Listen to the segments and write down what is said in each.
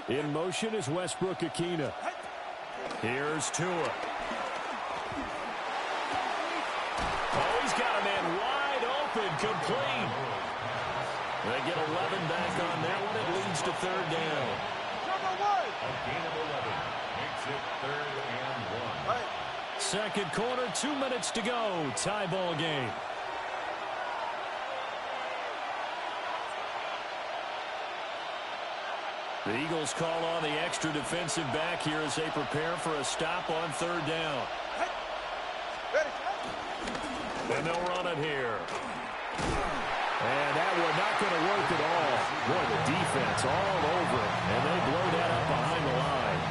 7. In motion is Westbrook-Akina. Here's Tua. Oh, he's got a man wide open, complete. They get 11 back on that one. It leads to third down. A gain of 11 makes it 3rd and 1. Second quarter, 2 minutes to go. Tie ball game. The Eagles call on the extra defensive back here as they prepare for a stop on third down. And they'll run it here. And that one not going to work at all. Boy, the defense all over it. And they blow that up behind the line.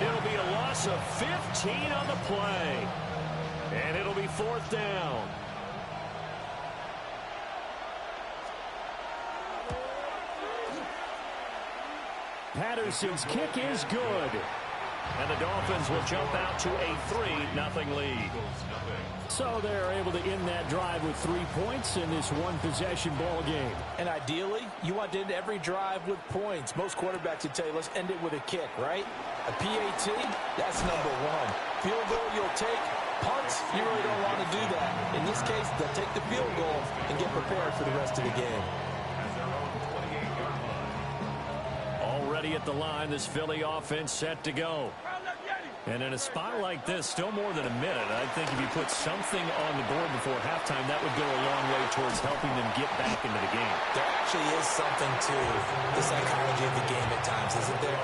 It'll be a loss of 15 on the play. And it'll be 4th down. Patterson's kick is good. And the Dolphins will jump out to a 3-0 lead. So they're able to end that drive with 3 points in this one-possession ball game. And ideally, you want to end every drive with points. Most quarterbacks would tell you, let's end it with a kick, right? A PAT, that's number 1. Field goal you'll take. Punts, you really don't want to do that. In this case, they'll take the field goal and get prepared for the rest of the game. Already at the line, this Philly offense set to go. And in a spot like this, still more than a minute, I think if you put something on the board before halftime, that would go a long way towards helping them get back into the game. There actually is something to the psychology of the game at times, isn't there?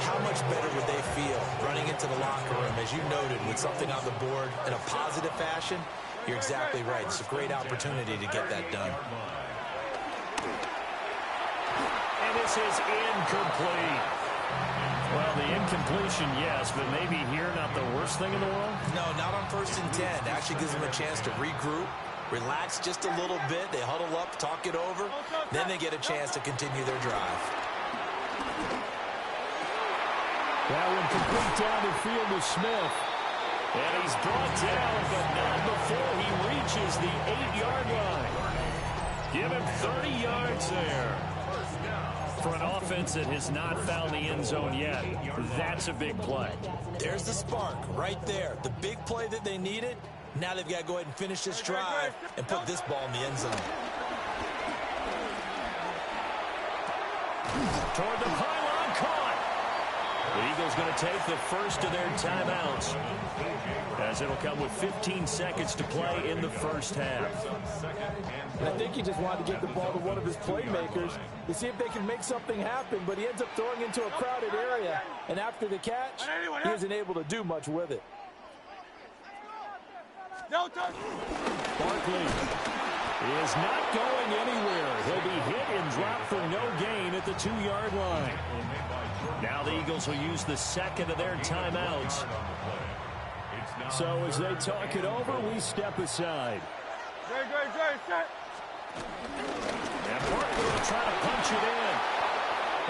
How much better would they feel running into the locker room, as you noted, with something on the board in a positive fashion? You're exactly right. It's a great opportunity to get that done. And this is incomplete. Well, the incompletion, yes, but maybe here not the worst thing in the world? No, not on 1st and 10. It actually gives them a chance to regroup, relax just a little bit. They huddle up, talk it over. Then they get a chance to continue their drive. That one complete down the field to Smith. And he's brought down, but not before he reaches the 8-yard line. Give him 30 yards there. For an offense that has not found the end zone yet, that's a big play. There's the spark right there. The big play that they needed. Now they've got to go ahead and finish this drive and put this ball in the end zone. Toward the pylon, caught. The Eagles going to take the first of their timeouts, as it'll come with 15 seconds to play in the first half. And I think he just wanted to get the ball to one of his playmakers to see if they can make something happen, but he ends up throwing into a crowded area, and after the catch, he isn't able to do much with it. Barkley is not going anywhere. He'll be hit and dropped for no gain at the 2-yard line. Now the Eagles will use the second of their timeouts. So as they talk it over, we step aside. And Barkley will try to punch it in.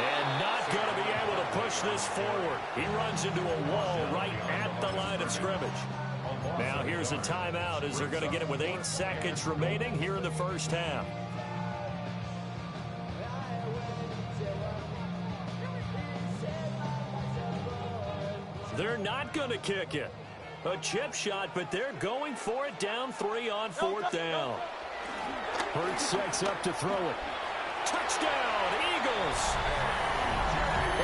And not going to be able to push this forward. He runs into a wall right at the line of scrimmage. Now here's a timeout as they're going to get it with 8 seconds remaining here in the first half. They're not going to kick it. A chip shot, but they're going for it down 3 on 4th down. Hurts sets up to throw it. Touchdown, Eagles.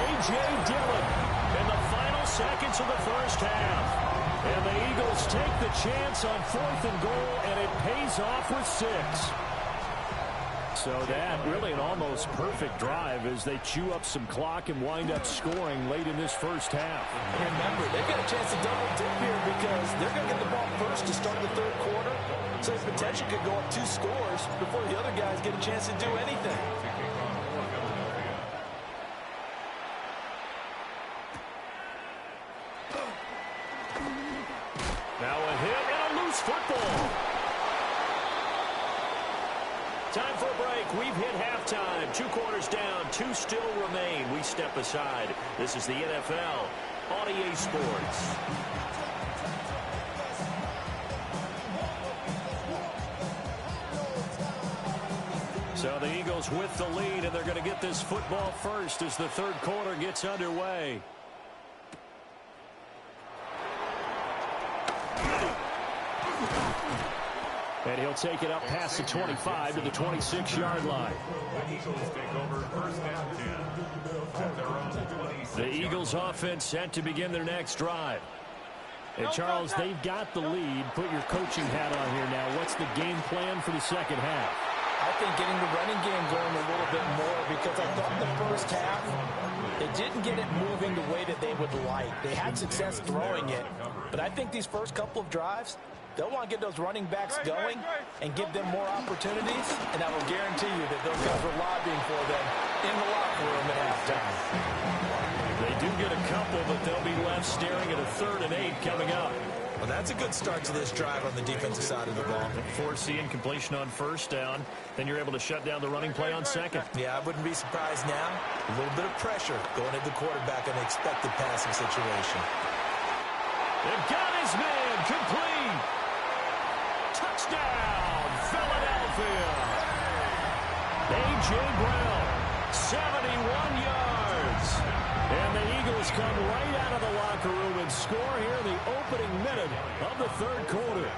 A.J. Dillon in the final seconds of the first half. And the Eagles take the chance on 4th and goal, and it pays off with 6. So that really an almost perfect drive as they chew up some clock and wind up scoring late in this first half. Remember, they've got a chance to double dip here because they're going to get the ball first to start the 3rd quarter. So the potential could go up 2 scores before the other guys get a chance to do anything. Now a hit and a loose football. Time for a break. We've hit halftime. 2 quarters down. 2 still remain. We step aside. This is the NFL on EA Sports. So the Eagles Eagles with the lead, and they're going to get this football first as the third quarter gets underway. And he'll take it up past the 25 to the 26-yard line. The Eagles take over first and 10 at their own 26. The Eagles offense set to begin their next drive. And Charles, they've got the lead. Put your coaching hat on here now. What's the game plan for the second half? I think getting the running game going a little bit more, because I thought the first half, they didn't get it moving the way that they would like. They had success throwing it, but I think these first couple of drives, they'll want to get those running backs going and give them more opportunities, and I will guarantee you that those guys were lobbying for them in the locker room at halftime. They do get a couple, but they'll be left staring at a 3rd and 8 coming up. Well, that's a good start to this drive on the defensive side of the ball. Force the incompletion on first down. Then you're able to shut down the running play on second. Yeah, I wouldn't be surprised now. A little bit of pressure going at the quarterback in an expected passing situation. They've got his man complete. Touchdown, Philadelphia. A.J. Brown, 71 yards. And the Eagles come right out of the locker room and score here in the opening minute of the third quarter.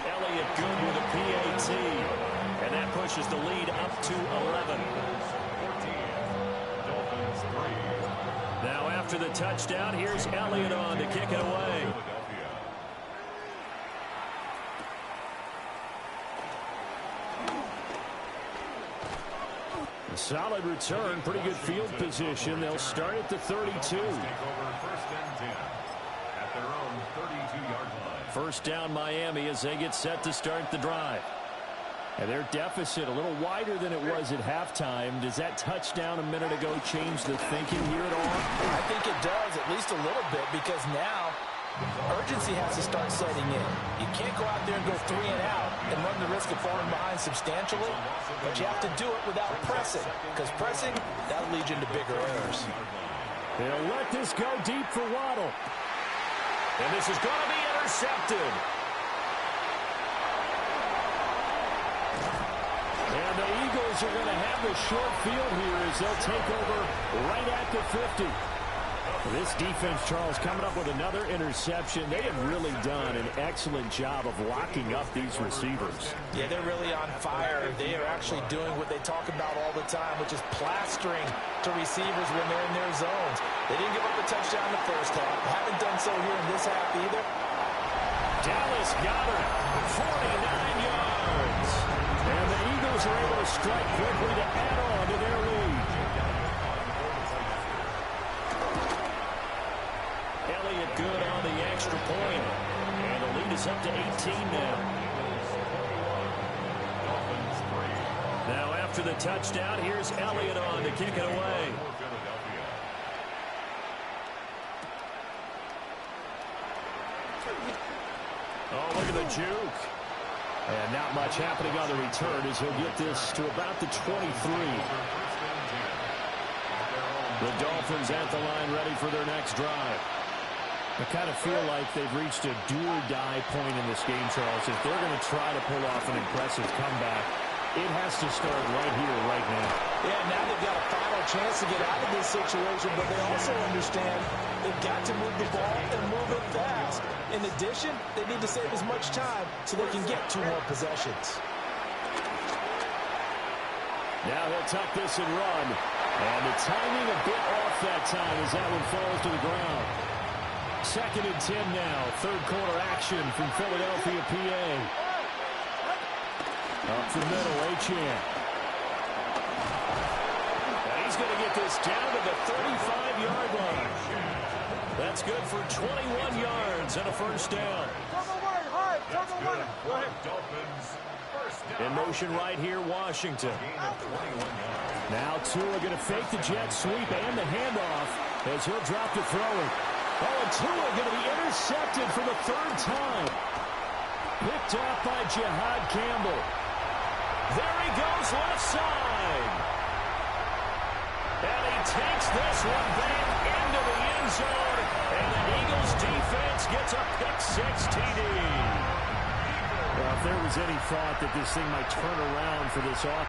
Elliott good with a PAT. And that pushes the lead up to 11. 14. Dolphins 3. Now after the touchdown, here's Elliott on to kick it away. Solid return, pretty good field position. They'll start at the 32. Take over first and 10 at their own 32-yard line. First down Miami as they get set to start the drive. And their deficit a little wider than it was at halftime. Does that touchdown a minute ago change the thinking here at all? I think it does, at least a little bit, because now urgency has to start setting in. You can't go out there and go 3 and out and run the risk of falling behind substantially, but you have to do it without pressing, because pressing, that'll lead you into bigger errors. They'll let this go deep for Waddle. And this is going to be intercepted. And the Eagles are going to have the short field here as they'll take over right at the 50. This defense, Charles, coming up with another interception. They have really done an excellent job of locking up these receivers. Yeah, they're really on fire. They are actually doing what they talk about all the time, which is plastering to receivers when they're in their zones. They didn't give up a touchdown in the first half. Haven't done so here in this half either. Dallas Goedert, 49 yards. And the Eagles are able to strike quickly to add on to their lead. Elliott good on the extra point. And the lead is up to 18 now. Now after the touchdown, here's Elliott on to kick it away. Oh, look at the juke. And not much happening on the return as he'll get this to about the 23. The Dolphins at the line ready for their next drive. I kind of feel like they've reached a do-or-die point in this game, Charles. If they're going to try to pull off an impressive comeback, it has to start right here, right now. Yeah, now they've got a final chance to get out of this situation, but they also understand they've got to move the ball and move it fast. In addition, they need to save as much time so they can get 2 more possessions. Now they'll tuck this and run. And the timing a bit off that time as that one falls to the ground. 2nd and 10 now. Third quarter action from Philadelphia, PA. Up the middle, Achane. And he's going to get this down to the 35-yard line. That's good for 21 yards and a first down. In motion right here, Washington. Now Tua going to fake the jet sweep and the handoff as he'll drop the thrower. Oh, and Tua going to be intercepted for the 3rd time. Picked off by Jihad Campbell. There he goes left side. And he takes this one back into the end zone. And the Eagles defense gets a pick-6 TD. Well, if there was any thought that this thing might turn around for this offense.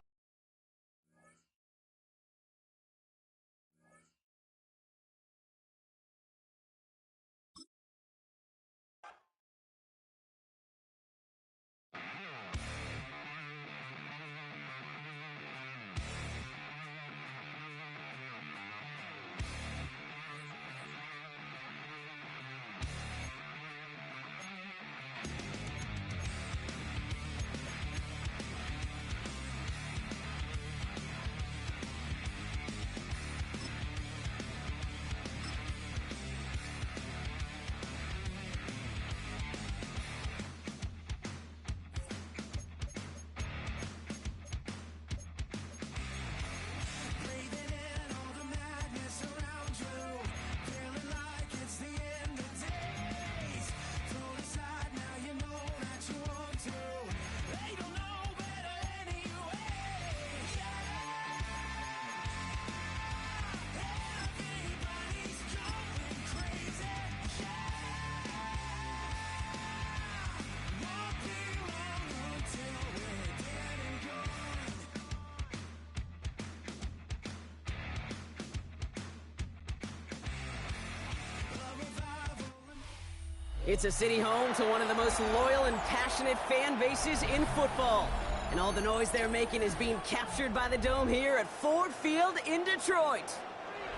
It's a city home to one of the most loyal and passionate fan bases in football. And all the noise they're making is being captured by the Dome here at Ford Field in Detroit.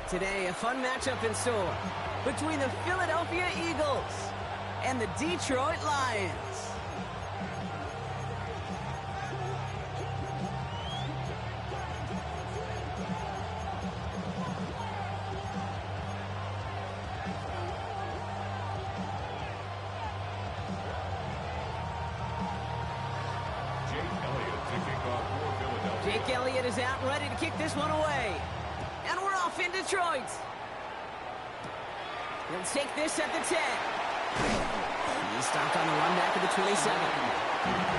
Today, a fun matchup in store between the Philadelphia Eagles and the Detroit Lions. Jake Elliott is out and ready to kick this one away. And we're off in Detroit. He'll take this at the 10. He's stopped on the run back at the 27.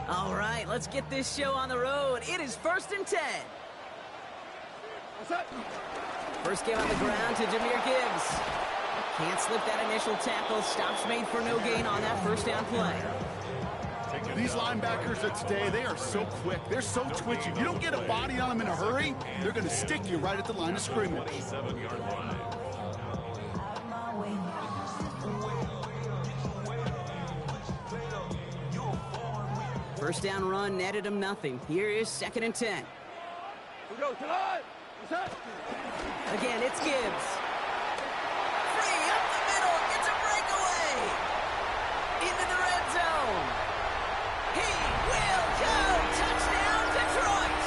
All right, let's get this show on the road. It is 1st and 10. First game on the ground to Jahmyr Gibbs. Can't slip that initial tackle. Stops made for no gain on that first down play. These linebackers of today, they are so quick. They're so twitchy. You don't get a body on them in a hurry, they're going to stick you right at the line of scrimmage. First down run netted him nothing. Here is 2nd and 10. Again, it's Gibbs. Free up the middle. It's a breakaway. Into the red zone. He will go. Touchdown, Detroit.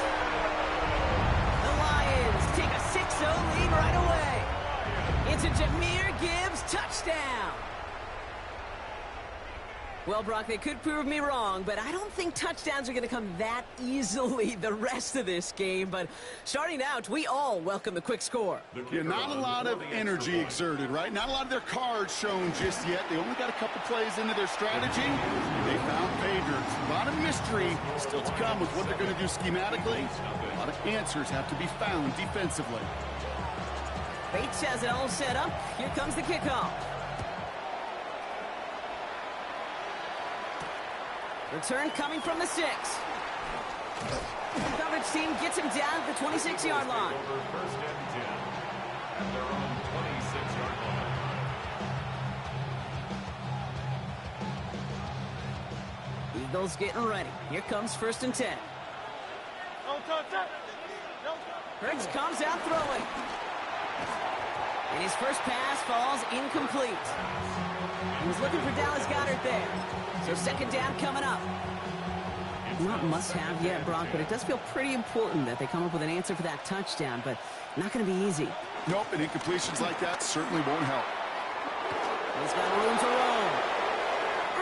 touchdown. Well, Brock, they could prove me wrong, but I don't think touchdowns are going to come that easily the rest of this game. But starting out, we all welcome the quick score. Yeah, not a lot of energy exerted, right? Not a lot of their cards shown just yet. They only got a couple plays into their strategy. They found pay dirt. A lot of mystery still to come with what they're going to do schematically. A lot of answers have to be found defensively. Bates has it all set up. Here comes the kickoff. Return coming from the 6. The coverage team gets him down at the 26-yard line. First and 10 at their own 26-yard line. Eagles getting ready. Here comes first and 10. Hurts comes out throwing. And his first pass falls incomplete. He was looking for Dallas Goedert there. So second down coming up. Not must-have yet, Brock, but it does feel pretty important that they come up with an answer for that touchdown, but not going to be easy. Nope, and incompletions like that certainly won't help. He's got room to roll.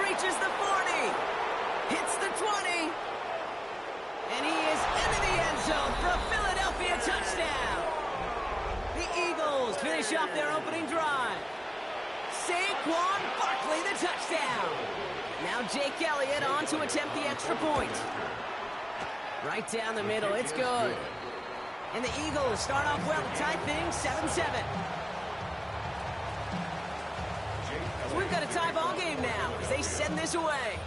Reaches the 40. Hits the 20. And he is into the end zone for a Philadelphia touchdown. The Eagles finish off their opening drive. Saquon Barkley, the touchdown. Now Jake Elliott on to attempt the extra point. Right down the middle, it's good. And the Eagles start off well to tie things 7-7. So we've got a tie ball game now as they send this away.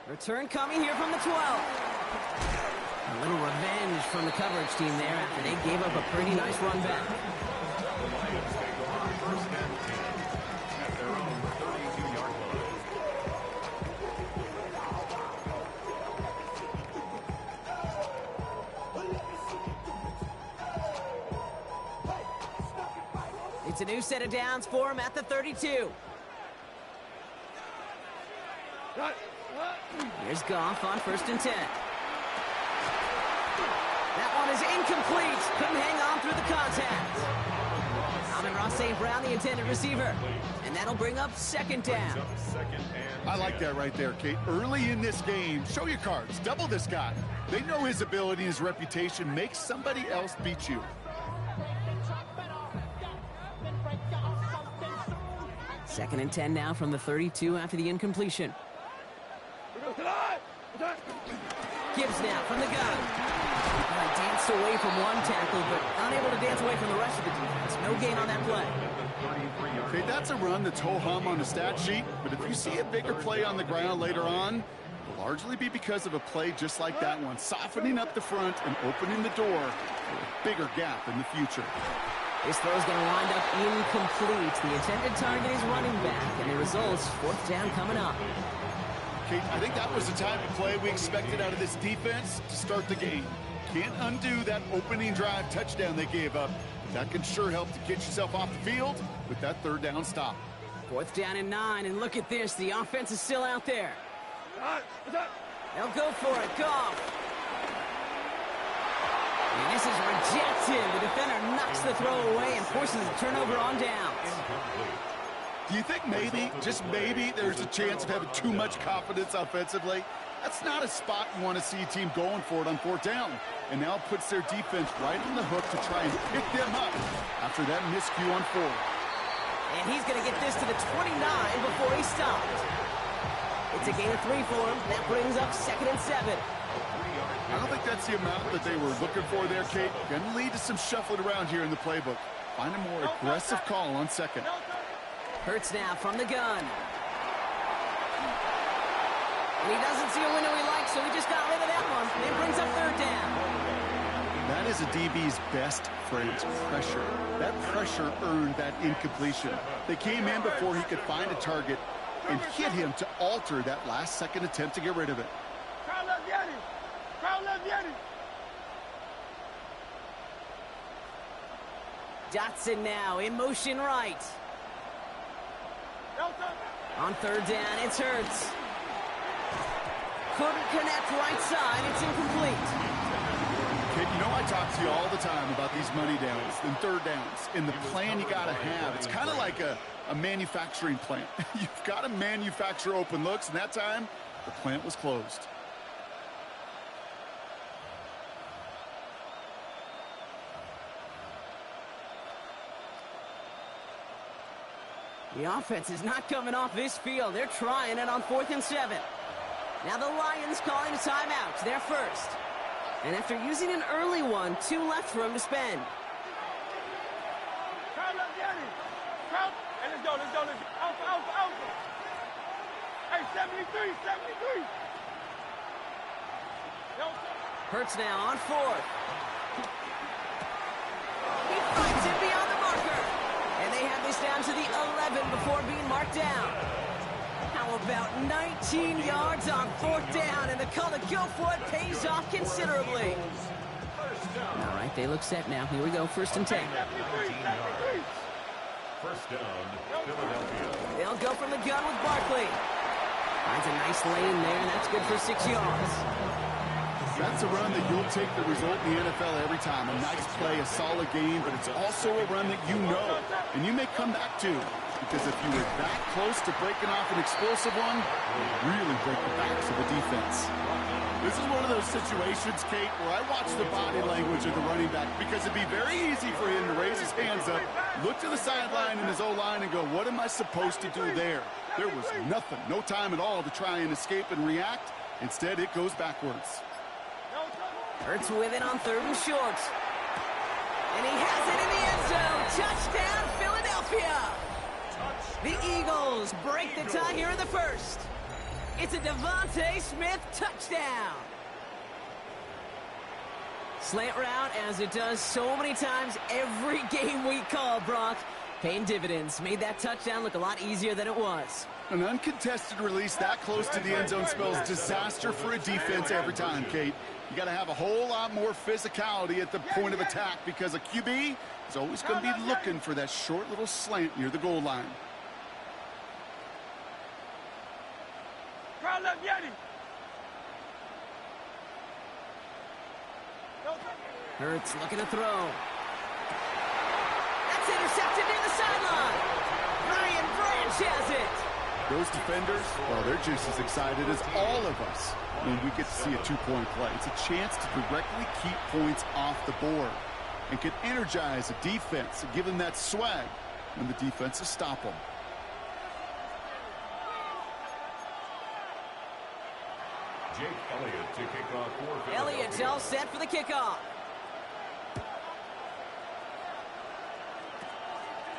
Return coming here from the 12. A little revenge from the coverage team there after they gave up a pretty nice run back. The Lions take over first and 10 at their own 32-yard line. It's a new set of downs for him at the 32. Here's Goff on first and 10. That one is incomplete. Couldn't hang on through the contact. Amon-Ra St. Brown, the intended receiver. And that'll bring up second down. I like that right there, Kate. Early in this game, show your cards. Double this guy. They know his ability, his reputation. Make somebody else beat you. Second and 10 now from the 32 after the incompletion. Gibbs now from the gun. Danced away from one tackle, but unable to dance away from the rest of the defense. No gain on that play. Okay, that's a run that's ho-hum on the stat sheet, but if you see a bigger play on the ground later on, it'll largely be because of a play just like that one, softening up the front and opening the door for a bigger gap in the future. This throw's going to wind up incomplete. The intended target is running back, and the results, fourth down coming up. Kate, I think that was the type of play we expected out of this defense to start the game. Can't undo that opening drive touchdown they gave up. That can sure help to get yourself off the field with that third down stop. Fourth down and 9, and look at this. The offense is still out there. They'll go for it. Goff. And this is rejected. The defender knocks the throw away and forces a turnover on downs. Do you think maybe, just maybe, there's a chance of having too much confidence offensively? That's not a spot you want to see a team going for it on fourth down. And now it puts their defense right on the hook to try and pick them up after that miscue on fourth. And he's going to get this to the 29 before he stopped. It's a gain of 3 for him. That brings up second and 7. I don't think that's the amount that they were looking for there, Kate. Going to lead to some shuffling around here in the playbook. Find a more aggressive call on second. Hurts now from the gun. And he doesn't see a window he likes, so he just got rid of that one. And it brings up third down. That is a DB's best friend, pressure. That pressure earned that incompletion. They came in before he could find a target and hit him to alter that last-second attempt to get rid of it. Dotson now in motion right. On third down, it's Hurts. Couldn't connect right side. It's incomplete. Kid, you know I talk to you all the time about these money downs and third downs and the plan you got to have. It's kind of like a manufacturing plant. You've got to manufacture open looks, and that time, the plant was closed. The offense is not coming off this field. They're trying it on 4th and 7. Now the Lions calling a timeout. They're first. And after using an early one, 2 left for him to spend. Crowd up, Danny. Crowd. Hey, let's go. Alpha. Hey, 73. Hurts now on 4th. He fights it beyond the marker. And they have this down to the 11 before being marked down. How about 19 yards on 4th down, and the call to go for it pays off considerably. All right, they look set now. Here we go, 1st and 10. First down, Philadelphia. They'll go from the gun with Barkley. Finds a nice lane there, and that's good for 6 yards. That's a run that you'll take the result in the NFL every time. A nice play, a solid game, but it's also a run that you know, and you may come back to. Because if you were that close to breaking off an explosive one, you really break the backs of the defense. This is one of those situations, Kate, where I watch the body language of the running back because it'd be very easy for him to raise his hands up, look to the sideline in his O-line and go, what am I supposed to do there? There was nothing, no time at all to try and escape and react. Instead, it goes backwards. Hurts with it on 3rd and short. And he has it in the end zone. Touchdown, Philadelphia. The Eagles break the tie here in the 1st. It's a Devontae Smith touchdown. Slant route, as it does so many times every game we call, Brock. Paying dividends. Made that touchdown look a lot easier than it was. An uncontested release that close to the end zone spells disaster for a defense every time, Kate. You got to have a whole lot more physicality at the point of attack because a QB is always going to be looking for that short little slant near the goal line. Crowd left, Yeti. Hurts looking to throw. That's intercepted near the sideline. Brian Branch has it. Those defenders, well, they're just as excited as all of us when we get to see a two-point play. It's a chance to directly keep points off the board and can energize a defense and give them that swag when the defenses stop them. Jake Elliott to kick off for Philadelphia. Elliott's all set for the kickoff.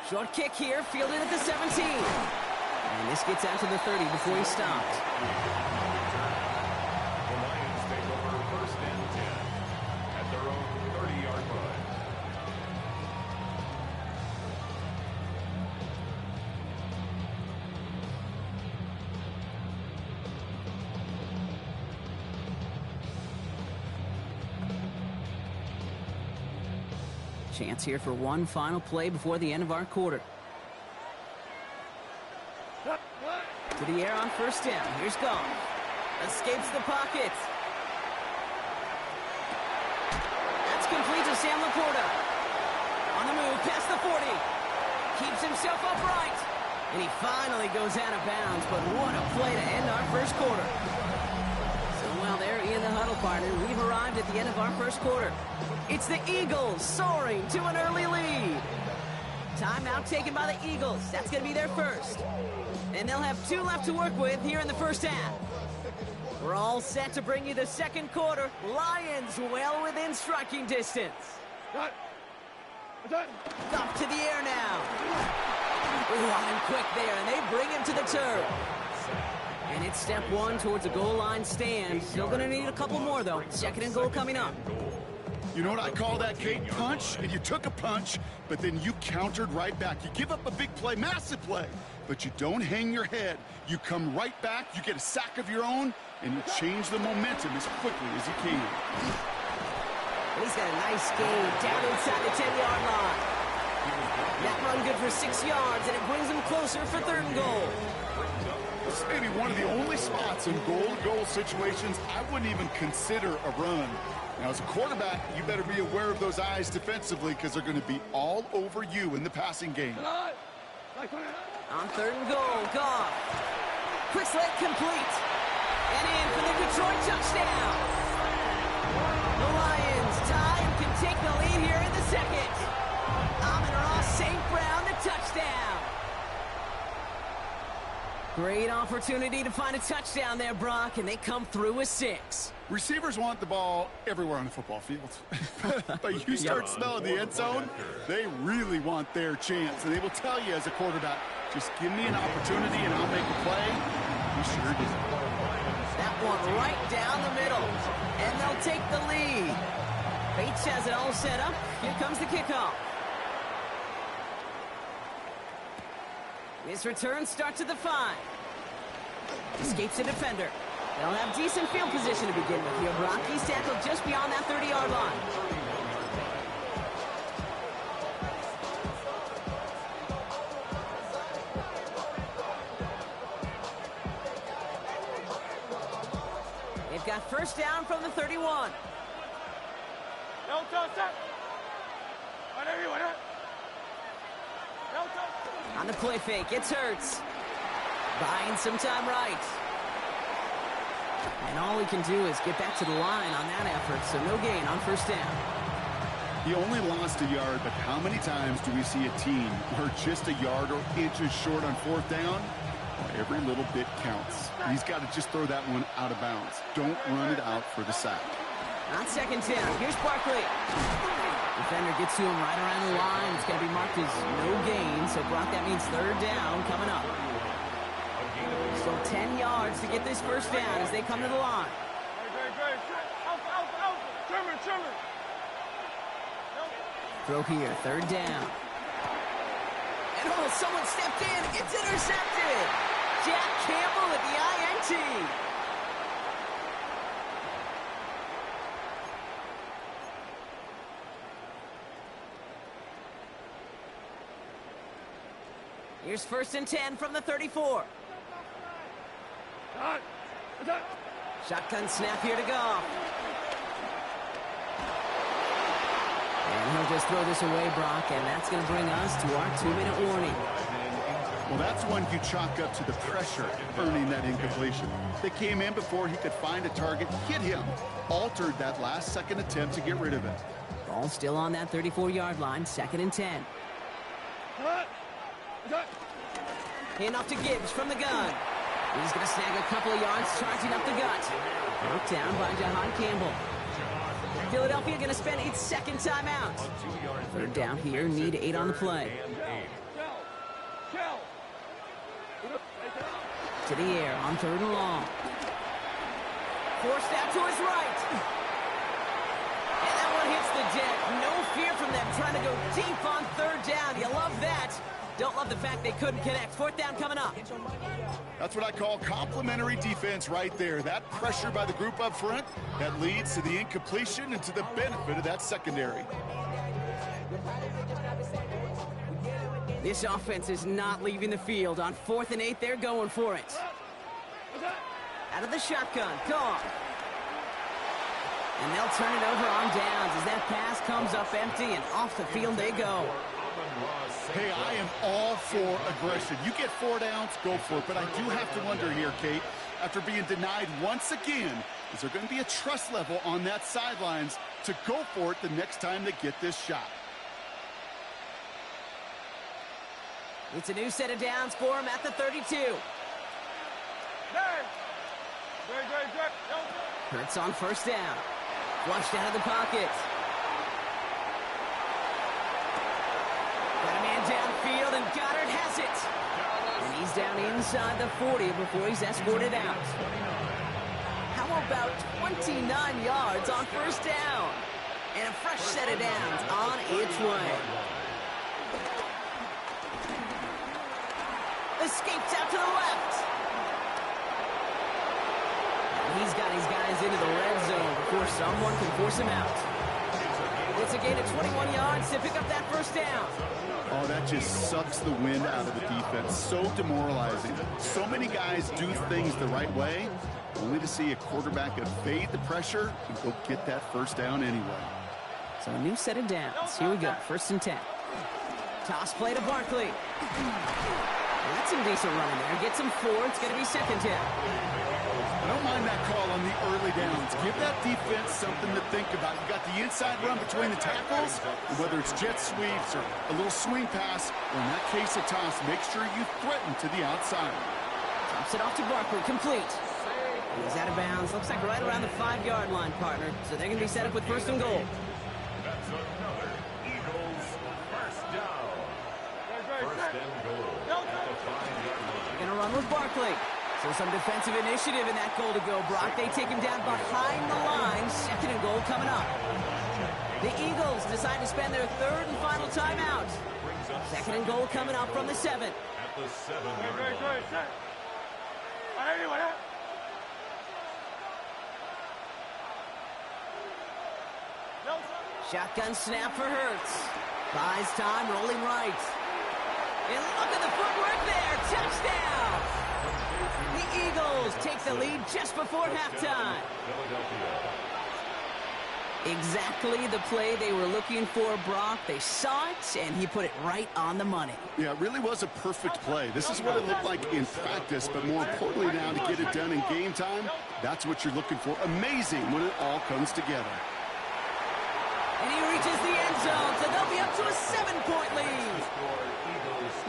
Short kick here, fielded at the 17. And this gets out to the 30 before he stopped. The Lions take over 1st and 10 at their own 30-yard line. Chance here for one final play before the end of our quarter. To the air on 1st down. Here's Goff. Escapes the pocket. That's complete to Sam Laporta. On the move, past the 40. Keeps himself upright. And he finally goes out of bounds. But what a play to end our 1st quarter. So while they're in the huddle, partner, we've arrived at the end of our 1st quarter. It's the Eagles soaring to an early lead. Timeout taken by the Eagles. That's going to be their first. And they'll have 2 left to work with here in the 1st half. We're all set to bring you the 2nd quarter. Lions well within striking distance. Up to the air now. Running quick there, and they bring him to the turf. And it's step 1 towards a goal line stand. Still going to need a couple more, though. 2nd and goal coming up. You know what I call that, Kate? Punch, and you took a punch, but then you countered right back. You give up a big play, massive play, but you don't hang your head. You come right back, you get a sack of your own, and you change the momentum as quickly as you can. He's got a nice game down inside the 10-yard line. That run good for 6 yards, and it brings him closer for 3rd and goal. This is maybe one of the only spots in goal-to-goal situations I wouldn't even consider a run. Now, as a quarterback, you better be aware of those eyes defensively because they're going to be all over you in the passing game. On 3rd and goal, Goff. Quick slant complete. And in for the Detroit touchdown. The Lions tie and can take the lead here in the second. Amon-Ra St. Brown, the touchdown. Great opportunity to find a touchdown there, Brock, and they come through with 6. Receivers want the ball everywhere on the football field. But you start smelling the end zone, they really want their chance. And they will tell you as a quarterback, just give me an opportunity and I'll make a play. He sure did. That one right down the middle. And they'll take the lead. Bates has it all set up. Here comes the kickoff. His return starts at the 5. Escapes the defender. They'll have decent field position to begin with here, Brock. He's tackled just beyond that 30-yard line. They've got first down from the 31. On the play fake, it's Hurts. Buying some time right. And all he can do is get back to the line on that effort, so no gain on first down. He only lost a yard, but how many times do we see a team where just a yard or inches short on 4th down? Well, every little bit counts. He's got to just throw that one out of bounds. Don't run it out for the sack. On 2nd down, here's Barkley. Defender gets to him right around the line. It's going to be marked as no gain, so Brock, that means 3rd down coming up. So 10 yards to get this first down as they come to the line. Throw here, 3rd down. And someone stepped in. It's intercepted. Jack Campbell at the INT. Here's 1st and 10 from the 34. Shotgun snap here to Goff. And he'll just throw this away, Brock, and that's going to bring us to our 2-minute warning. Well, that's one you chalk up to the pressure earning that incompletion. They came in before he could find a target, hit him, altered that last-second attempt to get rid of it. Ball still on that 34-yard line, 2nd and 10. Hand off to Gibbs from the gun. He's going to snag a couple of yards, charging up the gut. Broke down by Jahan Campbell. Philadelphia going to spend its 2nd timeout. 3rd down here, need 8 on the play. To the air on 3rd and long. Forced out to his right. And that one hits the deck. No fear from them trying to go deep on 3rd down. You love that. Don't love the fact they couldn't connect. 4th down coming up. That's what I call complimentary defense right there. That pressure by the group up front, that leads to the incompletion and to the benefit of that secondary. This offense is not leaving the field. On 4th and 8, they're going for it. Out of the shotgun, Goff. And they'll turn it over on downs as that pass comes up empty and off the field they go. Hey, I am all for aggression. You get 4 downs, go for it. But I do have to wonder here, Kate, after being denied once again, is there going to be a trust level on that sidelines to go for it the next time they get this shot? It's a new set of downs for him at the 32. Hurts on 1st down. Flushed out of the pocket. Got a man downfield, and Goddard has it. And he's down inside the 40 before he's escorted out. How about 29 yards on 1st down? And a fresh set of downs on its way. Escapes out to the left. And he's got his guys into the red zone before someone can force him out. It's a gain of 21 yards to pick up that 1st down. Oh, that just sucks the wind out of the defense. So demoralizing. So many guys do things the right way, only to see a quarterback evade the pressure and go get that first down anyway. So a new set of downs. Here we go. 1st and 10. Toss play to Barkley. That's some decent running there. Gets him 4. It's going to be 2nd down. I don't mind that call on the early downs. Give that defense something to think about. You got the inside run between the tackles, and whether it's jet sweeps or a little swing pass, or in that case a toss, make sure you threaten to the outside. Drops it off to Barkley. Complete. He's out of bounds. Looks like right around the 5-yard line, partner. So they're going to be set up with 1st and goal. That's another Eagles first down. First and goal at the 5-yard line. They're going to run with Barkley. So some defensive initiative in that goal to go, Brock. They take him down behind the line. 2nd and goal coming up. The Eagles decide to spend their 3rd and final timeout. 2nd and goal coming up from the 7. At the 7-yard line. Shotgun snap for Hurts. Buys time, rolling right. And look at the footwork there. Touchdown! The Eagles take the lead just before halftime. Exactly the play they were looking for, Brock. They saw it, and he put it right on the money. Yeah, it really was a perfect play. This is what it looked like in practice, but more importantly now to get it done in game time, that's what you're looking for. Amazing when it all comes together. And he reaches the end zone, so they'll be up to a 7-point lead.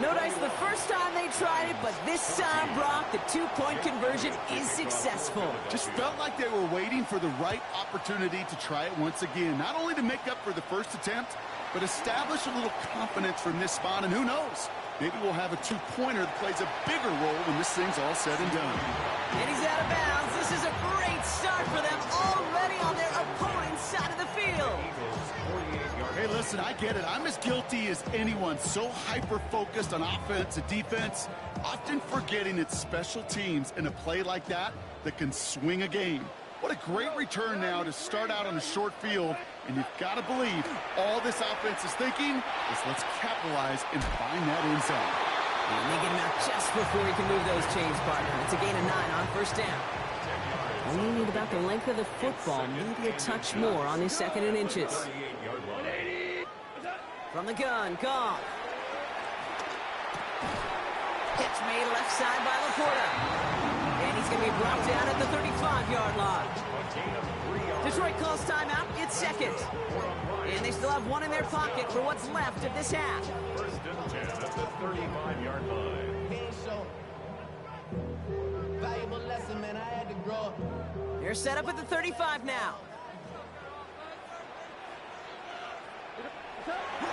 Notice the first time they tried it, but this time, Brock, the 2-point conversion is successful. Just felt like they were waiting for the right opportunity to try it once again. Not only to make up for the first attempt, but establish a little confidence from this spot. And who knows, maybe we'll have a 2-pointer that plays a bigger role when this thing's all said and done. And he's out of bounds. This is a great start for them, already on their opponent's side of the field. Hey, listen, I get it. I'm as guilty as anyone. So hyper-focused on offense and defense, often forgetting it's special teams in a play like that can swing a game. What a great return now to start out on a short field, and you've got to believe all this offense is thinking is let's capitalize and find that end zone. And they get him out just before he can move those chains, partner. It's a gain of 9 on 1st down. Only need about the length of the football, maybe a touch more on his 2nd and inches. From the gun, Goff. Catch made left side by Laporta. And he's going to be brought down at the 35-yard line. Detroit calls timeout. It's 2nd. And they still have 1 in their pocket for what's left of this half. 1st and 10 at the 35-yard line. Valuable lesson, man. I had to grow. They're set up at the 35 now.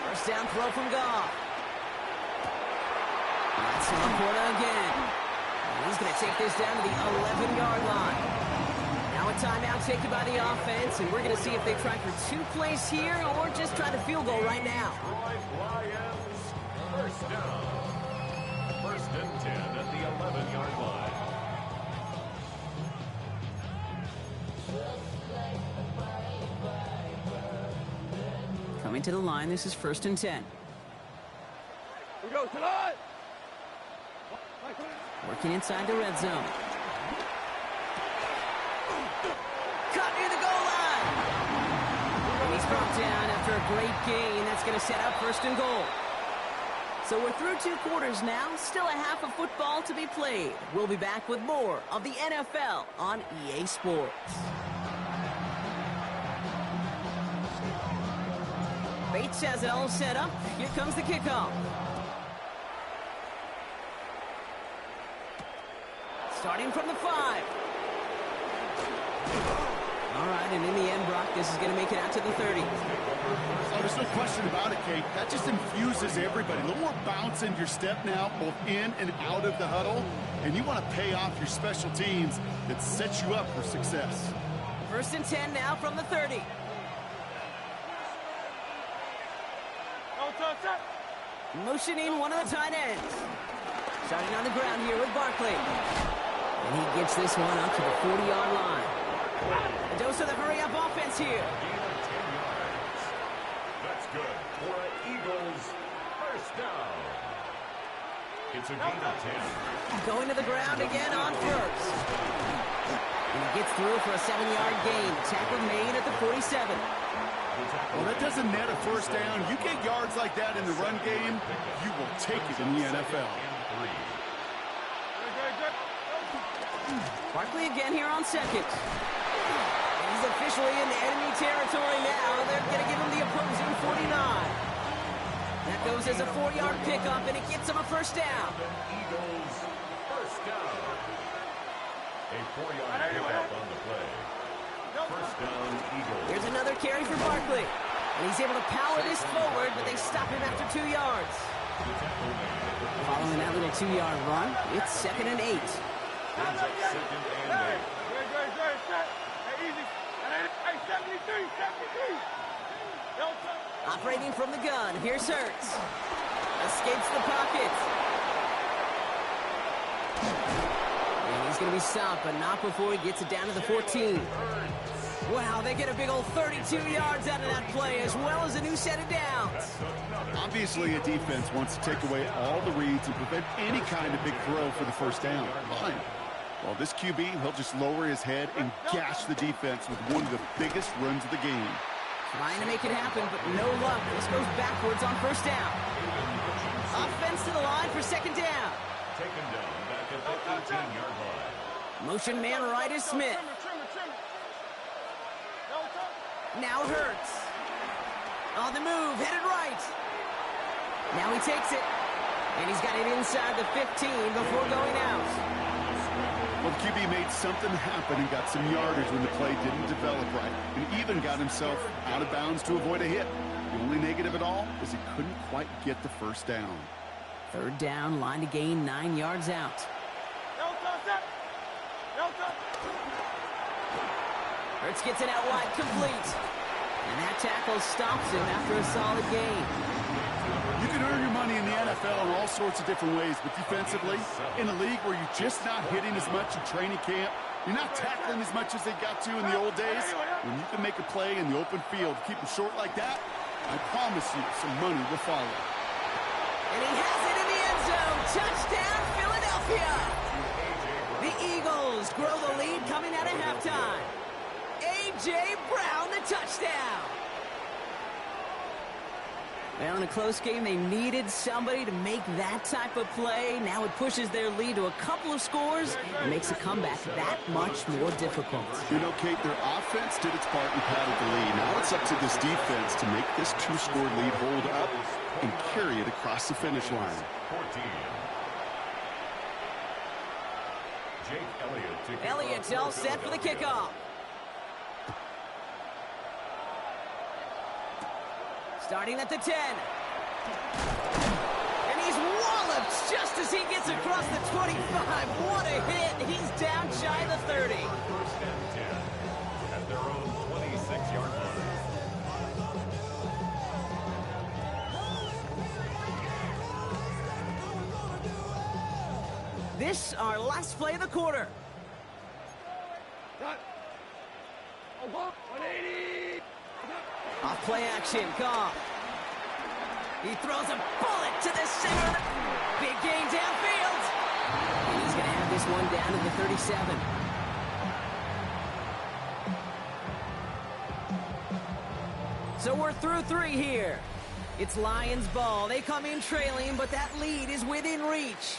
First down throw from Goff. That's Laporta again. And he's going to take this down to the 11-yard line. Now a timeout taken by the offense, and we're going to see if they try for 2 plays here or just try the field goal right now. Lions, first down. 1st and 10 at the 11-yard line. Coming to the line, this is 1st and 10. We go tonight. Working inside the red zone. Caught near the goal line. And he's brought down after a great gain. That's going to set up 1st and goal. So we're through 2 quarters now. Still a half of football to be played. We'll be back with more of the NFL on EA Sports. Bates has it all set up. Here comes the kickoff. Starting from the 5. All right, and in the end, Brock, this is going to make it out to the 30. Oh, there's no question about it, Kate. That just infuses everybody. A little more bounce in your step now, both in and out of the huddle. And you want to pay off your special teams that sets you up for success. 1st and 10 now from the 30. Motioning one of the tight ends. Starting on the ground here with Barkley. And he gets this one up to the 40-yard line. A dose of the hurry-up offense here. That's good for an Eagles first down. It's a gain of 10. Going to the ground again on first. And he gets through for a 7-yard gain. Tackle made at the 47. Well, that doesn't net a first down. You get yards like that in the run game, you will take it in the NFL. Barkley again here on second. And he's officially in the enemy territory now. They're going to give him the opposing 49. That goes as a 4-yard pickup, and it gets him a first down. Eagles first down. A 4-yard pickup on the play. First down, Eagles. Here's another carry for Barkley. And he's able to power this forward, but they stop him after 2 yards. Following that little 2-yard run, it's 2nd and 8. Brings up 2nd and 8. Hey, easy. Hey, 73. Operating from the gun, here's Hurts. Escapes the pocket. And he's going to be stopped, but not before he gets it down to the 14. Wow, they get a big old 32 yards out of that play, as well as a new set of downs. Obviously, a defense wants to take away all the reads and prevent any kind of big throw for the first down. Fine. Well, this QB, he'll just lower his head and gash the defense with one of the biggest runs of the game. Trying to make it happen, but no luck. This goes backwards on first down. Offense to the line for second down. Taken down back at the 18-yard line. Motion man right is Smith. Now Hurts. On the move, headed right. Now he takes it. And he's got it inside the 15 before going out. Well, the QB made something happen and got some yardage when the play didn't develop right, and even got himself out of bounds to avoid a hit. The only negative at all is he couldn't quite get the first down. Third down, line to gain 9 yards out. Hurts gets it out wide, complete. And that tackle stops him after a solid gain. You can earn your money in the NFL in all sorts of different ways, but defensively, in a league where you're just not hitting as much in training camp, you're not tackling as much as they got to in the old days, when you can make a play in the open field, keep them short like that, I promise you some money will follow. And he has it in the end zone. Touchdown, Philadelphia. The Eagles grow the lead coming out of halftime. A.J. Brown, the touchdown. Well, in a close game, they needed somebody to make that type of play. Now it pushes their lead to a couple of scores and makes a comeback that much more difficult. You know, Kate, their offense did its part and padded the lead. Now it's up to this defense to make this 2-score lead hold up and carry it across the finish line. 14. Jake Elliott's all set for the kickoff. Starting at the 10. And he's walloped just as he gets across the 25. What a hit. He's down shy of the 30. First and 10 at their own 26-yard line. This our last play of the quarter. 180. Off play action, Goff. He throws a bullet to the center. Big gain downfield. And he's going to have this one down to the 37. So we're through 3 here. It's Lions ball. They come in trailing, but that lead is within reach.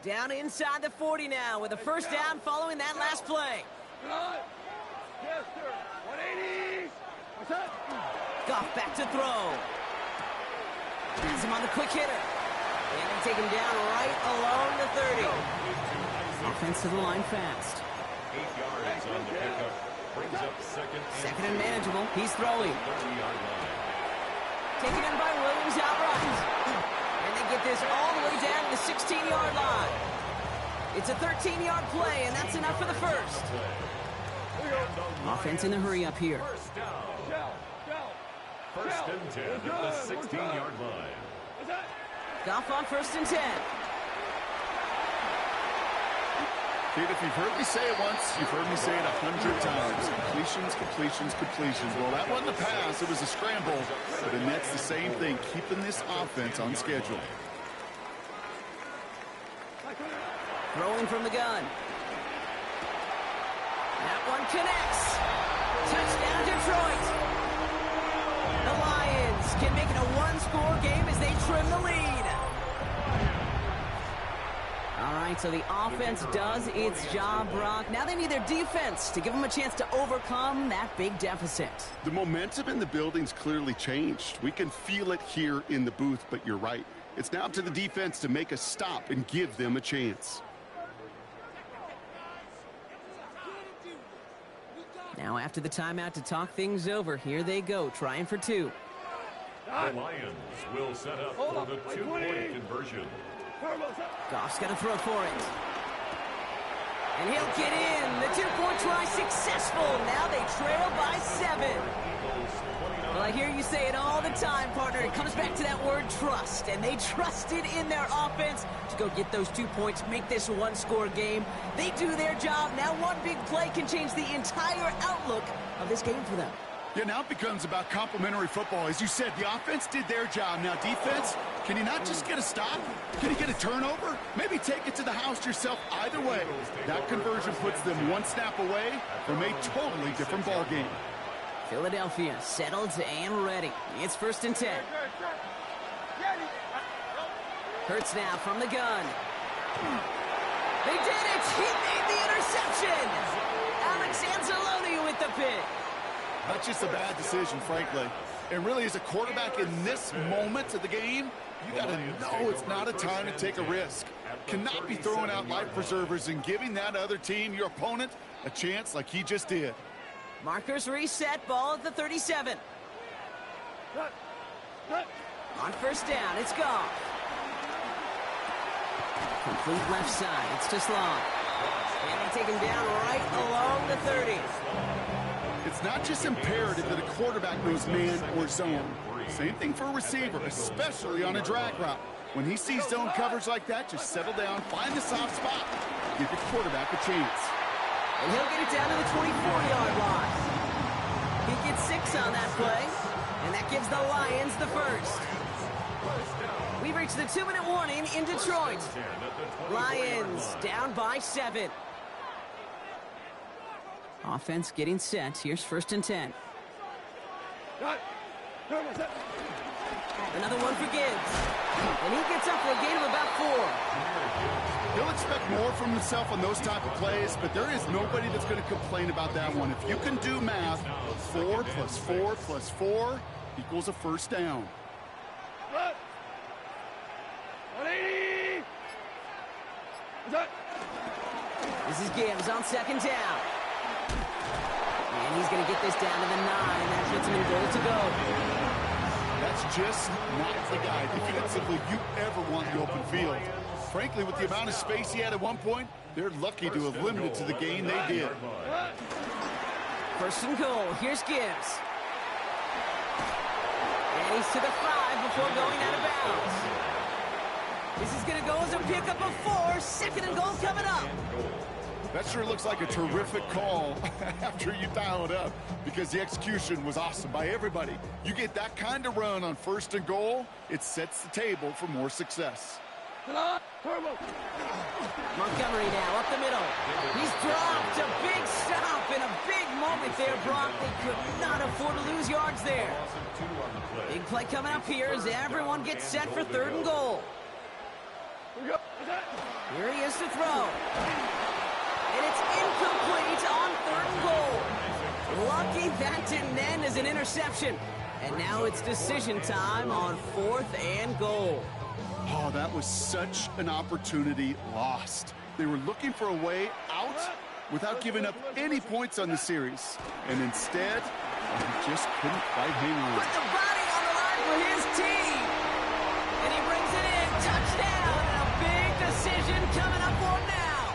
Down inside the 40 now with a first down following that last play. Yes, sir. 180. What's up? Goff back to throw. Has him on the quick hitter. And they take him down right along the 30. Offense to the line fast. 8 yards on the pickup. Brings up second and manageable. He's throwing. 30-yard line. Taken in by Williams outright. And they get this all the way down to the 16-yard line. It's a 13-yard play, and that's enough for the first. Offense in the hurry up here. First down. First and 10 at the 16-yard line. Goff on first and 10. Kid, if you've heard me say it once, you've heard me say it 100 times. Completions, completions, completions. Well, that wasn't a pass. It was a scramble. But the Nets, the same thing, keeping this offense on schedule. Throwing from the gun. That one connects. Touchdown, Detroit. The Lions can make it a one-score game as they trim the lead. All right, so the offense does its job, Brock. Now they need their defense to give them a chance to overcome that big deficit. The momentum in the building's clearly changed. We can feel it here in the booth, but you're right. It's now up to the defense to make a stop and give them a chance. Now after the timeout to talk things over, here they go, trying for two. The Lions will set up for the two-point conversion. Goff's going to throw for it. And he'll get in. The two-point try successful. Now they trail by 7. Well, I hear you say it all the time, partner. It comes back to that word trust. And they trusted in their offense to go get those 2 points, make this a one-score game. They do their job. Now one big play can change the entire outlook of this game for them. Yeah, now it becomes about complementary football. As you said, the offense did their job. Now defense, can you not just get a stop? Can you get a turnover? Maybe take it to the house yourself. Either way, that conversion puts them one snap away from a totally different ball game. Philadelphia settled and ready. It's 1st and 10. Hurts now from the gun. They did it! He made the interception! Alex Anzalone with the pick. That's just a bad decision, frankly. And really, as a quarterback in this moment of the game, you got to know it's not a time to take a risk. Cannot be throwing out life preservers and giving that other team, your opponent, a chance like he just did. Markers reset, ball at the 37. On 1st down, it's Goff. Complete left side, it's to Sloan. And they take him down right along the 30. It's not just imperative that a quarterback knows man or zone. Same thing for a receiver, especially on a drag route. When he sees zone coverage like that, just settle down, find the soft spot, give your quarterback a chance. And he'll get it down to the 24-yard line. He gets 6 on that play, and that gives the Lions the first. We've reached the 2-minute warning in Detroit. Lions down by 7. Offense getting set. Here's 1st and 10. Another one for Gibbs. And he gets up for a gain of about 4. He'll expect more from himself on those type of plays, but there is nobody that's going to complain about that one. If you can do math, 4 plus 4 plus 4 equals a first down. 180! This is Gibbs on 2nd down. And he's going to get this down to the 9. That puts him in goal to go. That's just not the guy defensively you ever want in the open field. Frankly, with the amount of space he had at one point, they're lucky to have limited to the gain they did. 1st and goal. Here's Gibbs. And he's to the 5 before going out of bounds. This is going to go as a pickup of 4. 2nd and goal coming up. That sure looks like a terrific call after you dial it up, because the execution was awesome by everybody. You get that kind of run on 1st and goal, it sets the table for more success. Montgomery now up the middle. He's dropped. A big stop and a big moment there, Brock. They could not afford to lose yards there. Big play coming up here as everyone gets set for 3rd and goal. Here he is to throw. And it's incomplete on 3rd and goal. Lucky that didn't end as an interception. And now it's decision time on 4th and goal. Oh, that was such an opportunity lost. They were looking for a way out without giving up any points on the series. And instead, he just couldn't quite hang on. Put the body on the line for his team. And he brings it in. Touchdown. And a big decision coming up for him now.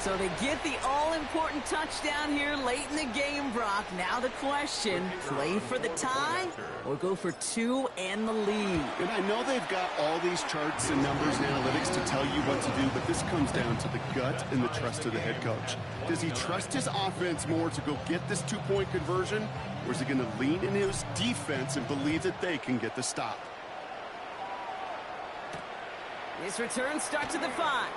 So they get the all-important touchdown here late in the game, Brock. Now the question, play for the tie or go for two and the lead? And I know they've got all these charts and numbers and analytics to tell you what to do, but this comes down to the gut and the trust of the head coach. Does he trust his offense more to go get this two-point conversion, or is he going to lean in his defense and believe that they can get the stop? This return starts at the 5.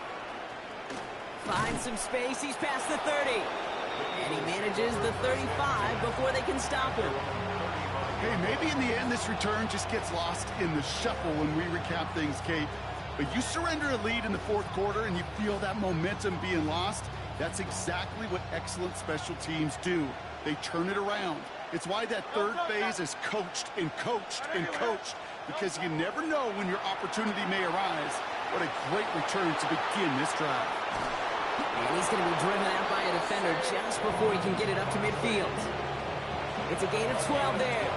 Finds some space, he's past the 30. And he manages the 35 before they can stop him. Hey, maybe in the end this return just gets lost in the shuffle when we recap things, Kate. But you surrender a lead in the fourth quarter and you feel that momentum being lost. That's exactly what excellent special teams do. They turn it around. It's why that third phase is coached and coached and coached, because you never know when your opportunity may arise. What a great return to begin this drive. And he's going to be driven out by a defender just before he can get it up to midfield. It's a gain of 12 there.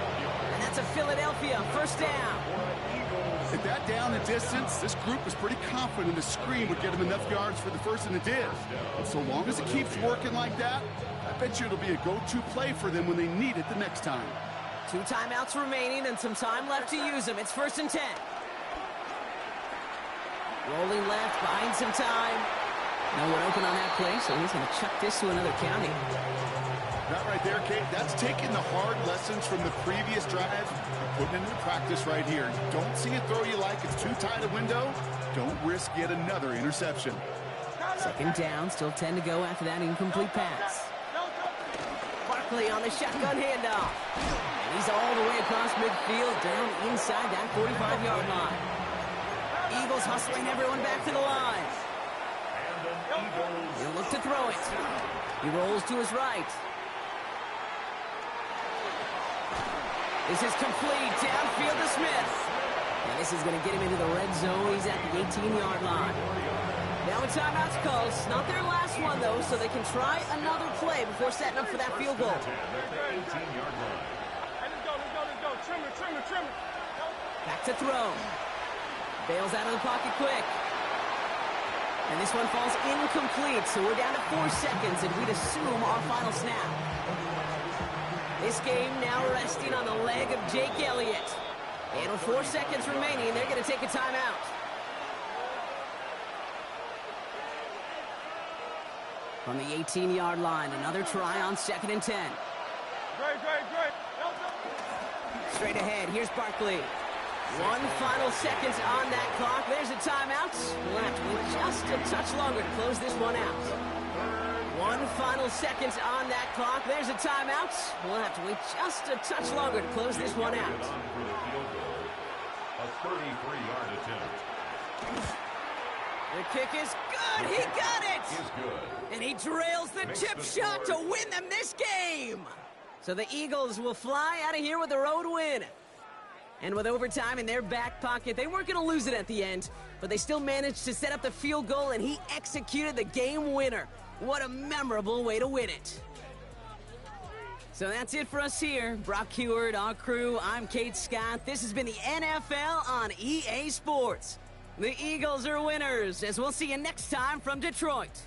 And that's a Philadelphia first down. At that down and distance, this group was pretty confident the screen would get them enough yards for the first, and it did. And so long as it keeps working like that, I bet you it'll be a go-to play for them when they need it the next time. 2 timeouts remaining and some time left to use them. It's 1st and 10. Rolling left, buying some time. No one open on that play, so he's going to chuck this to another county. That right there, Kate, that's taking the hard lessons from the previous drive and putting it into practice right here. You don't see a throw you like, it's too tight a window, don't risk yet another interception. 2nd down, still 10 to go after that incomplete pass. Barkley on the shotgun handoff. And he's all the way across midfield, down inside that 45-yard line. Eagles hustling everyone back to the line. He'll look to throw it. He rolls to his right. This is complete. Downfield to Smith. And this is going to get him into the red zone. He's at the 18-yard line. Now a timeout's called. It's not their last one, though, so they can try another play before setting up for that field goal. Back to throw. Bails out of the pocket quick. And this one falls incomplete, so we're down to 4 seconds, and we'd assume our final snap. This game now resting on the leg of Jake Elliott. And with 4 seconds remaining, they're going to take a timeout. From the 18-yard line, another try on 2nd and 10. Great. Straight ahead, here's Barkley. 1 final seconds on that clock. There's a timeout. We'll have to wait just a touch longer to close this one out. 1 final seconds on that clock. There's a timeout. We'll have to wait just a touch longer to close this one out. A 33-yard attempt. The kick is good. He got it. Is good. And he drills the chip shot to win them this game. So the Eagles will fly out of here with a road win. And with overtime in their back pocket, they weren't going to lose it at the end, but they still managed to set up the field goal, and he executed the game winner. What a memorable way to win it. So that's it for us here. Brock Heward, our crew, I'm Kate Scott. This has been the NFL on EA Sports. The Eagles are winners, as we'll see you next time from Detroit.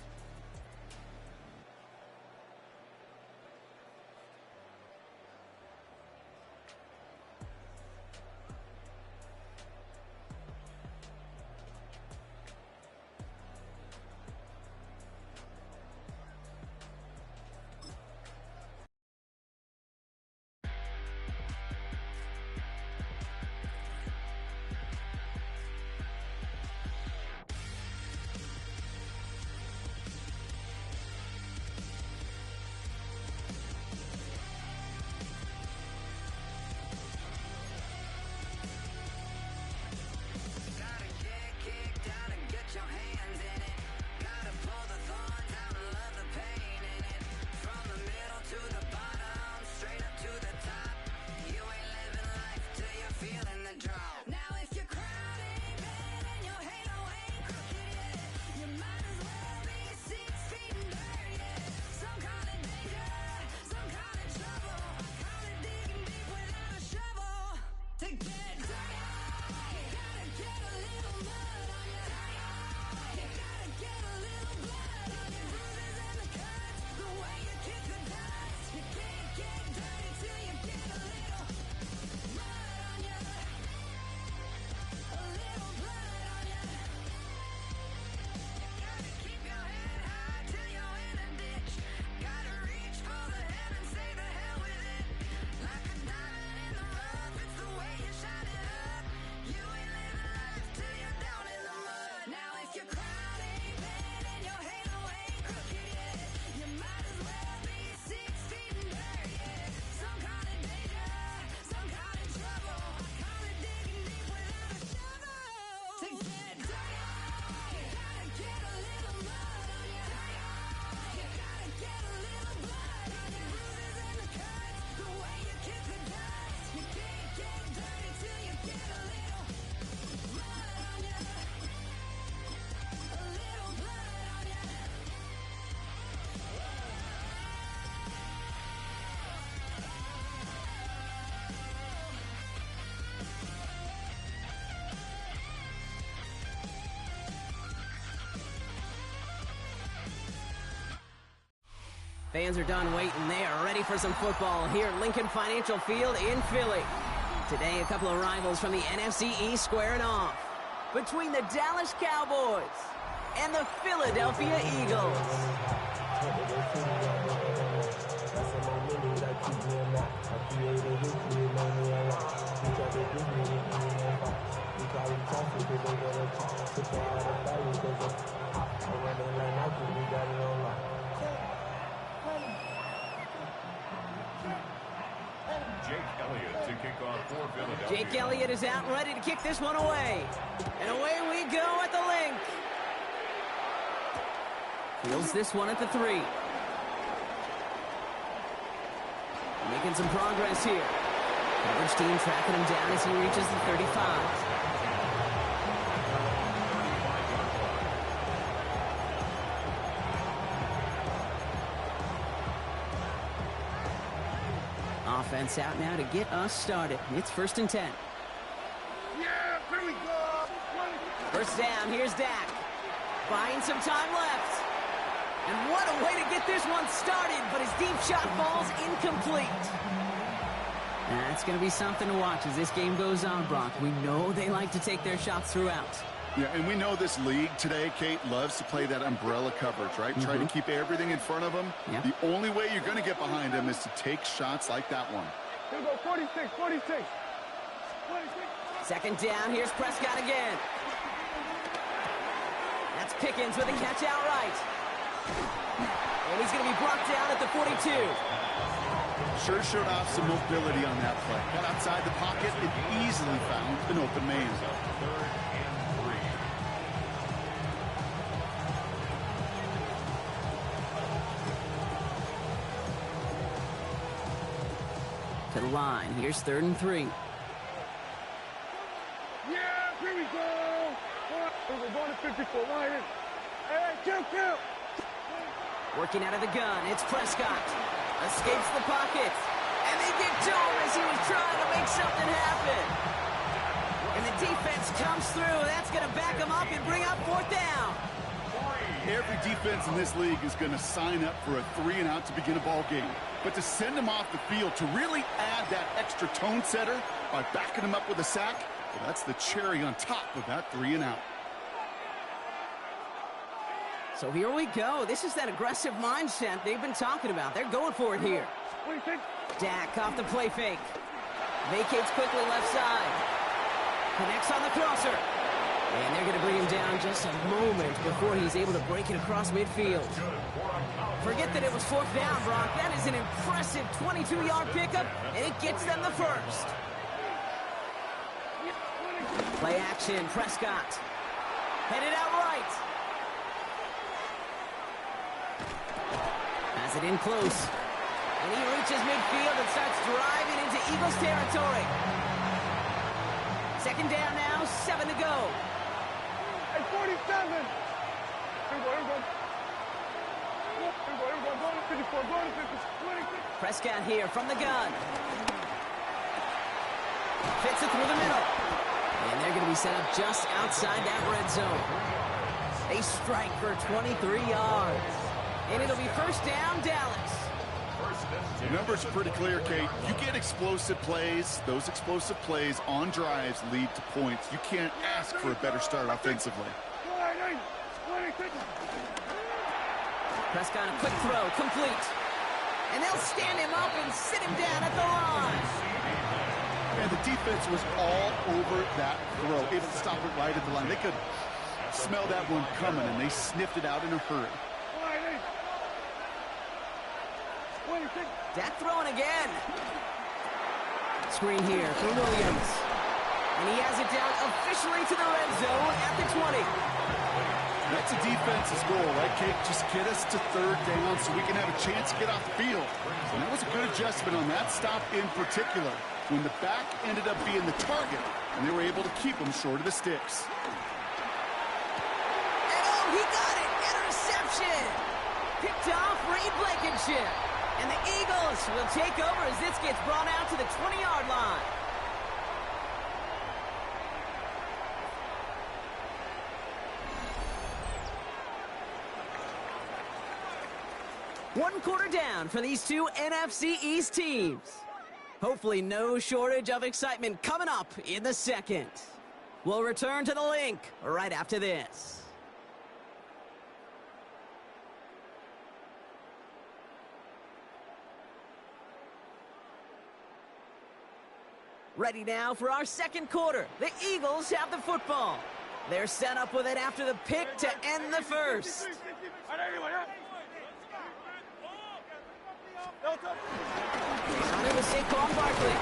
Fans are done waiting. They are ready for some football here at Lincoln Financial Field in Philly. Today, a couple of rivals from the NFC East squaring off. Between the Dallas Cowboys and the Philadelphia Eagles. Jake Elliott to kick off for Philadelphia. Jake Elliott is out and ready to kick this one away. And away we go at the link. Fields this one at the 3. Making some progress here. Coverage team tracking him down as he reaches the 35. Offense out now to get us started. It's 1st and 10. Yeah, here we go. First down, here's Dak. Buying some time left. And what a way to get this one started, but his deep shot falls incomplete. That's going to be something to watch as this game goes on, Brock. We know they like to take their shots throughout. Yeah, and we know this league today, Kate, loves to play that umbrella coverage, right? Try to keep everything in front of them. Yep. The only way you're going to get behind them is to take shots like that one. Here we go, 46, 46. 46. Second down, here's Prescott again. That's Pickens with a catch outright. And he's going to be brought down at the 42. Sure showed off some mobility on that play. Got outside the pocket and easily found an open man. 3rd and 3. To the line, here's 3rd and 3. Yeah, here we go. We're going to 54. Line. Hey, kill. Working out of the gun, it's Prescott. Escapes the pocket. And they get to him as he was trying to make something happen. And the defense comes through. That's going to back him up and bring up 4th down. Every defense in this league is going to sign up for a 3-and-out to begin a ball game. But to send them off the field, to really add that extra tone setter by backing them up with a sack, well, that's the cherry on top of that 3-and-out. So here we go. This is that aggressive mindset they've been talking about. They're going for it here. Dak off the play fake. Vacates quickly left side. Connects on the crosser. And they're going to bring him down just a moment before he's able to break it across midfield. Forget that it was 4th down, Brock. That is an impressive 22-yard pickup, and it gets them the first. Play action, Prescott. Headed out right. Has it in close. And he reaches midfield and starts driving into Eagles territory. 2nd down now, 7 to go. Hey, 47. Here we go. Go to 54, go to 56. Prescott here from the gun. Fits it through the middle. And they're going to be set up just outside that red zone. They strike for 23 yards. And it'll be 1st down, Dallas. The numbers are pretty clear, Kate. You get explosive plays. Those explosive plays on drives lead to points. You can't ask for a better start offensively. Prescott, a quick throw, complete. And they'll stand him up and sit him down at the line. And the defense was all over that throw, able to stop it right at the line. They could smell that one coming, and they sniffed it out in a hurry. Dak throwing again. Screen here for Williams. And he has it down officially to the red zone at the 20. That's a defense's goal, right, Kate? Just get us to 3rd down so we can have a chance to get off the field. And that was a good adjustment on that stop in particular, when the back ended up being the target, and they were able to keep him short of the sticks. And oh, he got it! Interception! Picked off Ray Blankenship. And the Eagles will take over as this gets brought out to the 20-yard line. One quarter down for these two NFC East teams. Hopefully no shortage of excitement coming up in the second. We'll return to the link right after this. Ready now for our second quarter. The Eagles have the football. They're set up with it after the pick to end the first. It was Saquon Barkley.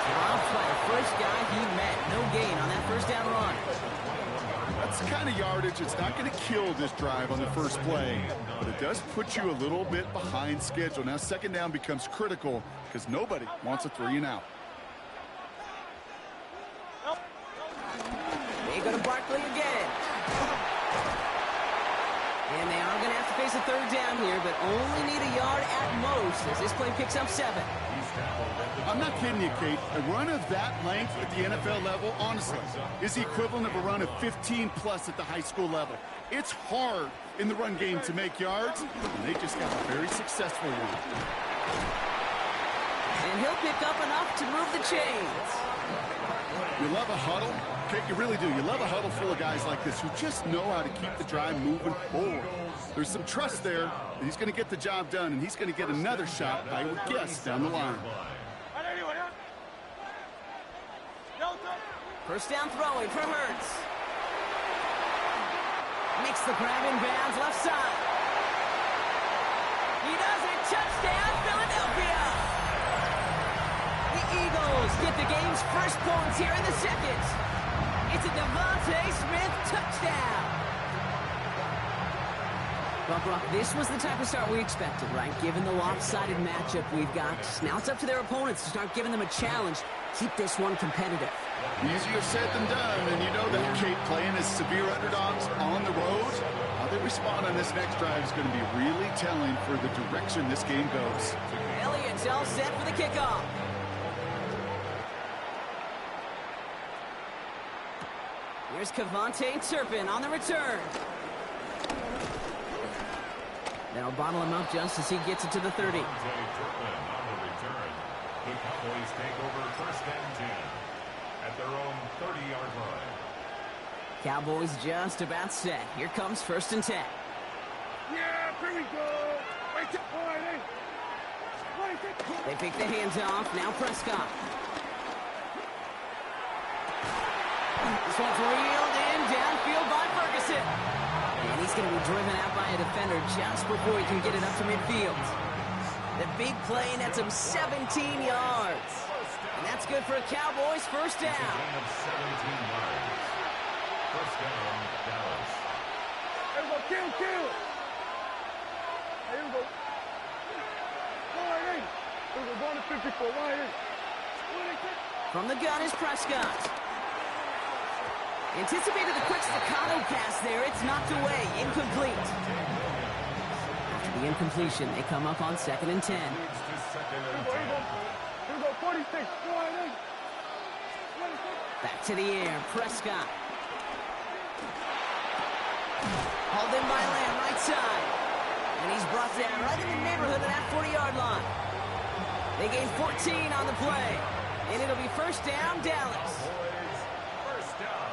Dropped by the first guy he met. No gain on that first down run. That's the kind of yardage. It's not going to kill this drive on the first play, but it does put you a little bit behind schedule. Now second down becomes critical because nobody wants a 3-and-out. They go to Barkley again. And they are going to have to face a third down here, but only need a yard at most as this play picks up 7. I'm not kidding you, Kate. A run of that length at the NFL level, honestly, is the equivalent of a run of 15-plus at the high school level. It's hard in the run game to make yards, and they just got a very successful one. And he'll pick up enough to move the chains. You love a huddle? Kate, you really do. You love a huddle full of guys like this who just know how to keep the drive moving forward. There's some trust there that he's going to get the job done, and he's going to get another shot, I would guess, down the line. First down throwing for Hurts. Makes the grab in bounds left side. He does it. Touchdown, Philadelphia. The Eagles get the game's first points here in the second. It's a Devontae Smith touchdown. Well, Brock, this was the type of start we expected, right? Given the lopsided matchup we've got. Now it's up to their opponents to start giving them a challenge. Keep this one competitive. Easier said than done, and you know that, Kate, playing as severe underdogs on the road. How they respond on this next drive is going to be really telling for the direction this game goes. Elliott's all set for the kickoff. Here's Kevontae Turpin on the return. They'll bottle him up just as he gets it to the 30. The Cowboys take over first and 10 at their own 30-yard line. Cowboys just about set. Here comes first and 10. Yeah, here we go. They pick the hands off. Now Prescott. This one's reeled in downfield by Ferguson. And he's going to be driven out by a defender just before he can get it up to midfield. The big play nets him 17 yards. And that's good for a Cowboys first down. Gain of 17 yards. First down, Dallas. Here we go, kill. Here we go. Line in. Here we go, going to 54, line in. From the gun is Prescott. Anticipated a quick staccato pass there. It's knocked away. Incomplete. After the incompletion, they come up on second and 10. Here we go, 46, line in. Back to the air. Prescott. Hauled in by Lamb, right side. And he's brought down right in the neighborhood of that 40-yard line. They gain 14 on the play. And it'll be first down, Dallas. First down.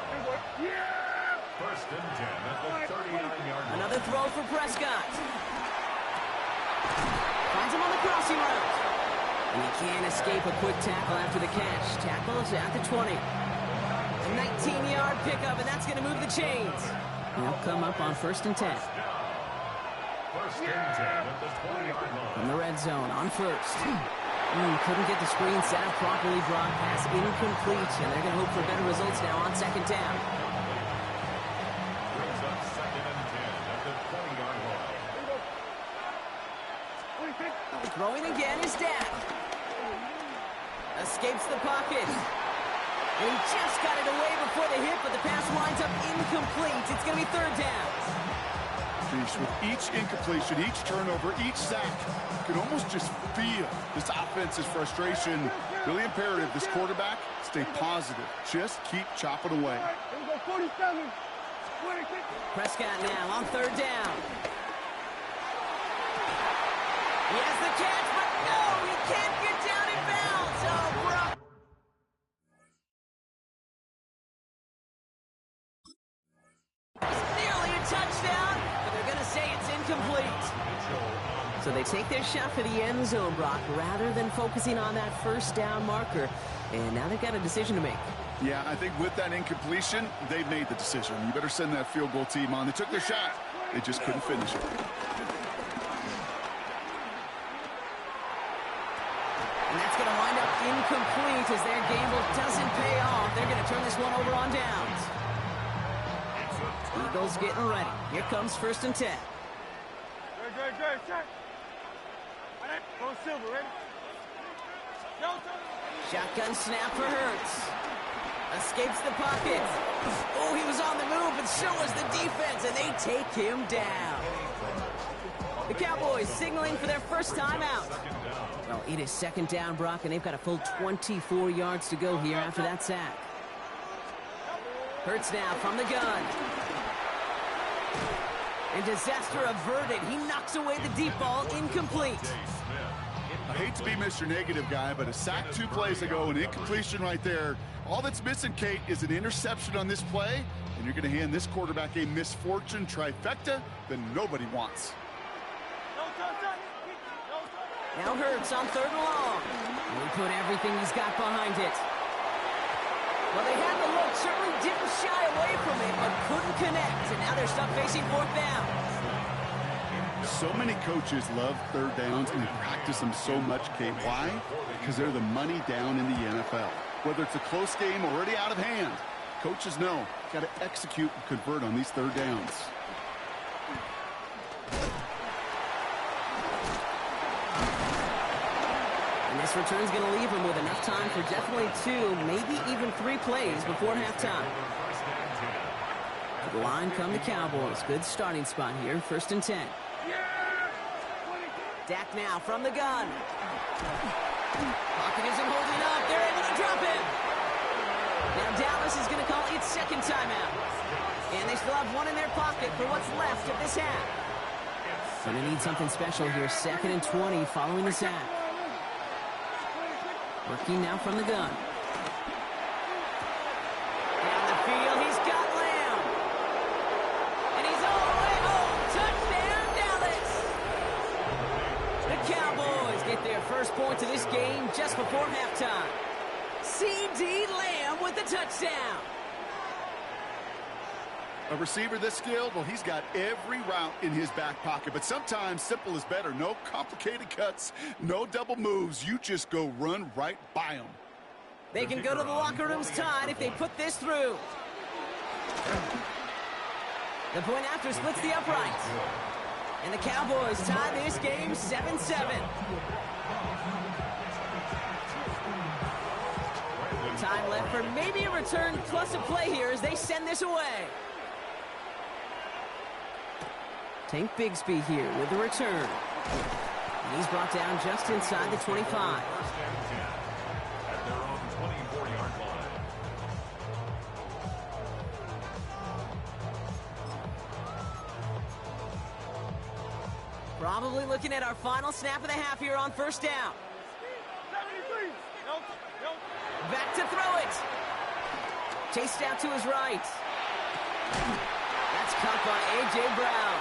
Yeah! First and 10 at the 39-yard line. Another throw for Prescott. Finds him on the crossing route. And he can't escape a quick tackle after the catch. Tackles at the 20. A 19-yard pickup, and that's going to move the chains. They'll come up on first and 10. First and 10 at the 20-yard line. From the red zone on first. Couldn't get the screen set up properly. Brock pass incomplete, and they're going to hope for better results now on second down. Brings up second and 10 at the 20-yard line. Throwing again is Dak. Escapes the pocket. And he just got it away before the hit, but the pass winds up incomplete. It's going to be third down. With each incompletion, each turnover, each sack, you can almost just feel this offense's frustration. Really imperative, this quarterback, stay positive. Just keep chopping away. Here we go, 47, 26. Prescott now on third down. incomplete. So they take their shot for the end zone, Brock, rather than focusing on that first down marker. And now they've got a decision to make. Yeah, I think with that incompletion, they've made the decision. You better send that field goal team on. They took their shot. They just couldn't finish it. And that's going to wind up incomplete as their gamble doesn't pay off. They're going to turn this one over on downs. Eagles getting ready. Here comes 1st and 10. Good, check. Go Silver, ready? Shotgun snap for Hurts. Escapes the pocket. Oh, he was on the move, and so was the defense, and they take him down. The Cowboys signaling for their first time out. Well, it is 2nd down, Brock, and they've got a full 24 yards to go here after that sack. Hurts now from the gun. And disaster averted. He knocks away the deep ball, incomplete. I hate to be Mr. Negative guy, but a sack 2 plays ago, an incompletion right there. All that's missing, Kate, is an interception on this play, and you're going to hand this quarterback a misfortune trifecta that nobody wants. Now Hurts on 3rd and long. And he put everything he's got behind it. Well, they had the look, certainly didn't shy away from it, but couldn't connect, and now they're stuck facing 4th down. So many coaches love 3rd downs, and they practice them so much, Kate. Why? Because they're the money down in the NFL. Whether it's a close game already out of hand, coaches know, got to execute and convert on these 3rd downs. And this return's going to leave him with enough time for definitely 2, maybe even 3 plays before halftime. To the line come the Cowboys. Good starting spot here, 1st and 10. Dak now from the gun. Pocket isn't holding up. They're able to drop him. Now Dallas is going to call its 2nd timeout. And they still have 1 in their pocket for what's left of this half. Going to need something special here. 2nd and 20 following the sack. Working now from the gun. Down the field, he's got Lamb. And he's all the way home. Touchdown, Dallas. The Cowboys get their first points of this game just before halftime. C.D. Lamb with the touchdown. A receiver this skilled, well, he's got every route in his back pocket. But sometimes simple is better. No complicated cuts, no double moves. You just go run right by them. They can go to the locker rooms tied if they put this through. The point after splits the uprights. And the Cowboys tie this game 7-7. Time left for maybe a return plus a play here as they send this away. Tank Bigsby here with the return. And he's brought down just inside the 25. At their own 24-yard line. Probably looking at our final snap of the half here on 1st down. Back to throw it. Chased out to his right. That's caught by A.J. Brown.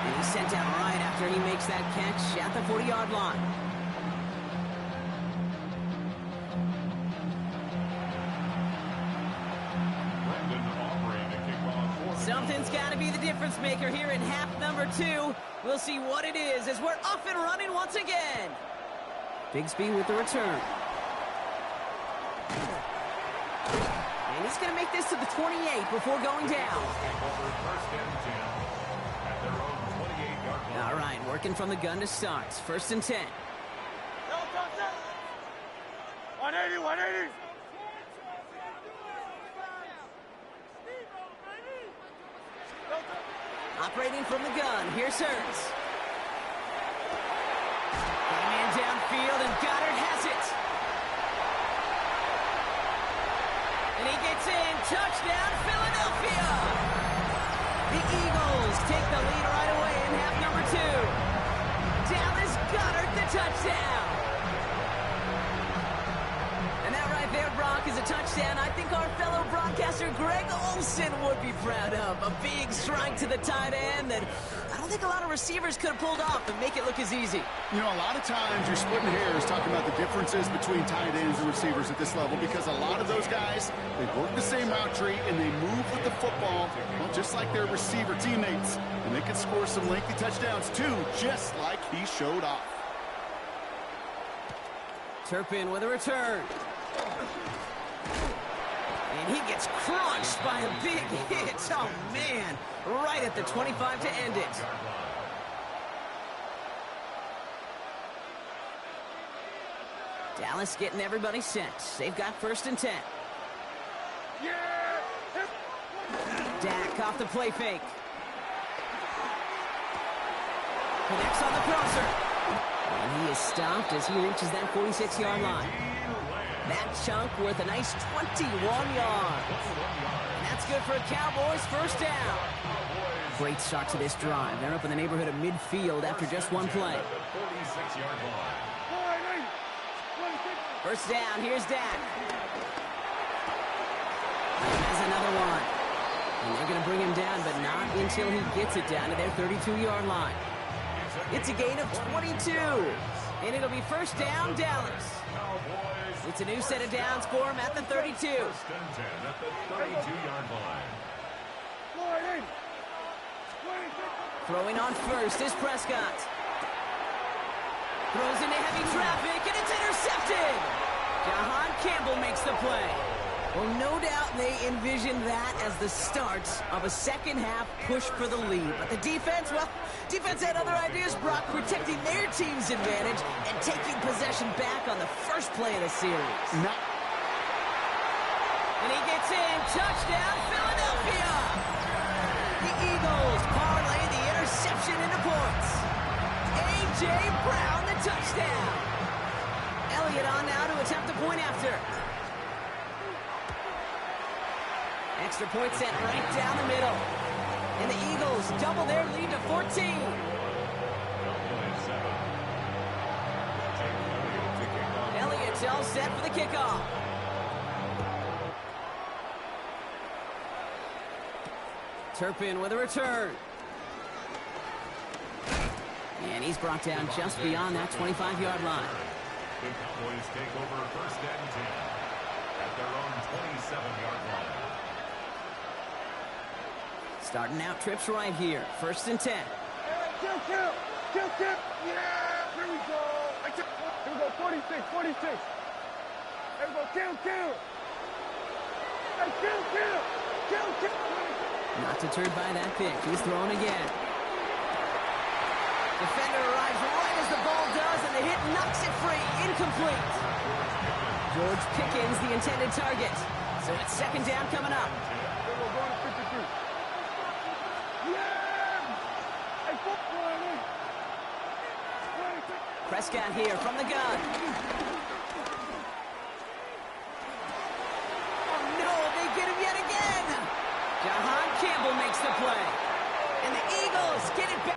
And he's sent down right after he makes that catch at the 40-yard line. Something's got to be the difference maker here in half number 2. We'll see what it is as we're off and running once again. Bigsby with the return. And he's going to make this to the 28 before going down. All right, working from the gun to start. 1st and 10. 180. Operating from the gun, here's Hurts. Got a man downfield, and Goddard has it. And he gets in. Touchdown, Philadelphia! The Eagles take the lead right away in half number 2. Dallas Goddard, the touchdown. And that right there, Brock, is a touchdown I think our fellow broadcaster Greg Olsen would be proud of. A big strike to the tight end that I don't don't think a lot of receivers could have pulled off and make it look as easy. You know, a lot of times you're splitting hairs talking about the differences between tight ends and receivers at this level because a lot of those guys, they work the same route tree and they move with the football, well, just like their receiver teammates. And they can score some lengthy touchdowns too, just like he showed off. Turpin with a return. And he gets crushed by a big hit. Oh, man. Right at the 25 to end it. Dallas getting everybody set. They've got 1st and 10. Dak off the play fake. Connects on the crosser. And he is stopped as he reaches that 46-yard line. That chunk worth a nice 21 yards. And that's good for a Cowboys 1st down. Great start to this drive. They're up in the neighborhood of midfield after just one play. 1st down, here's Dak. There's another one. And they're going to bring him down, but not until he gets it down to their 32-yard line. It's a gain of 22. And it'll be 1st down, Dallas. It's a new set of downs for him at the 32. 1st and 10 at the 32-yard line. Throwing on 1st is Prescott. Throws into heavy traffic, and it's intercepted. Jahan Campbell makes the play. Well, no doubt they envisioned that as the start of a second-half push for the lead. But the defense, well, defense had other ideas, Brock, protecting their team's advantage and taking possession back on the first play of the series. And he gets in. Touchdown, Philadelphia. The Eagles parlay the interception into points. A.J. Brown, the touchdown. Elliott on now to attempt the point after. Extra point set right down the middle. And the Eagles double their lead to 14. Elliott's all set for the kickoff. Turpin with a return. And he's brought down just beyond that 25-yard line. The Cowboys take over 1st and 10 at their own 27-yard line. Starting out trips right here. 1st and 10. Kill. Yeah, here we go. Here we go, 46. Here we go, kill. Hey, kill. Not deterred by that pick. He's thrown again. Defender arrives right as the ball does, and the hit knocks it free. Incomplete. George Pickens, the intended target. So it's 2nd down coming up. Prescott here from the gun. Oh, no, they get him yet again. Jahan Campbell makes the play. And the Eagles get it back.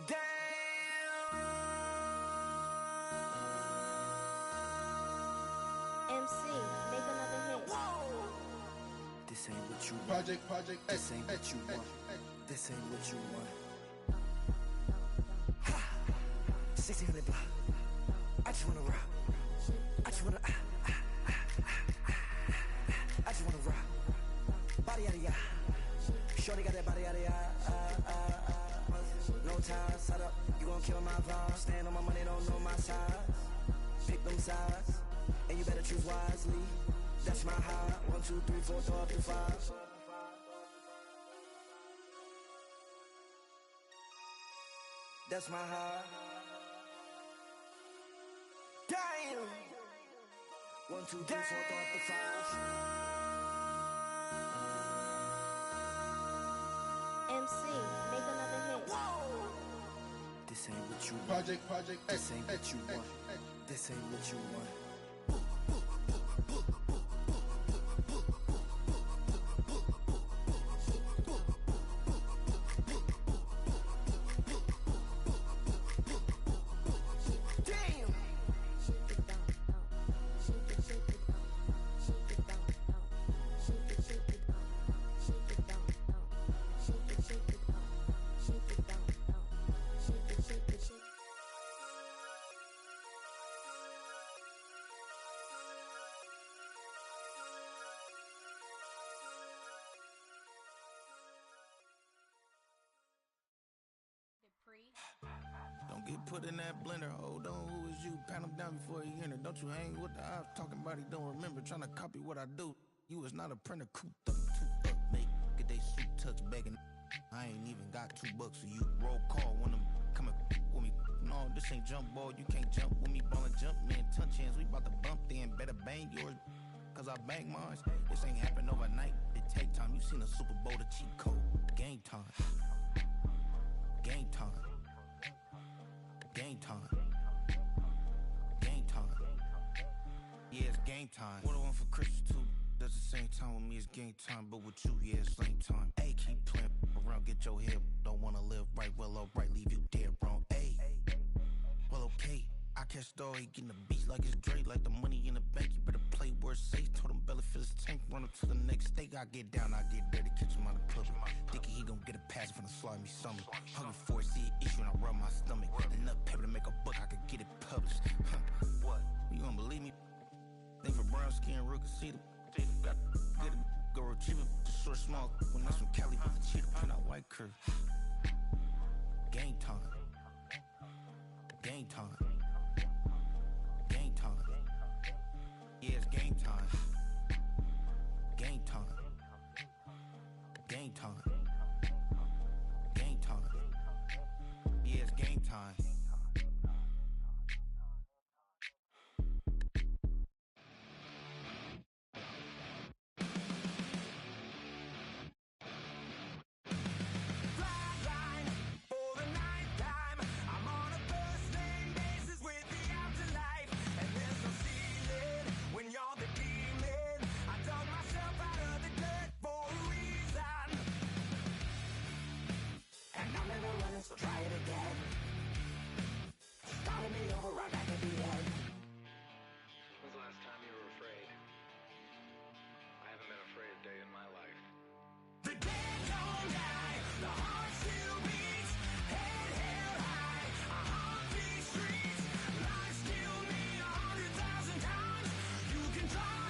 MC, make another hit. This ain't what you want. Project, This ain't what you want. This ain't what you want. Ha! 1600 block. I just wanna rock. I just wanna I just wanna rock. Body out of ya. Shorty got that body out of ya. No time, set up. You gon' kill my vibe. Stand on my money, don't know my size. Pick them sides, and you better choose wisely. That's my high. 1, 2, 3, 4, throw up to 5. That's my high. Damn. 1, 2, 3, 4, throw up to 5. MC, make another hit. This ain't what you want. Project, This ain't what you want. This ain't what you want. Don't get put in that blender. Hold on, who is you? Pat him down before he enter. Don't you hang with the ops talking about he don't remember. Trying to copy what I do. You was not a printer. Cooped up, too up, make get they suit tucks begging. I ain't even got $2 for you. Roll call when I'm coming with me. No, this ain't jump ball. You can't jump with me. Ballin' jump, man. Touch hands. We bout to bump then. Better bang yours. Cause I bang mine. This ain't happen overnight. It take time. You seen a Super Bowl, the cheat code. Game time. Game time. Game time. Game time. Yeah, it's game time. What I want for Christmas too. That's the same time with me, it's game time. But with you, yeah, it's same time. Hey, keep playing around, get your head. Don't wanna live right, well, alright, leave you dead wrong. Hey, well, okay. I catch the dog, he getting the beats like it's Dre, like the money in the bank. You better play where it's safe. Told him belly fill his tank, run up to the next steak. I get down, I get dirty, catch him on the club. Thinking he gon' get a pass from the slide me something. Hungry for it, see an issue and I rub my stomach. Enough paper to make a book, I could get it published. What? You don't believe me? Think for brown skin, real can see them. Got get it, go retrieve it, short, small. When that's from Cali, but the cheetah print out white curve. Game time. Game time. Game time. Yeah, it's game time. Game time. Game time. Game time. Yeah, it's game time. So try it again. Starting me over right back at the end. When's the last time you were afraid? I haven't been afraid a day in my life. The dead don't die, the heart still beats, head held high, I haunt these streets, life still me 100,000 times. You can try,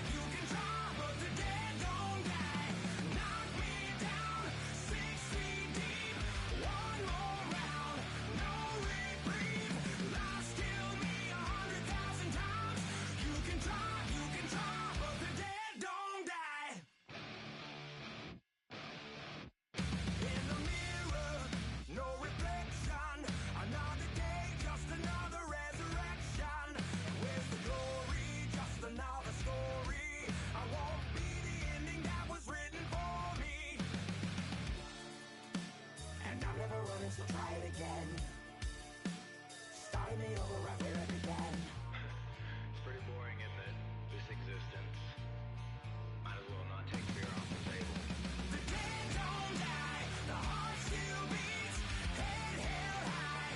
but the dead don't die. Knock me down, 6 feet deep, one more round, no reprieve, life still me 100,000 times. You can try, but the dead don't die. In the mirror, no reflection. Another day, just another resurrection. Where's the glory? Just another story. I won't be the ending that was written for me. And I'm never running, so try it again. Starting me over right where I began. It's pretty boring, isn't it? This existence. Might as well not take fear off the table. The dead don't die, the heart still beats, head held high.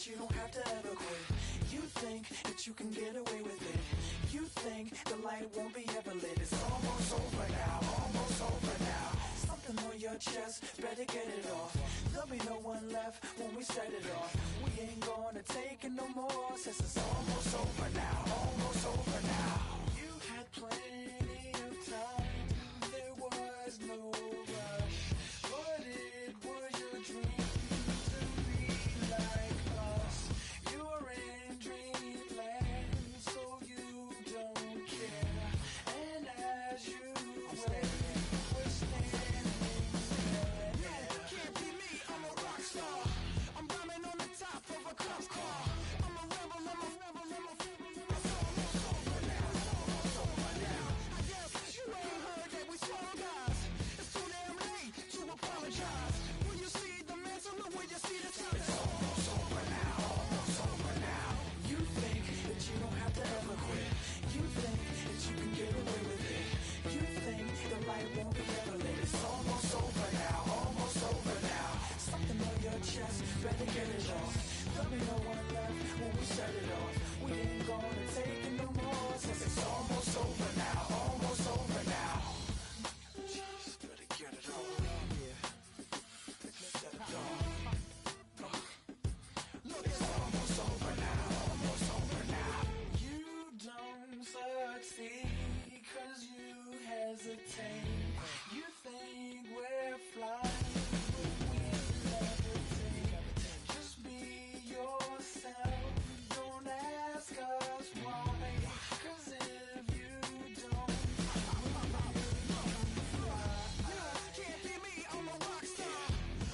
You don't have to ever quit. You think that you can get away with it. You think the light won't be ever lit. It's almost over now, almost over now. Something on your chest, better get it off. There'll be no one left when we set it off. We ain't gonna take it no more, since it's almost over now, almost over now. You had plenty of time, there was no rush, but it was your dream to be like us. You're in dreamland, so you don't care. And as you wait, we're standing there. You can't be me, I'm a rock star. I'm rhyming on the top of a cop car. I'm a rebel, I'm a rebel, I'm a rebel. It's almost over now, almost over now. I guess you ain't heard that we swallow guys. It's too damn late to apologize. When you see the mantle, look when you see the sun. It's almost over now, almost over now. You think that you don't have to ever quit. You think that you can get away with it. You think the light won't be ever lit. It's almost over now, almost over now. Something on your chest, better get it off. There'll be no one left when we set it off. We ain't gonna take it no more, since it's almost over now, almost over now. Just better get it off. Yeah. Set it off. Look, it's almost over now, almost over now. You don't succeed 'cause you hesitate. You think we're flying, but we levitate. Just be yourself, don't ask us why. 'Cause if you don't, can't be me, I'm a rock star.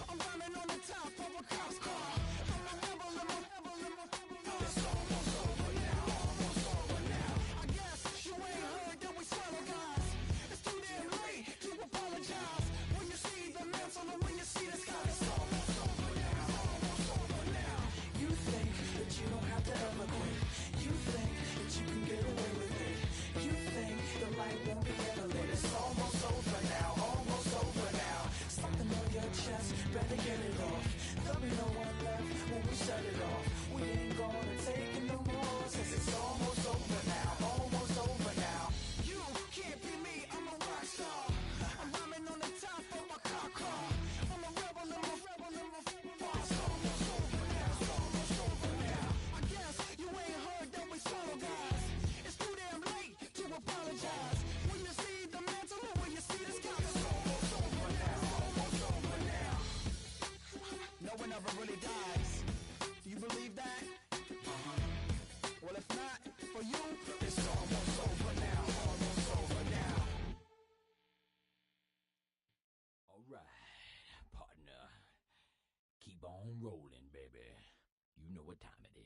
I'm rhyming on the top of a cop's car. I'm a rebel, I'm a rebel, I'm a rebel. It's almost over now, almost over now. I guess you ain't heard that we swallow guys. It's too damn late to apologize. When you see the mantle and when you see the sky, it's almost over now, almost over now. You think that you don't have to ever quit. You think that you can get away with it. You think the light won't be ever lit. It's almost over now, almost over now. Something on your chest, better get it off. There'll be no one left when we set it off. We ain't gonna take it no more, since it's almost over now, almost over now. You can't be me, I'm a rock star. I'm rhyming on the top of my car. I'm a rebel, I'm a rebel, I'm a rebel. It's almost over now, it's almost over now. I guess you ain't heard that we swallow guys. It's too damn late to apologize. When you see the mantle or when you see the sky, it's almost over now, almost over now. No one ever really dies. Do you believe that? Well, if not, for you, it's almost over now, almost over now. All right, partner. Keep on rolling, baby. You know what time it is.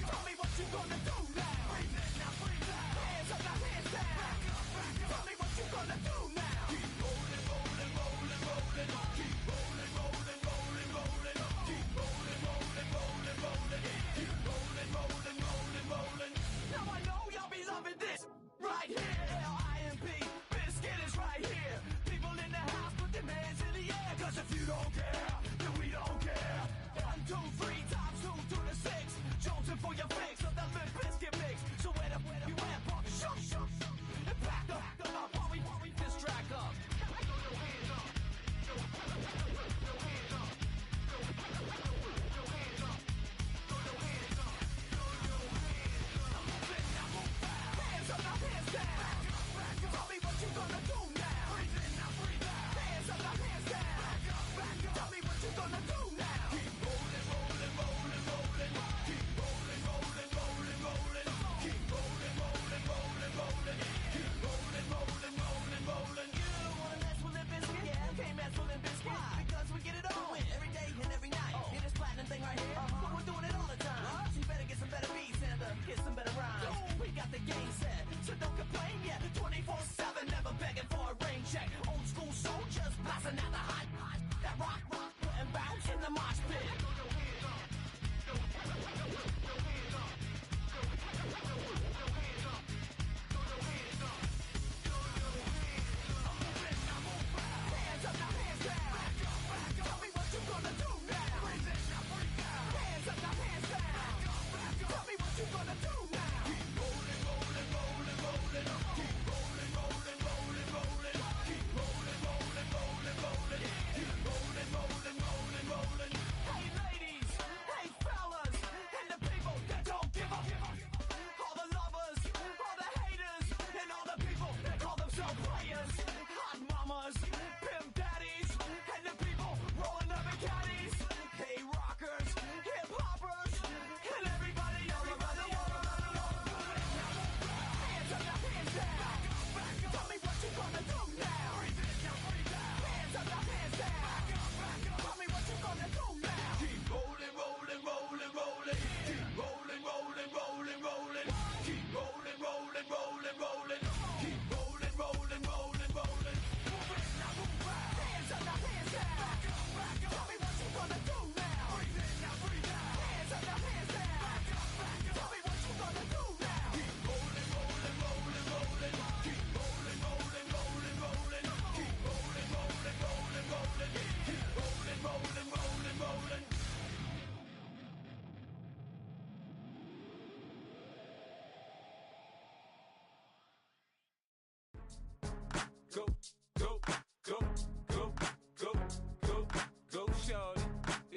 Tell me what you gonna do now. Keep rolling, rolling.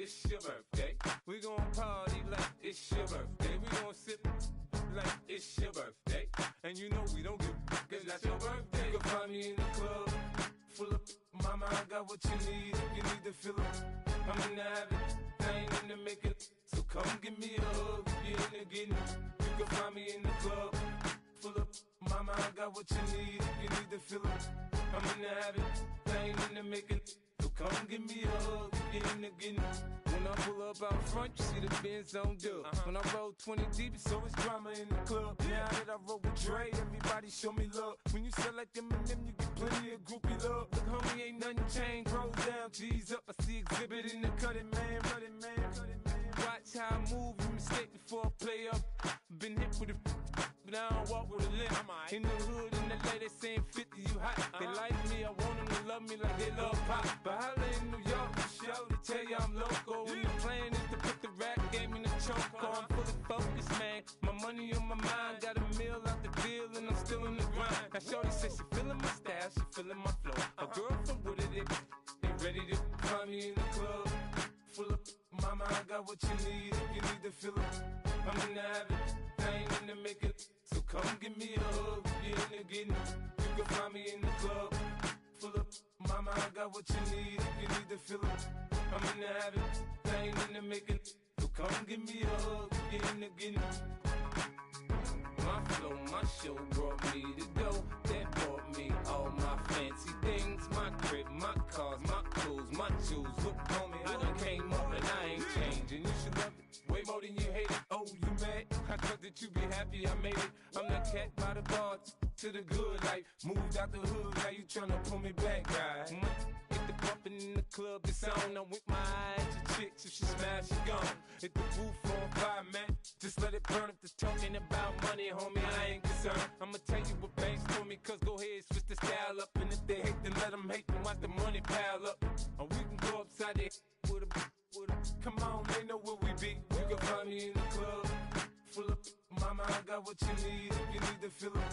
it's your birthday. We gon' party like it's your birthday. We gon' sip like it's your birthday. And you know we don't give cause that's your birthday. You can find me in the club, full of mama, I got what you need. If you need to fill up, I'm in the habit, I ain't in the making. So come give me a hug, if you're in the getting. You can find me in the club, full of mama, I got what you need. If you need to fill up, I'm in the habit, I ain't in the making. So come give me a hug, if you're in the getting. When I pull up out front, you see the Benz on dub. When I roll 20 deep, it's always drama in the club. Now that I roll with Dre, everybody show me love. When you sell like Eminem, you get plenty of groupie love. Look, homie, ain't nothing changed. Roll down, G's up. I see exhibit in the cutting, man. Watch how I move, you mistake before I play up. Been hit with a but I don't walk with a limp. In the hood, in the LA, they saying 50, you hot. They like me, I want them to love me like they love pop. But holla in New York, show, they tell you I'm local. And the plan is to put the rap game in the choke. I'm fully focused, man. My money on my mind, got a meal out the deal, and I'm still in the grind. Now shorty says she feeling my style, she feeling my flow. A girl from Wooded, they ready to find me in the club. Full of mama, I got what you need. If you need to fill up, I'm in the habit, I ain't in the making. So come give me a hug, if you're in the getting. You can find me in the club, full of mama, I got what you need. If you need to fill up, I'm in the habit, I ain't in the making. So come give me a hug, if you're in the getting. My flow, my show brought me to go. That brought me all my fancy things. My crib, my cars, my clothes, my jewels. Look, homie, I done came up and I ain't changing. You should love it way more than you hate it. Oh, you mad? I thought that you be happy I made it. I'm that cat by the bar to the good life. Moved out the hood, now you tryna pull me back, right? Hit the bumpin' in the club, it's on. I'm with my eyes to chicks, if she smash, she gone. Hit the roof on fire, man. Just let it burn if they're talking about money, homie, I ain't concerned. I'ma tell you what banks for me, cause go ahead, switch the style up. And if they hate, then let them hate, then watch the money pile up. Or we can go upside there with a come on, they know where we be. You can find me in the club, full of mama, I got what you need. If you need to fill up,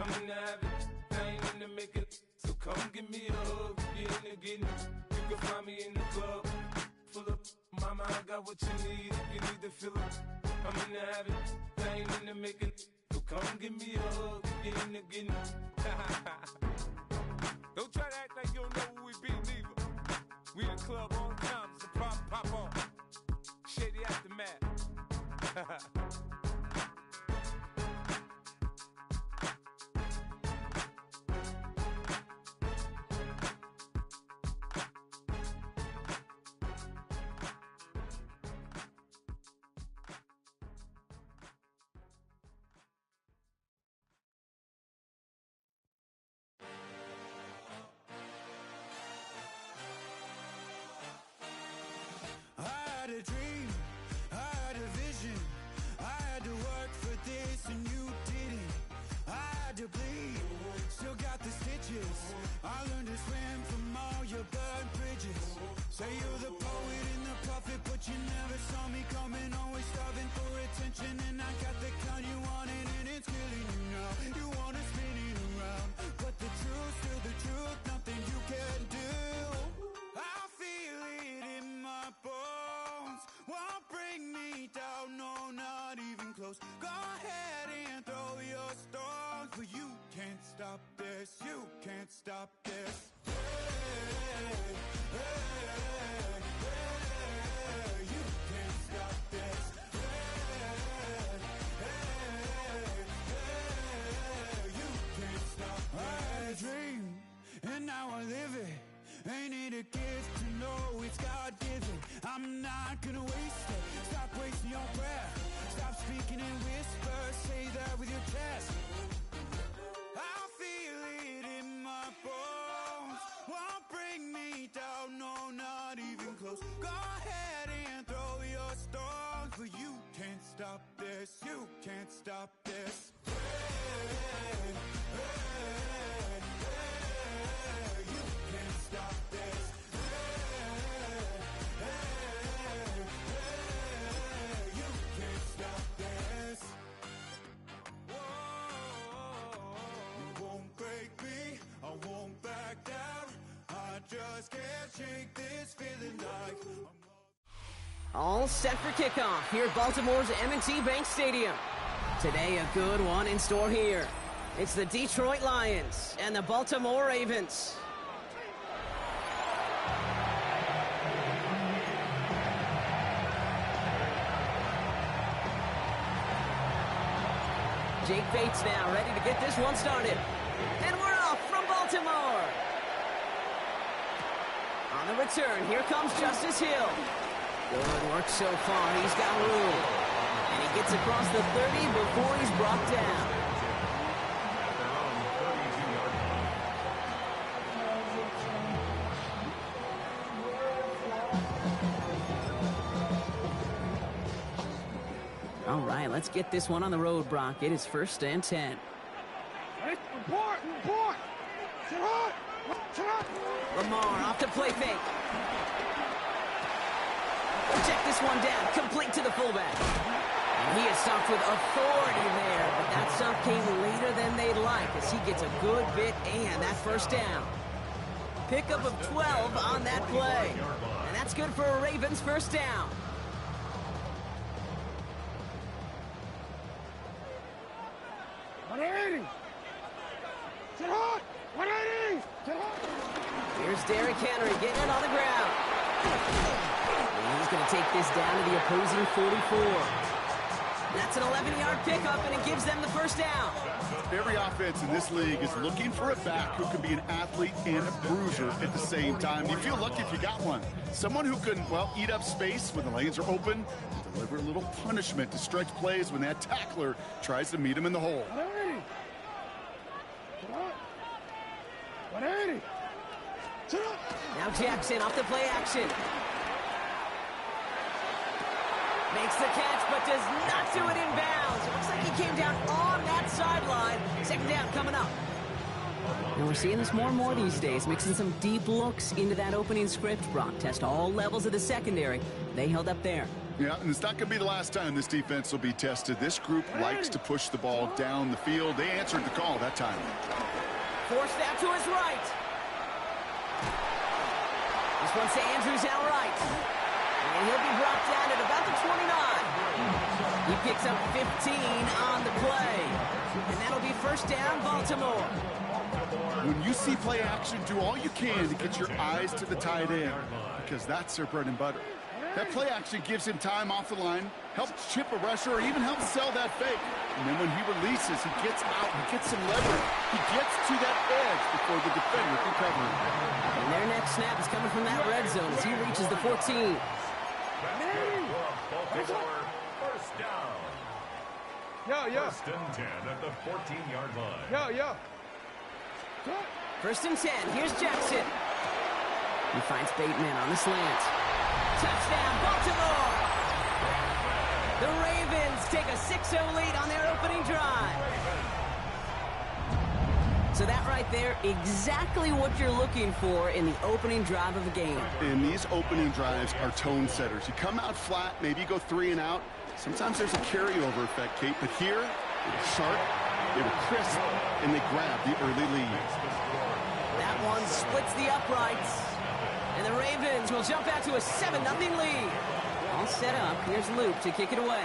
I'm in the habit, I ain't in the making. So come give me a hug, if you're in the getting. You can find me in the club, full of mama, I got what you need. If you need to fill up, I'm in the habit, I ain't in the making. So come give me a hug, if you're in the getting. Don't try to act like you don't know who we be, neither. We in the club all the time, it's a pop on. Shady Aftermath. I had a dream, I had a vision. I had to work for this and you didn't. I had to bleed, still got the stitches. I learned to swim from all your burned bridges. Say you're the poet and the prophet, but you never saw me coming. Always starving for attention, and I got the kind you wanted, and it's killing you now. You wanna spin it around, but the truth's still the truth. Nothing you can do. I feel it in my bones. Won't bring me down, no, not even close. Go ahead and throw your stones, but you can't stop this. You can't stop this. Hey, hey, hey, you can't stop this. Hey, hey, hey, you can't stop this. I had a dream, and now I live it. Ain't it a gift to know it's God-given? I'm not gonna waste it. Stop wasting your breath. Stop speaking in whispers. Say that with your chest. I feel it in my bones. Won't bring me down, no, not even close. Go ahead and throw your stones, but you can't stop this. You can't stop this. Hey, hey, hey, you can't stop this. Hey, hey, hey, you can't stop this. Whoa, you won't break me, I won't back down. I just can't shake this feeling like All set for kickoff here at Baltimore's M&T Bank Stadium. Today, a good one in store here. It's the Detroit Lions and the Baltimore Ravens. Jake Bates now ready to get this one started. And we're off from Baltimore. On the return, here comes Justice Hill. Good work so far. He's got room. And he gets across the 30 before he's brought down. All right, let's get this one on the road, Brock. It is 1st and 10. Report! Lamar off to play fake. Check this one down, complete to the fullback. And he is stopped with authority there, but that stop came later than they'd like as he gets a good bit and that first down. Pickup of 12 on that play. And that's good for a Ravens first down. Here's Derrick Henry getting it on the ground. And he's going to take this down to the opposing 44. That's an 11-yard pickup, and it gives them the first down. Every offense in this league is looking for a back who can be an athlete and a bruiser at the same time. You feel lucky if you got one. Someone who can, well, eat up space when the lanes are open and deliver a little punishment to stretch plays when that tackler tries to meet him in the hole. 180. Now Jackson off the play action. Makes the catch, but does not do it in bounds. It looks like he came down on that sideline. Second down coming up. And we're seeing this more and more these days, mixing some deep looks into that opening script. Brock test all levels of the secondary. They held up there. Yeah, and it's not going to be the last time this defense will be tested. This group likes to push the ball down the field. They answered the call that time. Forced out to his right. This one's to Andrews out right. And he'll be brought down at about the 29. He picks up 15 on the play. And that'll be first down, Baltimore. When you see play action, do all you can to get your eyes to the tight end, because that's their bread and butter. That play action gives him time off the line, helps chip a rusher, or even helps sell that fake. And then when he releases, he gets out, he gets some leverage. He gets to that edge before the defender can cover him. And their next snap is coming from that red zone as he reaches the 14. First down. First and 10 at the 14-yard line. First and 10. Here's Jackson. He finds Bateman on the slant. Touchdown, Baltimore! The Ravens take a 6-0 lead on their opening drive. So that right there, exactly what you're looking for in the opening drive of a game. And these opening drives are tone setters. You come out flat, maybe you go 3 and out. Sometimes there's a carryover effect, Kate, but here, they were sharp, they were crisp, and they grabbed the early lead. That one splits the uprights. And the Ravens will jump out to a 7-0 lead. All set up. Here's Luke to kick it away.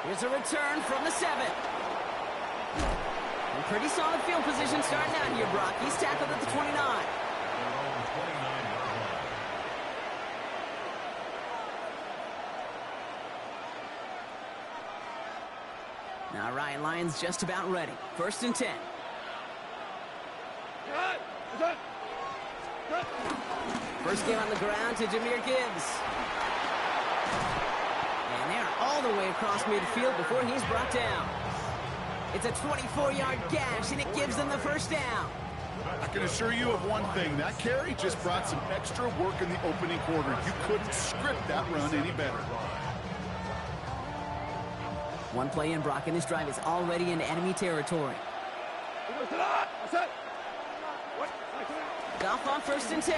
Here's a return from the 7. And pretty solid field position starting out here, Brock. He's tackled at the 29. All right, Lions just about ready. First and 10. First game on the ground to Jahmyr Gibbs. And they're all the way across midfield before he's brought down. It's a 24-yard gash, and it gives them the first down. I can assure you of one thing. That carry just brought some extra work in the opening quarter. You couldn't script that run any better. One play in, Brock, and this drive is already into enemy territory. Goff on first and 10.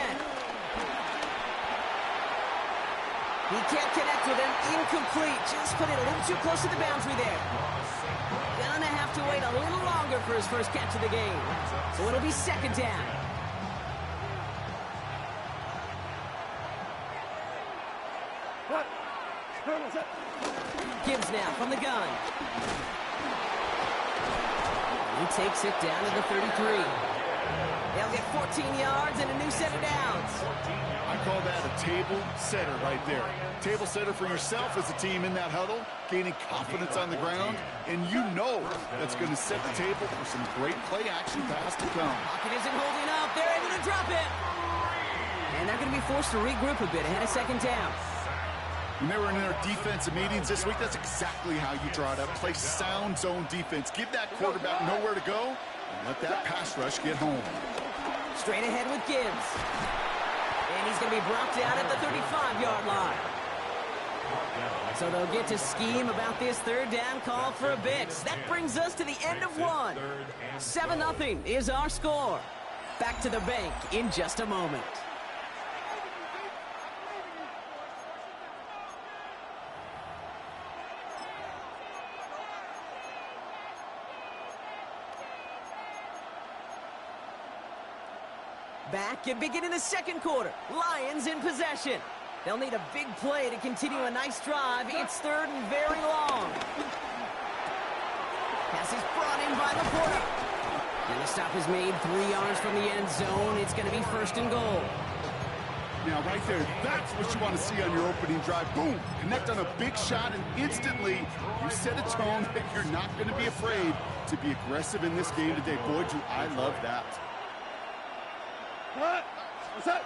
He can't connect with him. Incomplete. Just put it a little too close to the boundary there. Gonna have to wait a little longer for his first catch of the game. So it'll be second down. Gibbs now from the gun. He takes it down to the 33. They'll get 14 yards and a new set of downs. I call that a table setter right there. Table setter for yourself as a team in that huddle, gaining confidence on the ground, and you know that's going to set the table for some great play action pass to come. Pocket isn't holding up. They're able to drop it. And they're going to be forced to regroup a bit ahead of second down. When they were in their defensive meetings this week, that's exactly how you draw it up. Play sound zone defense. Give that quarterback nowhere to go and let that pass rush get home. Straight ahead with Gibbs. And he's going to be brought down at the 35-yard line. So they'll get to scheme about this third down call for a bit. That brings us to the end of one. 7-0 is our score. Back to the bank in just a moment. Back and beginning the second quarter. Lions in possession. They'll need a big play to continue a nice drive. It's third and very long. Pass is brought in by Laporta. And the stop is made 3 yards from the end zone. It's going to be first and goal. Now, right there, that's what you want to see on your opening drive. Boom! Connect on a big shot, and instantly you set a tone that you're not going to be afraid to be aggressive in this game today. Boy, do I love that. What's up?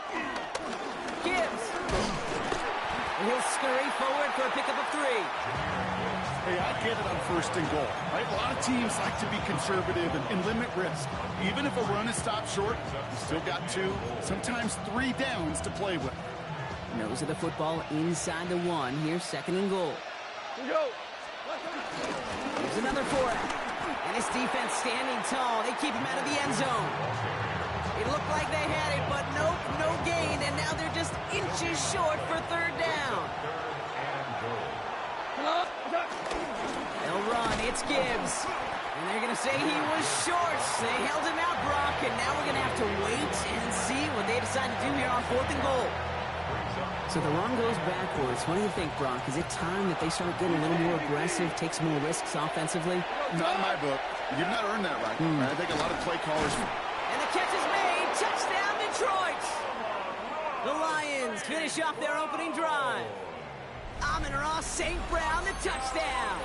Gibbs. And he'll scurry forward for a pickup of 3. Hey, I get it on first and goal, right? A lot of teams like to be conservative and limit risk. Even if a run is stopped short, you still got 2, sometimes 3 downs to play with. Nose of the football inside the 1. Here's second and goal. Here's another foray. And this defense standing tall. They keep him out of the end zone. It looked like they had it, but nope, no gain, and now they're just inches short for third down. They'll run, it's Gibbs. And they're going to say he was short. They held him out, Brock, and now we're going to have to wait and see what they decide to do here on fourth and goal. So the run goes backwards. What do you think, Brock? Is it time that they start getting a little more aggressive, take some more risks offensively? Not in my book. You've not earned that right. I think a lot of play callers... And the catch is made. Touchdown, Detroit. The Lions finish off their opening drive. Amon-Ra St. Brown, the touchdown.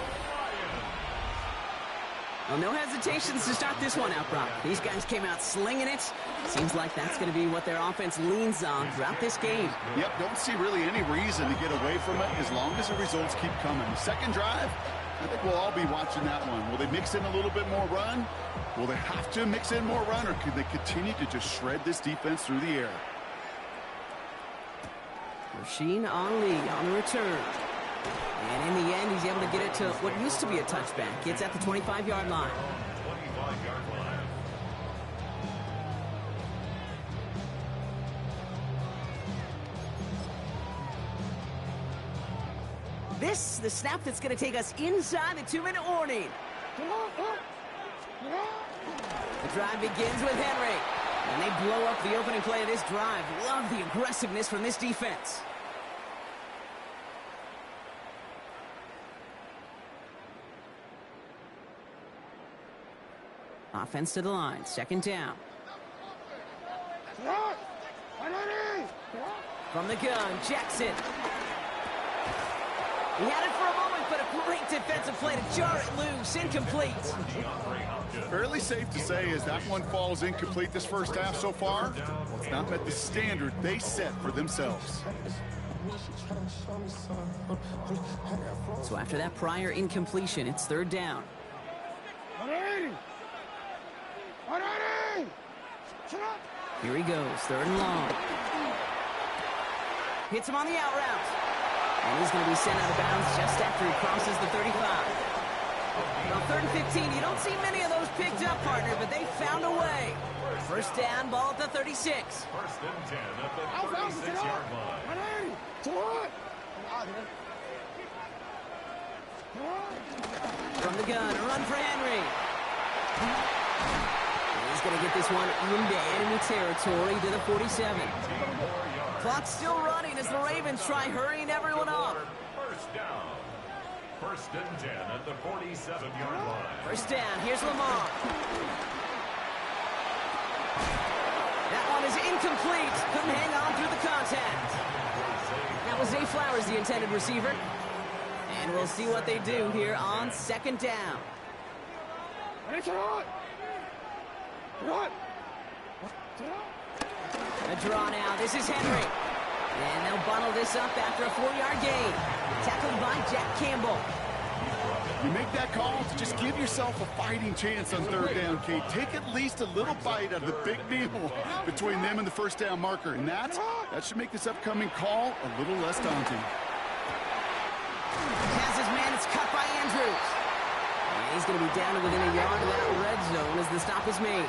Well, no hesitations to start this one out, Brock. These guys came out slinging it. Seems like that's going to be what their offense leans on throughout this game. Yep, don't see really any reason to get away from it as long as the results keep coming. The second drive, I think we'll all be watching that one. Will they mix in a little bit more run? Will they have to mix in more run, or can they continue to just shred this defense through the air? Rasheen Ali on the return. And in the end, he's able to get it to what used to be a touchback. It's at the 25-yard line. This, the snap that's going to take us inside the 2-minute warning. The drive begins with Henry. And they blow up the opening play of this drive. Love the aggressiveness from this defense. Offense to the line. Second down. From the gun, Jackson. He had it for a moment, but a great defensive play to jar it loose. Incomplete. Fairly safe to say as that one falls incomplete this first half so far, well, it's not met the standard they set for themselves. So after that prior incompletion, it's third down. Here he goes, third and long. Hits him on the out route. And he's going to be sent out of bounds just after he crosses the 35. Well, third and 15, you don't see many of those picked up, partner, but they found a way. First down, ball at the 36. First and 10 at the 36-yard line. From the gun, a run for Henry. And he's going to get this one into enemy territory to the 47. Clock's still running as the Ravens try hurrying everyone up. First down. First and 10 at the 47-yard line. First down. Here's Lamar. That one is incomplete. Couldn't hang on through the contact. That was Zay Flowers, the intended receiver. And we'll see what they do here on second down. A draw now. This is Henry. And they'll bundle this up after a 4-yard gain. Tackled by Jack Campbell. You make that call to just give yourself a fighting chance on third down, Kate. Take at least a little bite out of the big meal between them and the first down marker. And that should make this upcoming call a little less daunting. Has his man. It's cut by Andrews. And he's going to be down to within a yard of that red zone as the stop is made.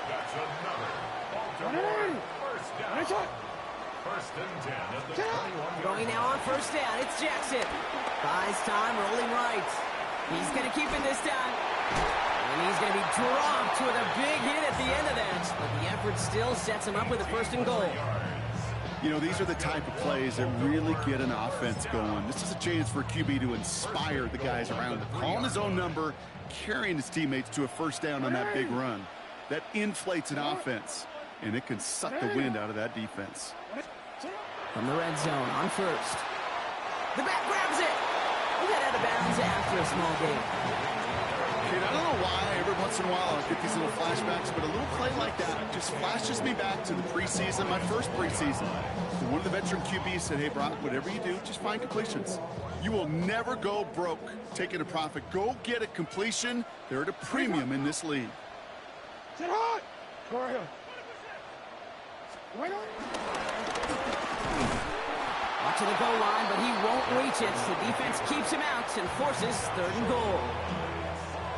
That's another Baltimore first down. First and 10 at the 21-yard Going now on first down. It's Jackson. Buys time, rolling right. He's going to keep it this time. And he's going to be dropped with a big hit at the end of that. But the effort still sets him up with a first and goal. You know, these are the type of plays that really get an offense going. This is a chance for QB to inspire the guys around him. Calling his own number, carrying his teammates to a first down on that big run. That inflates an offense, and it can suck the wind out of that defense. From the red zone on first. The back grabs it. He got out of bounds after a small gain. Kid, I don't know why every once in a while I get these little flashbacks, but a little play like that just flashes me back to the preseason, my first preseason. And one of the veteran QBs said, hey, Brock, whatever you do, just find completions. You will never go broke taking a profit. Go get a completion. They're at a premium in this league. Sit hot! Go right here. Up to the goal line, but he won't reach it. The defense keeps him out and forces third and goal.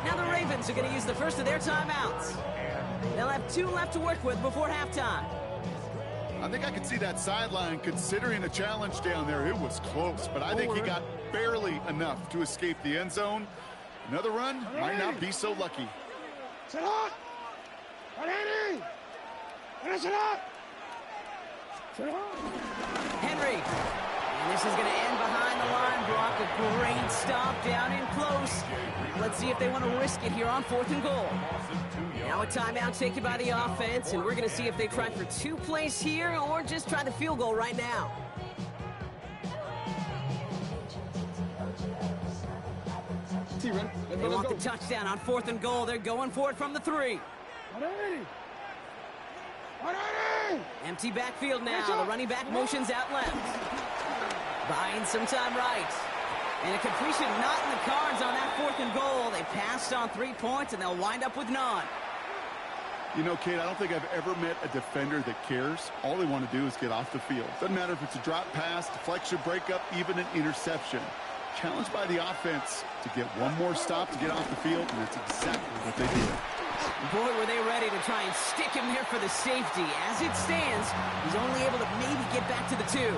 Now the Ravens are going to use the first of their timeouts. They'll have 2 left to work with before halftime. I think I could see that sideline considering a challenge down there. It was close, but I think he got barely enough to escape the end zone. Another run might not be so lucky. Sit hot! Ready! Finish it up! Henry. And this is going to end behind the line, Brock. A great stop down in close. Let's see if they want to risk it here on 4th and goal. Now a timeout taken by the offense, and we're going to see if they try for 2 plays here or just try the field goal right now. They want the touchdown on 4th and goal. They're going for it from the 3. Empty backfield now. The running back motions out left. Buying some time right. And a completion not in the cards on that 4th and goal. They passed on 3 points, and they'll wind up with none. You know, Kate, I don't think I've ever met a defender that cares. All they want to do is get off the field. Doesn't matter if it's a drop pass, deflection, breakup, even an interception. Challenged by the offense to get one more stop to get off the field, and that's exactly what they did. Boy, were they ready to try and stick him there for the safety. As it stands, he's only able to maybe get back to the 2.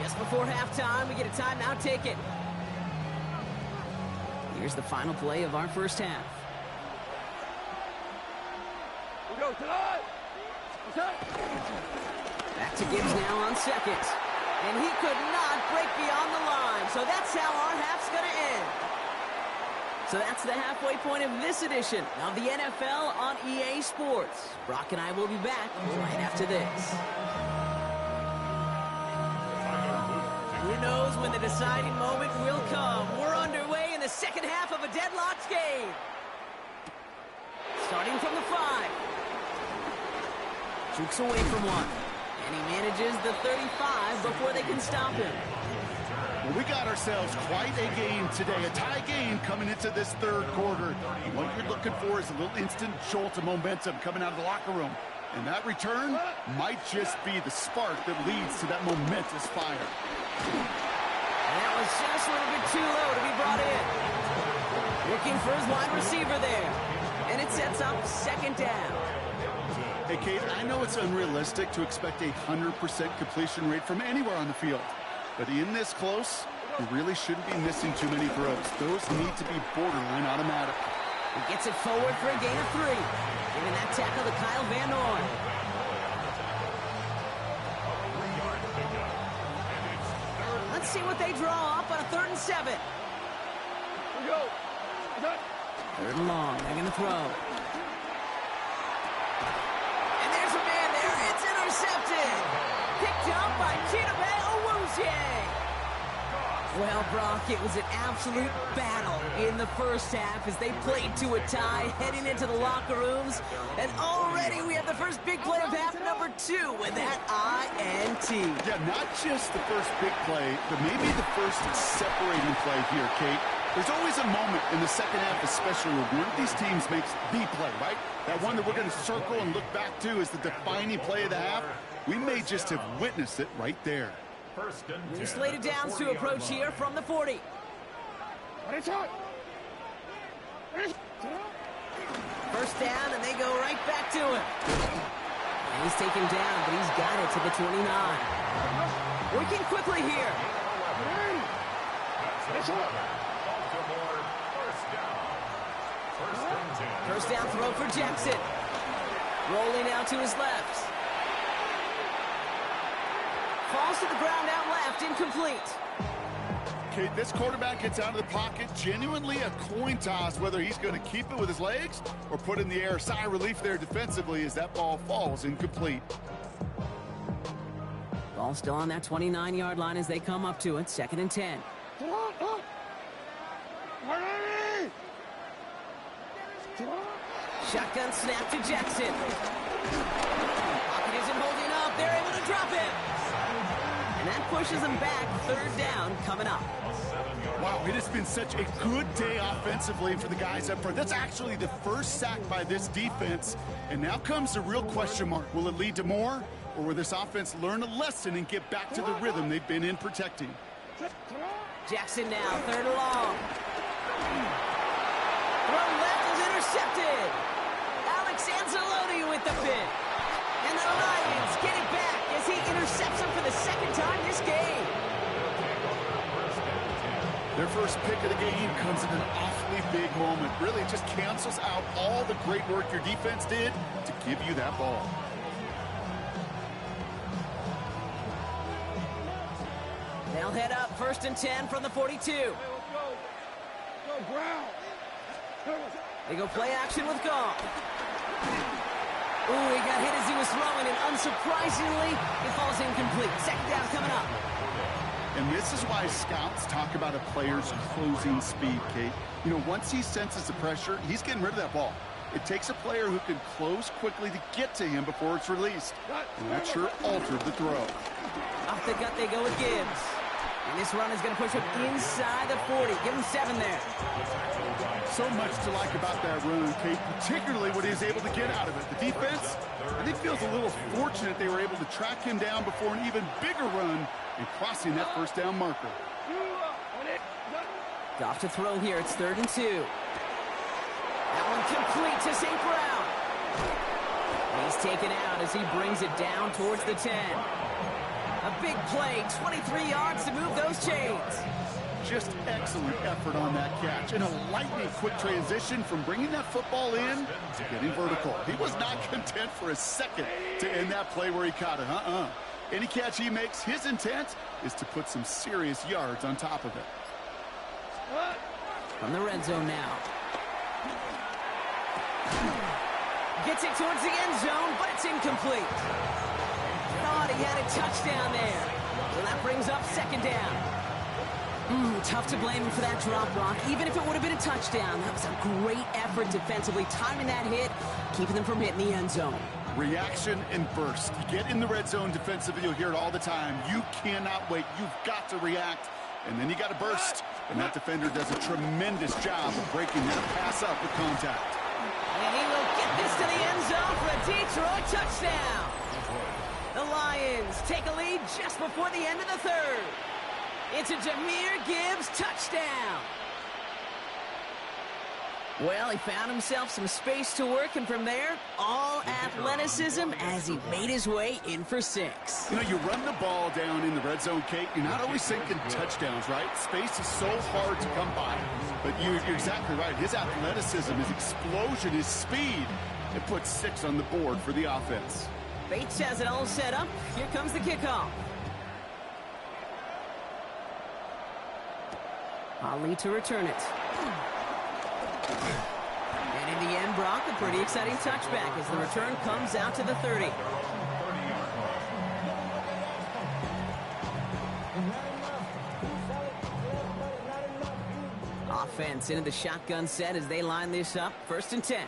Just before halftime, we get a timeout taken. Here's the final play of our first half. We go tonight! Back to Gibbs now on second. And he could not break beyond the line. So that's how our half's going to end. So that's the halfway point of this edition of the NFL on EA Sports. Brock and I will be back right after this. Who knows when the deciding moment will come? We're underway in the second half of a deadlocked game. Starting from the 5. Jukes away from 1. And he manages the 35 before they can stop him. Well, we got ourselves quite a game today, a tie game coming into this third quarter. And what you're looking for is a little instant jolt of momentum coming out of the locker room. And that return might just be the spark that leads to that momentous fire. And that was just a little bit too low to be brought in. Looking for his wide receiver there. And it sets up second down. Hey, Kate, I know it's unrealistic to expect a 100% completion rate from anywhere on the field. But in this close, you really shouldn't be missing too many throws. Those need to be borderline automatic. He gets it forward for a gain of 3. Giving that tackle to Kyle Van Noy. see what they draw up on a 3rd and 7. Here we go. 3rd and long. They're going to throw. And there's a man there. It's intercepted. Picked up by Chidobe Awuzie. Well, Brock, it was an absolute battle in the first half as they played to a tie, heading into the locker rooms. And already we have the first big play of half number 2 with that INT. Yeah, not just the first big play, but maybe the first separating play here, Kate. There's always a moment in the second half, especially where one of these teams makes the play, right? That one that we're going to circle and look back to as the defining play of the half. We may just have witnessed it right there. New slated downs to approach here from the 40. First down, and they go right back to him. And he's taken down, but he's got it to the 29. Working quickly here. First down throw for Jackson. Rolling out to his left. Falls to the ground out left, incomplete. Okay, this quarterback gets out of the pocket, genuinely a coin toss, whether he's going to keep it with his legs or put it in the air. Sigh of relief there defensively as that ball falls incomplete. Ball still on that 29-yard line as they come up to it. 2nd and 10. Shotgun snap to Jackson. Pocket isn't holding up. They're able to drop him. And that pushes them back. 3rd down coming up. Wow, it has been such a good day offensively for the guys up front. That's actually the first sack by this defense. And now comes the real question mark. Will it lead to more? Or will this offense learn a lesson and get back to the rhythm they've been in protecting? Jackson now, 3rd and long. Throw left is intercepted. Alex Anzalone with the pick. And the Lions get it back as he intercepts him for the 2nd time this game. Their first pick of the game comes at an awfully big moment. Really just cancels out all the great work your defense did to give you that ball. They'll head up 1st and 10 from the 42. Go ground. They go play action with Goff. Ooh, he got hit as he was throwing, and unsurprisingly, it falls incomplete. 2nd down coming up. And this is why scouts talk about a player's closing speed, Kate. You know, once he senses the pressure, he's getting rid of that ball. It takes a player who can close quickly to get to him before it's released. And that sure altered the throw. Off the gut they go with Gibbs. And this run is going to push him inside the 40. Give him 7 there. So much to like about that run, Kate, particularly what he was able to get out of it. The defense, I think, feels a little fortunate they were able to track him down before an even bigger run and crossing that 1st down marker. Goff to throw here. It's 3rd and 2. That one complete to St. Brown. He's taken out as he brings it down towards the 10. A big play, 23 yards to move those chains. Just excellent effort on that catch. And a lightning quick transition from bringing that football in to getting vertical. He was not content for a second to end that play where he caught it. Any catch he makes, his intent is to put some serious yards on top of it. From the red zone now. Gets it towards the end zone, but it's incomplete. Thought he had a touchdown there. So that brings up 2nd down. Tough to blame him for that drop, Brock. Even if it would have been a touchdown, that was a great effort defensively, timing that hit, keeping them from hitting the end zone. Reaction and burst. You get in the red zone defensively, you'll hear it all the time. You cannot wait. You've got to react, and then you got to burst. And that defender does a tremendous job of breaking that pass up with contact. And he will get this to the end zone for a Detroit touchdown. The Lions take a lead just before the end of the 3rd. It's a Jahmyr Gibbs touchdown. Well, he found himself some space to work, and from there, all athleticism as he made his way in for 6. You know, you run the ball down in the red zone, Kate, you're not always thinking touchdowns, right? Space is so hard to come by. But you're exactly right. His athleticism, his explosion, his speed, it puts 6 on the board for the offense. Bates has it all set up. Here comes the kickoff. Ali to return it. And in the end, Brock, a pretty exciting touchback as the return comes out to the 30. Offense into the shotgun set as they line this up. 1st and 10.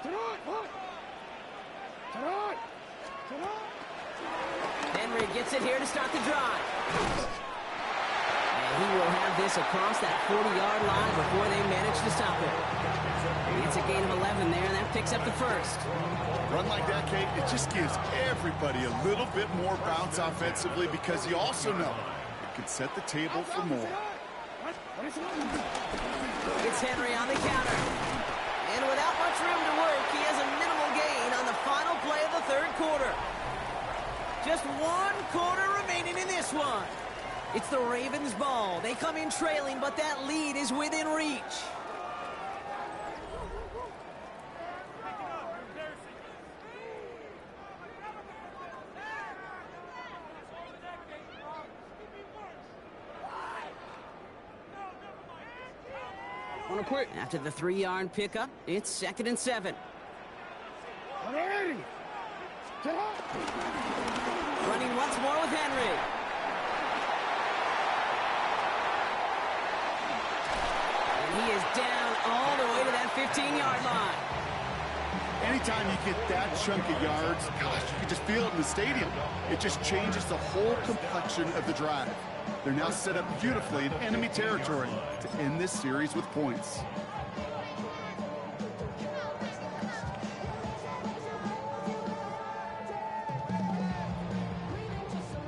Henry gets it here to start the drive. And he will have this across that 40-yard line before they manage to stop it. It's a gain of 11 there, and that picks up the 1st. Run like that, Kate, it just gives everybody a little bit more bounce offensively because you also know it can set the table for more. It's Henry on the counter. And without much room to work, he has a minimal gain on the final play of the 3rd quarter. Just 1 quarter remaining in this one. It's the Ravens' ball. They come in trailing, but that lead is within reach. After the 3-yard pickup, it's 2nd and 7. Running once more with Henry. And he is down all the way to that 15-yard line. Anytime you get that chunk of yards, gosh, you can just feel it in the stadium. It just changes the whole complexion of the drive. They're now set up beautifully in enemy territory to end this series with points.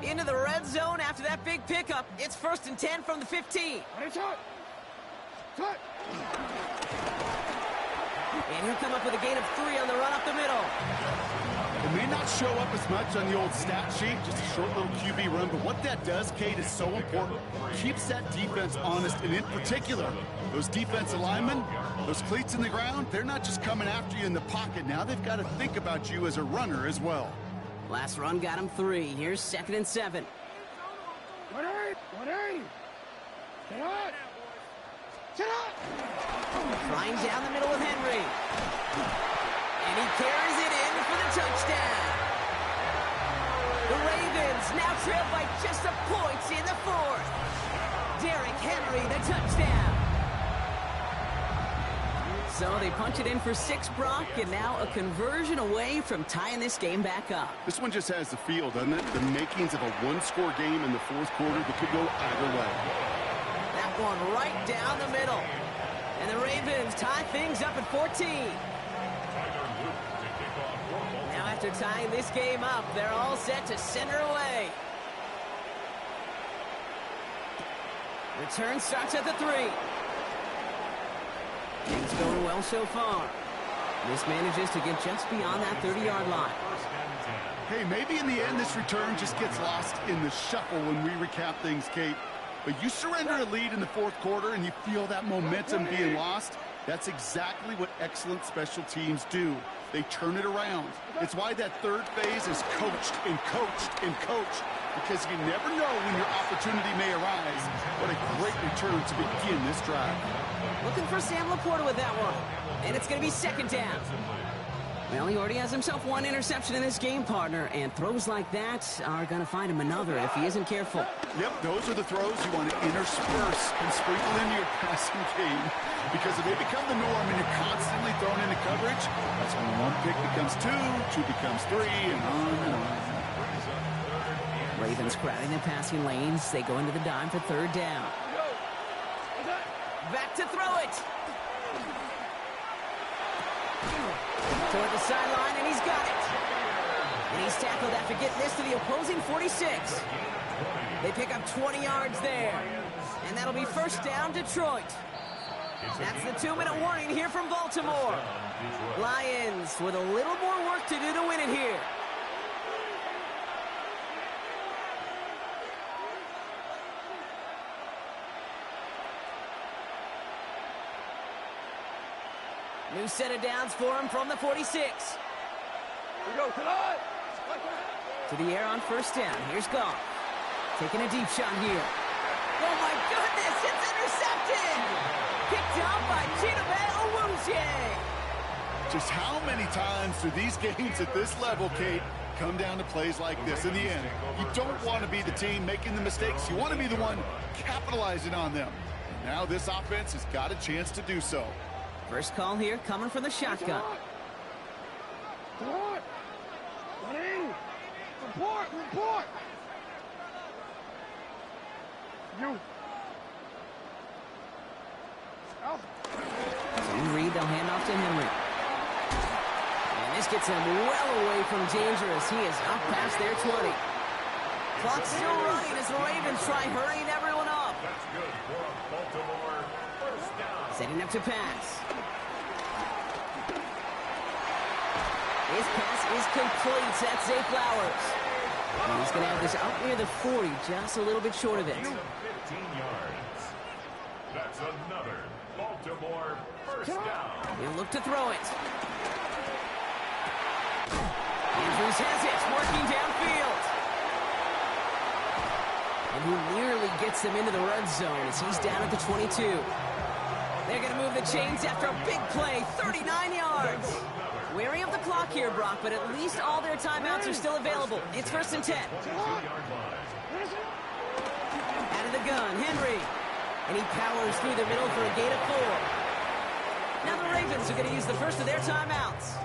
Into the red zone after that big pickup. It's 1st and 10 from the 15. And he'll come up with a gain of 3 on the run up the middle. It may not show up as much on the old stat sheet, just a short little QB run, but what that does, Kate, is so important. Keeps that defense honest, and in particular, those defensive linemen, those cleats in the ground, they're not just coming after you in the pocket. Now they've got to think about you as a runner as well. Last run got him 3. Here's 2nd and 7. Flying down the middle with Henry. And he carries it in for the touchdown. The Ravens now trail by just a point in the 4th. Derrick Henry, the touchdown. So they punch it in for 6, Brock, and now a conversion away from tying this game back up. This one just has the feel, doesn't it? The makings of a 1-score game in the 4th quarter that could go either way. That one right down the middle. And the Ravens tie things up at 14. Now after tying this game up, they're all set to center away. Return starts at the 3. Things going well so far. This manages to get just beyond that 30-yard line. Hey, maybe in the end this return just gets lost in the shuffle when we recap things, Kate. But you surrender a lead in the 4th quarter and you feel that momentum being lost. That's exactly what excellent special teams do. They turn it around. It's why that 3rd phase is coached and coached and coached, because you never know when your opportunity may arise. What a great return to begin this drive. Looking for Sam Laporta with that one. And it's going to be 2nd down. Well, he already has himself 1 interception in this game, partner, and throws like that are going to find him another if he isn't careful. Yep, those are the throws you want to intersperse and sprinkle into your passing game, because if they become the norm and you're constantly thrown into coverage, that's when 1 pick becomes 2, 2 becomes 3, and on and on. Ravens crowding the passing lanes. They go into the dime for 3rd down. Back to throw it. Toward the sideline, and he's got it. And he's tackled after getting this to the opposing 46. They pick up 20 yards there. And that'll be 1st down, Detroit. That's the 2-minute warning here from Baltimore. Lions with a little more work to do to win it here. New set of downs for him from the 46. We go tonight. To the air on 1st down. Here's Goff. Taking a deep shot here. Oh, my God. goodness, it's intercepted! Picked up by Chidobe Awuzie. Just how many times do these games at this level, Kate, come down to plays like this? In the end, you don't want to be the team making the mistakes. You want to be the one capitalizing on them. Now this offense has got a chance to do so. First call here coming from the shotgun. Report! You. So you read, they'll hand off to Henry. And this gets him well away from dangerous. He is up past their 20. Clock's still running as the Ravens try hurrying everyone up. That's good for a Baltimore first down. Setting up to pass. His pass is complete. That's Zay Flowers. And he's going to have this out near the 40, just a little bit short of it. 15 yards. That's another Baltimore first down. He'll look to throw it. Andrews has it, working downfield. And he nearly gets them into the red zone as he's down at the 22. They're going to move the chains after a big play, 39 yards. Wary of the clock here, Brock, but at least all their timeouts are still available. It's 1st and 10. Out of the gun, Henry. And he powers through the middle for a gain of 4. Now the Ravens are going to use the first of their timeouts.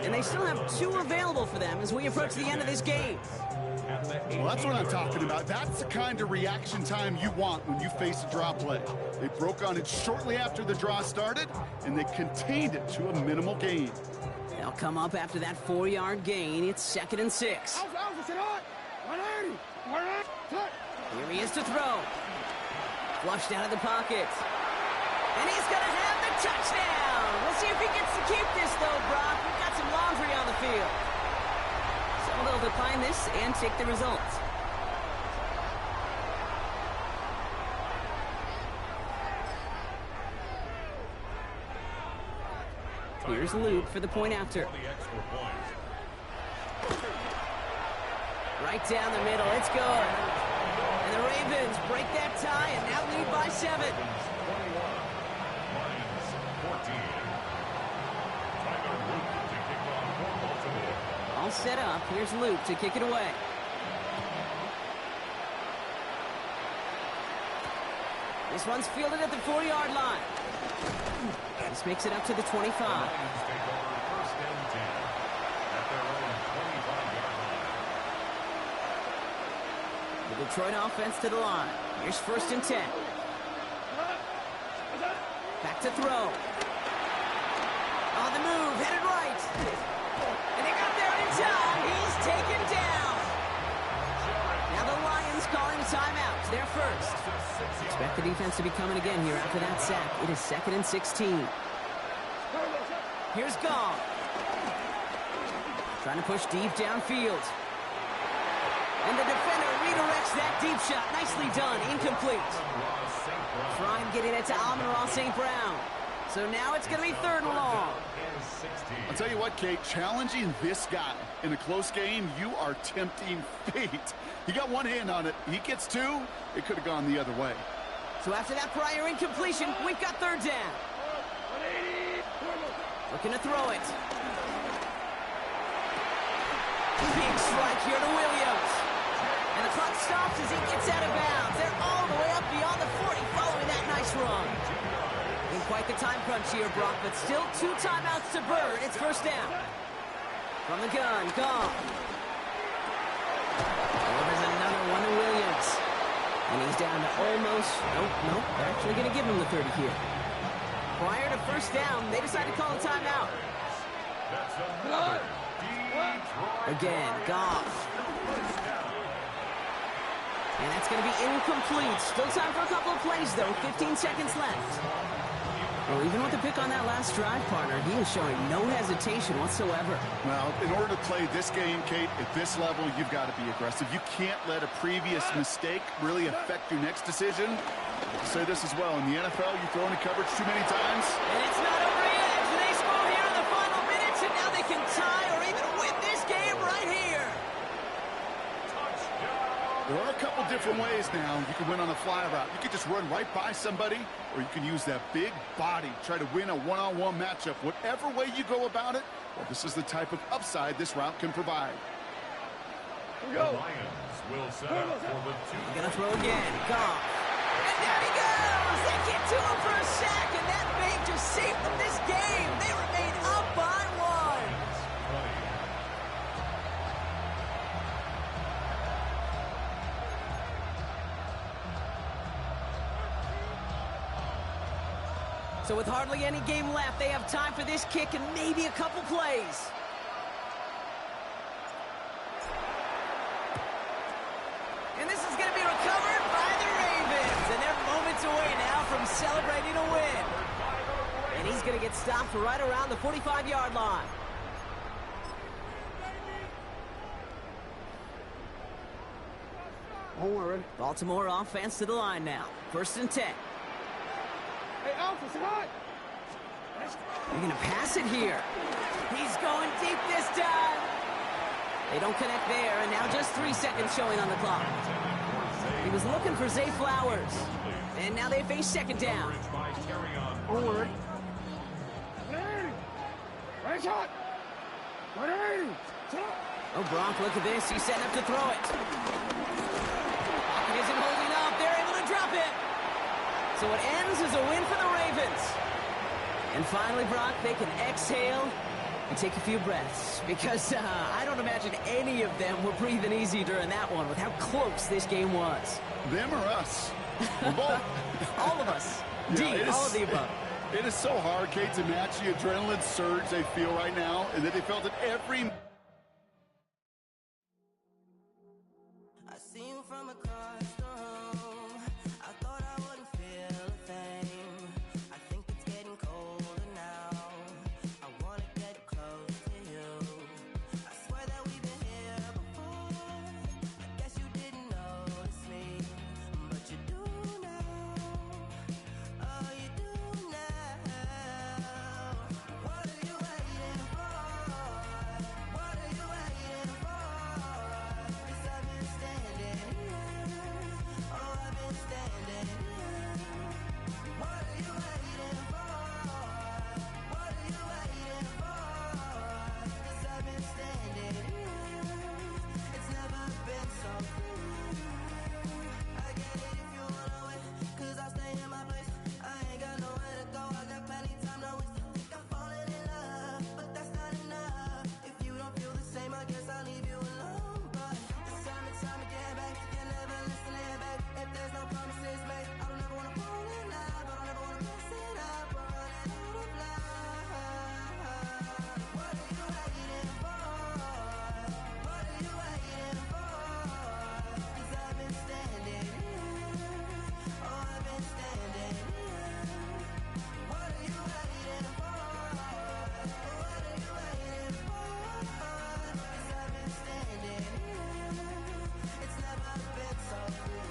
And they still have 2 available for them as we approach the end of this game. Well, that's what I'm talking about. That's the kind of reaction time you want when you face a draw play. They broke on it shortly after the draw started, and they contained it to a minimal gain. They'll come up after that 4-yard gain. It's 2nd and 6. Here he is to throw. Flushed out of the pocket. And he's going to have the touchdown. We'll see if he gets to keep this, though, Brock. We've got some laundry on the field. So they'll decline this and take the result. Here's Luke for the point after. Right down the middle. It's good. And the Ravens break that tie and now lead by 7. All set up. Here's Luke to kick it away. This one's fielded at the 4-yard line. This makes it up to the 25. The Detroit offense to the line. Here's 1st and 10. Back to throw. On the move, headed right. And they got there in time. He's taken down. Now the Lions calling a timeout. They're first. Expect the defense to be coming again here after that sack. It is 2nd and 16. Here's Goff. Trying to push deep downfield. And the defender redirects that deep shot. Nicely done. Incomplete. Prime getting it to Amon-Ra St. Brown. So now it's going to be 3rd and long. I'll tell you what, Kate, challenging this guy in a close game, you are tempting fate. He got one hand on it. He gets 2. It could have gone the other way. So after that prior incompletion, we've got 3rd down. Looking to throw it. Big strike here to Williams. And the clock stops as he gets out of bounds. They're all the way up beyond the 40 following that nice run. In quite the time crunch here, Brock, but still 2 timeouts to burn. It's 1st down. From the gun, Goff. Delivers another one to Williams. And he's down to almost, nope, they're actually going to give him the 30 here. Prior to 1st down, they decide to call a timeout. Again, Goff. And that's going to be incomplete. Still time for a couple of plays, though. 15 seconds left. Well, even with the pick on that last drive, partner, he is showing no hesitation whatsoever. Well, in order to play this game, Kate, at this level, you've got to be aggressive. You can't let a previous mistake really affect your next decision. I'll say this as well. In the NFL, you throw into coverage too many times. And it's not over yet. They score here in the final minutes, and now they can tie or even win this game right here. Touchdown, There are a couple different ways now. You can win on a fly route. You can just run right by somebody, or you can use that big body, try to win a one-on-one matchup. Whatever way you go about it, well, this is the type of upside this route can provide. The Lions will set up for the two. Gonna throw again. Goff. And there he goes! They get to him for a sack, and that may just save them this game. They remain up by 1. So with hardly any game left, they have time for this kick and maybe a couple plays. And this is going to be recovered by the Ravens. And they're moments away now from celebrating a win. And he's going to get stopped right around the 45-yard line. Baltimore offense to the line now. 1st and 10. Hey, Alpha, Scott! They're going to pass it here. He's going deep this time. They don't connect there, and now just 3 seconds showing on the clock. He was looking for Zay Flowers, and now they face 2nd down. Onward. 180! Right shot! 180! Oh, Gronk, look at this. He's setting up to throw it. Pocket isn't holding up. They're able to drop it. So it ends as a win for the Ravens. And finally, Brock, they can exhale and take a few breaths. Because I don't imagine any of them were breathing easy during that one with how close this game was. Them or us? We're both. All of us. Yeah, all of the above. It is so hard, Kate, to match the adrenaline surge they feel right now, and that they felt it every... I see you from across the room. I thought I wouldn't feel a thing. I think it's getting colder now. I wanna get close to you. I swear that we've been here before. I guess you didn't notice me, but you do now. Oh, you do now. What are you waiting for? What are you waiting for? 'Cause I've been standing here. Oh, I've been standing here. What are you waiting for? What are you waiting for? 'Cause I've been standing here. It's never been so clear. I get it if you wanna wait, 'cause I'll stay in my place. I ain't got nowhere to go. I got plenty time to waste. Think I'm falling in love, but that's not enough. If you don't feel the same, I guess I'll leave you alone. But time and time again, babe, you never listening, babe. If there's no promises made, I don't ever wanna fall in love. I don't ever wanna mess it up or run it out of love. What are you waiting for? What are you waiting for? 'Cause I've been standing here. Oh, I've been standing here. What are you waiting for? What are you waiting for? 'Cause I've been standing here. It's never been so clear.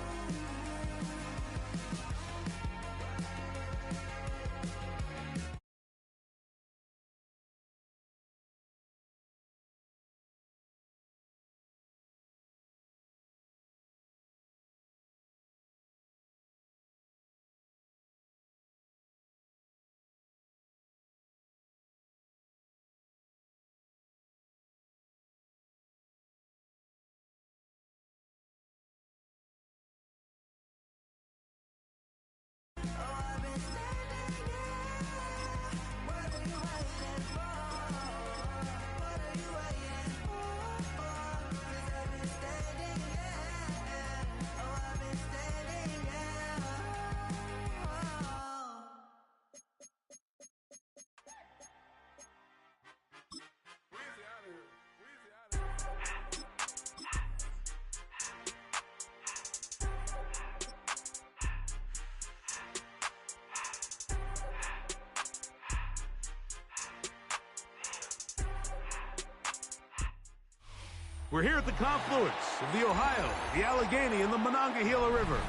We're here at the confluence of the Ohio, the Allegheny, and the Monongahela Rivers,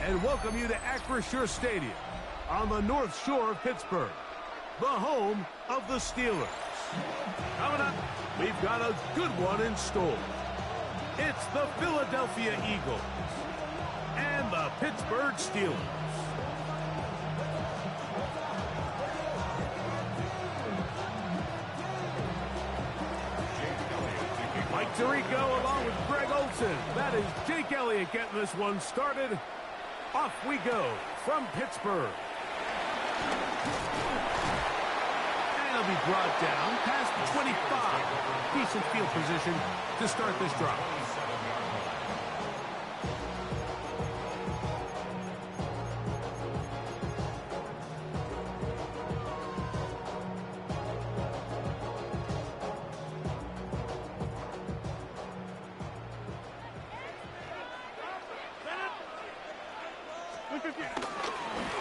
and welcome you to Acrisure Stadium on the North Shore of Pittsburgh, the home of the Steelers. Coming up, we've got a good one in store. It's the Philadelphia Eagles and the Pittsburgh Steelers. Mike Tirico along with Greg Olson. That is Jake Elliott getting this one started. Off we go from Pittsburgh. And it'll be brought down past the 25. Decent field position to start this drive.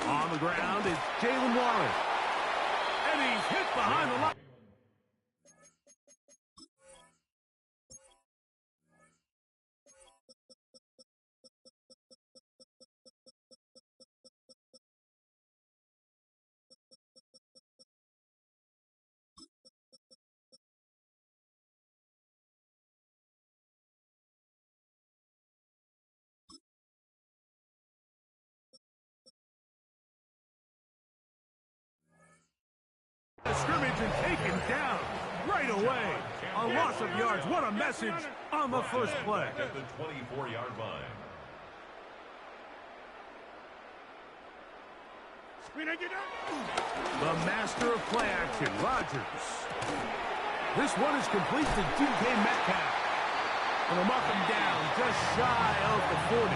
On the ground is Jalen Warren. And he's hit behind the line. Scrimmage and taken down right away. A loss of yards. What a message on the first play. At the 24-yard line. The master of play action, Rodgers. This one is complete to DK Metcalf. And a muff him down just shy of the 40.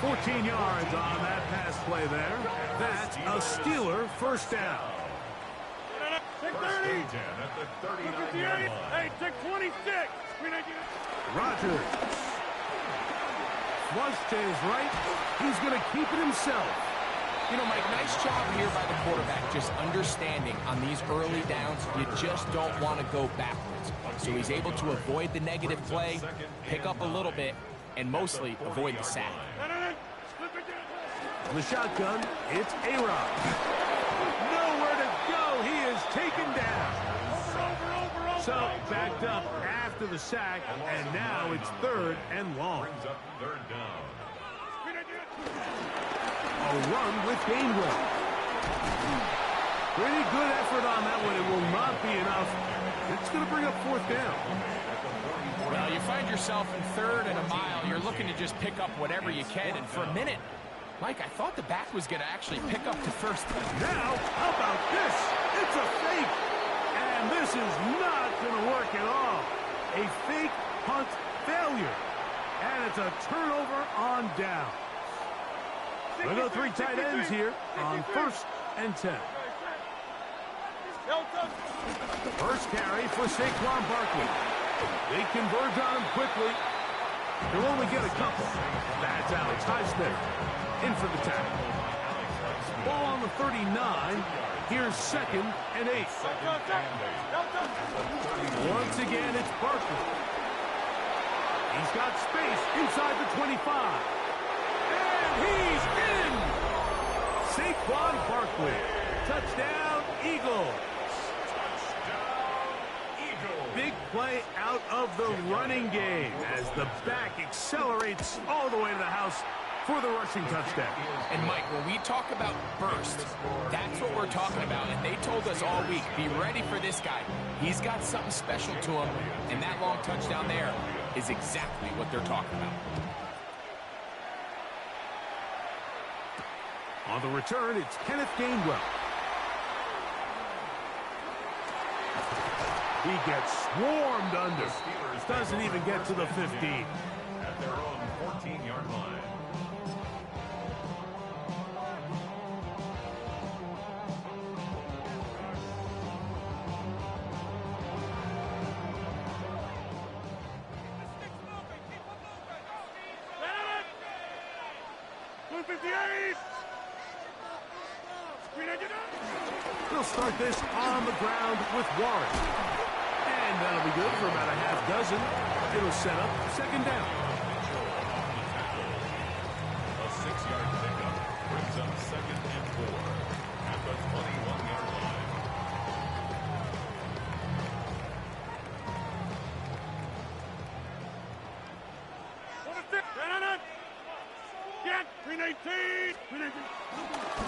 14 yards on that pass play there. That's a Steeler first down. First and 10 at the 39-yard line. Hey, take 26. Rodgers. Flush to his right. He's going to keep it himself. You know, Mike, nice job here by the quarterback, just understanding on these early downs, you just don't want to go backwards. So he's able to avoid the negative play, pick up a little bit, and mostly avoid the sack. The shotgun, it's A-Rod. Nowhere to go. He is taken down. So backed up after the sack, and now it's 3rd and long. Brings up 3rd down. A run with Gainwell. Pretty good effort on that one. It will not be enough. It's going to bring up 4th down. Well, you find yourself in 3rd and a mile. You're looking to just pick up whatever you can. And for a minute, Mike, I thought the back was going to actually pick up to 1st. Now, how about this? It's a fake. And this is not going to work at all. A fake punt failure. And it's a turnover on down. We'll go 3 tight ends here on 1st and 10. First carry for Saquon Barkley. They converge on him quickly. They'll only get a couple. That's Alex Highsmith in for the tackle. Ball on the 39. Here's 2nd and 8. Once again, it's Barkley. He's got space inside the 25. And he's in! Saquon Barkley. Touchdown, Eagles. Big play out of the running game as the back accelerates all the way to the house for the rushing touchdown. And Mike, when we talk about burst, that's what we're talking about. And they told us all week, be ready for this guy. He's got something special to him, and that long touchdown there is exactly what they're talking about. On the return, it's Kenneth Gainwell. He gets swarmed under. Doesn't even get to the 15. At their own 14-yard line. They'll start this on the ground with Warren. And that'll be good for about a half dozen. It'll set up 2nd down. A 6-yard pickup brings up 2nd and 4 at the 21-yard line.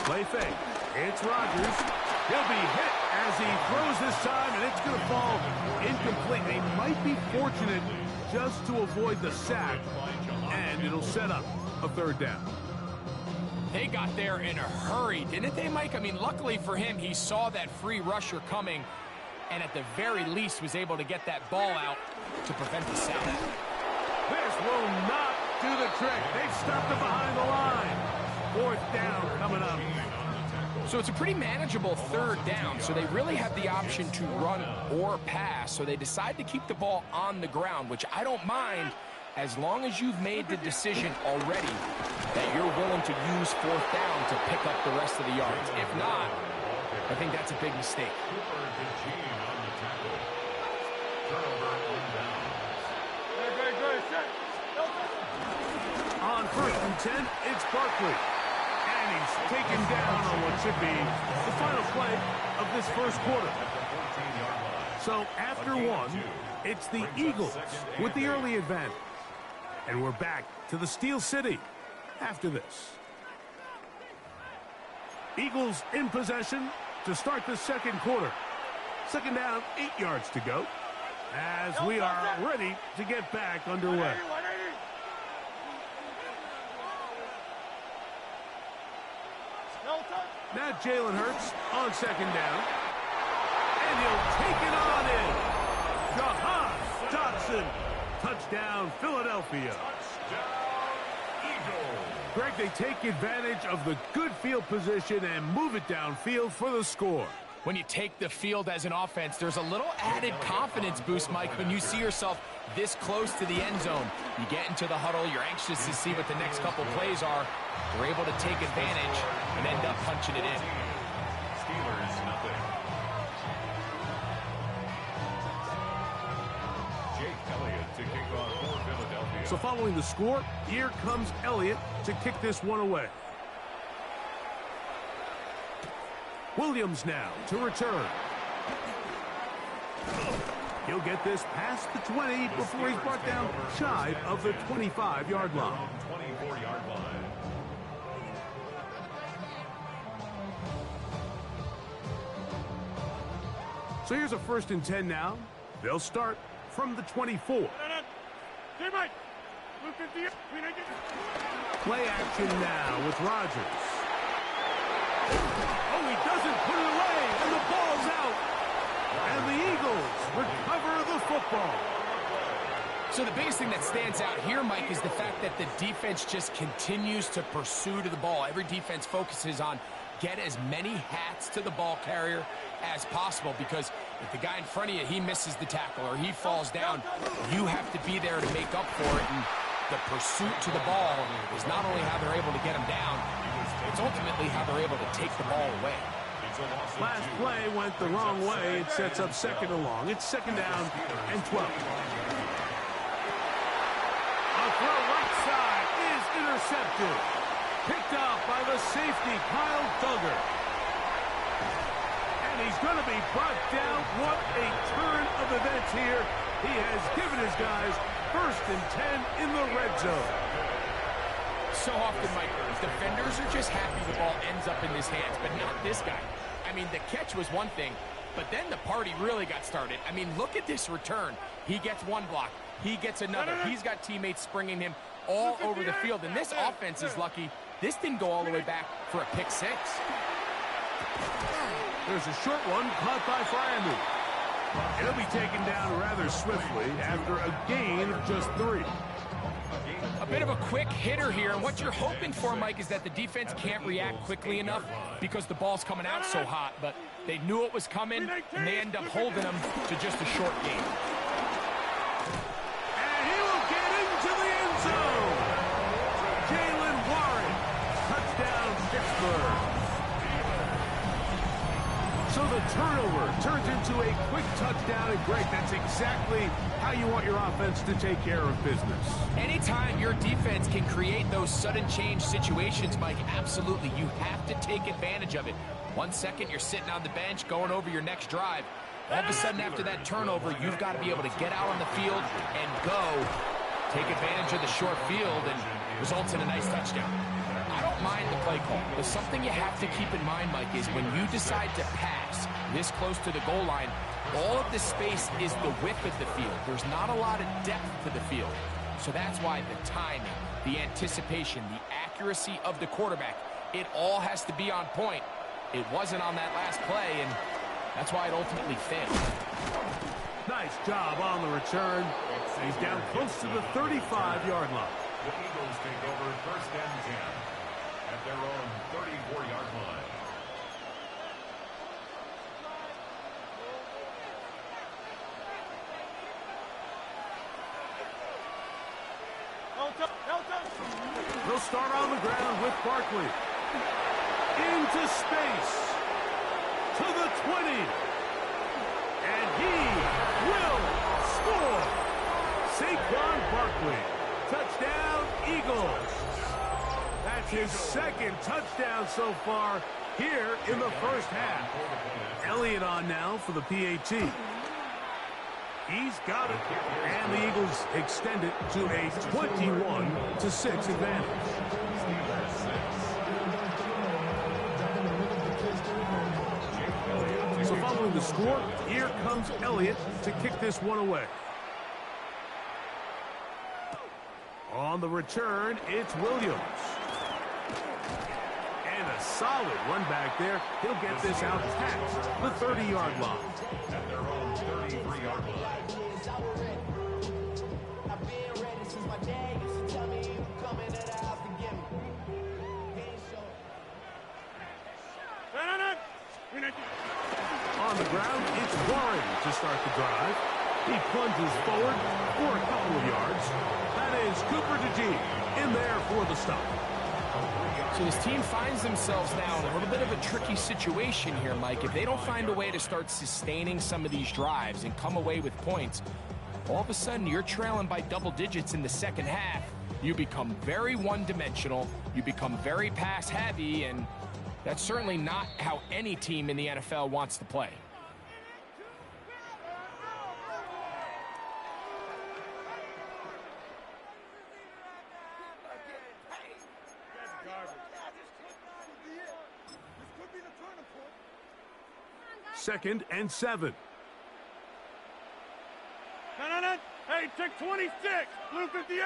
Play fake. It's Rodgers. He'll be hit as he throws this time, and it's going to fall incomplete. They might be fortunate just to avoid the sack, and it'll set up a third down. They got there in a hurry, didn't they, Mike? I mean, luckily for him, he saw that free rusher coming, and at the very least was able to get that ball out to prevent the sack. This will not do the trick. They've stopped it behind the line. Fourth down coming up. So it's a pretty manageable third down, so they really have the option to run or pass, so they decide to keep the ball on the ground, which I don't mind as long as you've made the decision already that you're willing to use fourth down to pick up the rest of the yards. If not, I think that's a big mistake. On 1st and 10, it's Barkley. And he's taken down on what should be the final play of this first quarter. So after one, it's the Eagles with the early advantage. And we're back to the Steel City after this. Eagles in possession to start the second quarter. Second down, 8 yards to go as we are ready to get back underway. Now Jalen Hurts on second down. And he'll take it on in. Jahan Dotson. Touchdown, Philadelphia. Greg, they take advantage of the good field position and move it downfield for the score. When you take the field as an offense, there's a little added confidence boost, Mike, when you see yourself this close to the end zone. You get into the huddle, you're anxious to see what the next couple plays are. You're able to take advantage and end up punching it in. Steelers nothing. Jake Elliott to kick off for Philadelphia. So following the score, here comes Elliott to kick this one away. Williams now to return. He'll get this past the 20 before he's brought down shy of the 25-yard line. 24-yard line. So here's a 1st and 10 now. They'll start from the 24. Play action now with Rodgers. Oh, he doesn't put it away, and the ball's out. And the Eagles recover the football. So the biggest thing that stands out here, Mike, is the fact that the defense just continues to pursue to the ball. Every defense focuses on get as many hats to the ball carrier as possible, because if the guy in front of you, he misses the tackle or he falls down, you have to be there to make up for it. And the pursuit to the ball is not only how they're able to get him down, it's ultimately how they're able to take the ball away. Last play went the wrong way. It sets up second and long. It's second down and 12. A throw right side is intercepted. Picked off by the safety, Kyle Duggar. And he's going to be brought down. What a turn of events here. He has given his guys 1st and 10 in the red zone. So often, Mike, defenders are just happy the ball ends up in his hands, but not this guy. I mean, the catch was one thing, but then the party really got started. I mean, look at this return. He gets one block. He gets another. He's got teammates springing him all over the field, and this offense is lucky this didn't go all the way back for a pick six. There's a short one caught by Fryermuth. He'll be taken down rather swiftly after a gain of just 3. A bit of a quick hitter here, and what you're hoping for, Mike, is that the defense can't react quickly enough because the ball's coming out so hot, but they knew it was coming, and they end up holding them to just a short gain. And he will get into the end zone. Jalen Warren, touchdown Pittsburgh. So the turnover turns into a quick touchdown, and Greg, that's exactly how you want your offense to take care of business. Anytime your defense can create those sudden change situations, Mike, absolutely, you have to take advantage of it. 1 second, you're sitting on the bench going over your next drive. All of a sudden, after that turnover, you've got to be able to get out on the field and go take advantage of the short field, and results in a nice touchdown. I don't mind the play call, but something you have to keep in mind, Mike, is when you decide to pass this close to the goal line, all of the space is the width of the field. There's not a lot of depth to the field. So that's why the timing, the anticipation, the accuracy of the quarterback, it all has to be on point. It wasn't on that last play, and that's why it ultimately failed. Nice job on the return. He's down close to the 35-yard line. The Eagles take over 1st and 10 at their own 34-yard line. They'll start on the ground with Barkley. Into space. To the 20. And he will score. Saquon Barkley. Touchdown, Eagles. That's his second touchdown so far here in the first half. Elliott on now for the PAT. He's got it. And the Eagles extend it to a 21-6 advantage. So following the score, here comes Elliott to kick this one away. On the return, it's Williams. And a solid run back there. He'll get this out past the 30-yard line. At their own 33-yard line. On the ground, it's Warren to start the drive. He plunges forward for a couple of yards. That is Cooper DeGee in there for the stop. So this team finds themselves now in a little bit of a tricky situation here, Mike. If they don't find a way to start sustaining some of these drives and come away with points, all of a sudden you're trailing by double digits in the second half. You become very one-dimensional. You become very pass-heavy, and that's certainly not how any team in the NFL wants to play. Second and 7. Hey, check 26. Blue 58.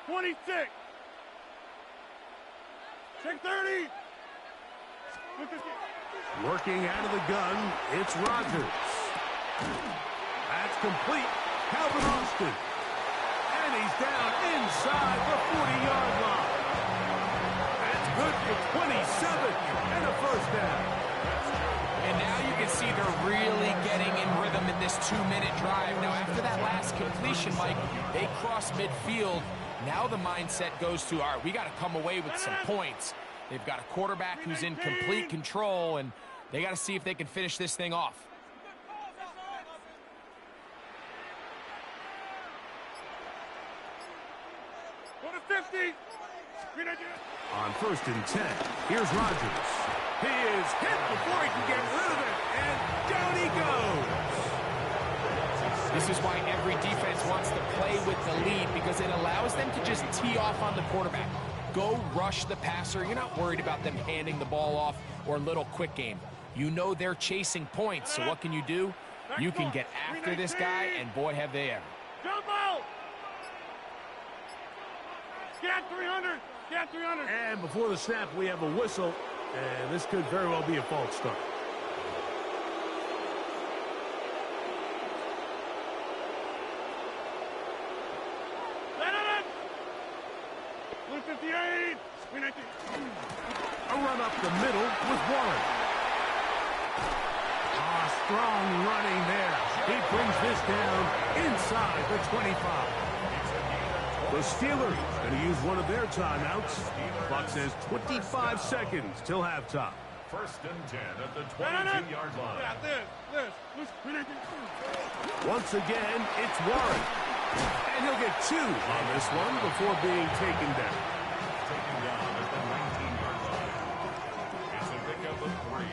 26. Check 30. Working out of the gun, it's Rodgers. That's complete. Calvin Austin. And he's down inside the 40-yard line. That's good for 27 and a first down. And now you can see they're really getting in rhythm in this 2-minute drive. Now, after that last completion, Mike, they cross midfield. Now the mindset goes to, all right, we got to come away with some points. They've got a quarterback who's in complete control, and they got to see if they can finish this thing off. On 1st and 10, here's Rodgers. He is hit before he can get rid of it, and down he goes. This is why every defense wants to play with the lead, because it allows them to just tee off on the quarterback. Go rush the passer. You're not worried about them handing the ball off or a little quick game. You know they're chasing points, so what can you do? You can get after this guy, and boy, have they ever. Jump out! Get 300! Get 300! And before the snap, we have a whistle, and this could very well be a false start. Blue 58! A run up the middle with Warren. Strong running there. He brings this down inside the 25. The Steelers going to use one of their timeouts. Clock says 25 seconds till halftime. 1st and 10 at the 22-yard line. Once again, it's Warren. And he'll get 2 on this one before being taken down. Taken down at the 19-yard line. It's a pickup of 3.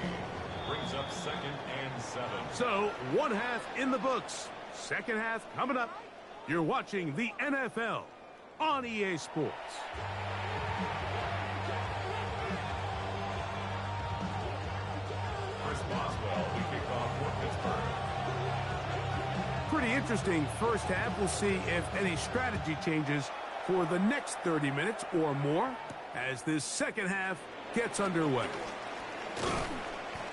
Brings up 2nd and 7. So, one half in the books. Second half coming up. You're watching the NFL on EA Sports. Chris Boswell, we kick off for Pittsburgh. Pretty interesting first half. We'll see if any strategy changes for the next 30 minutes or more as this second half gets underway.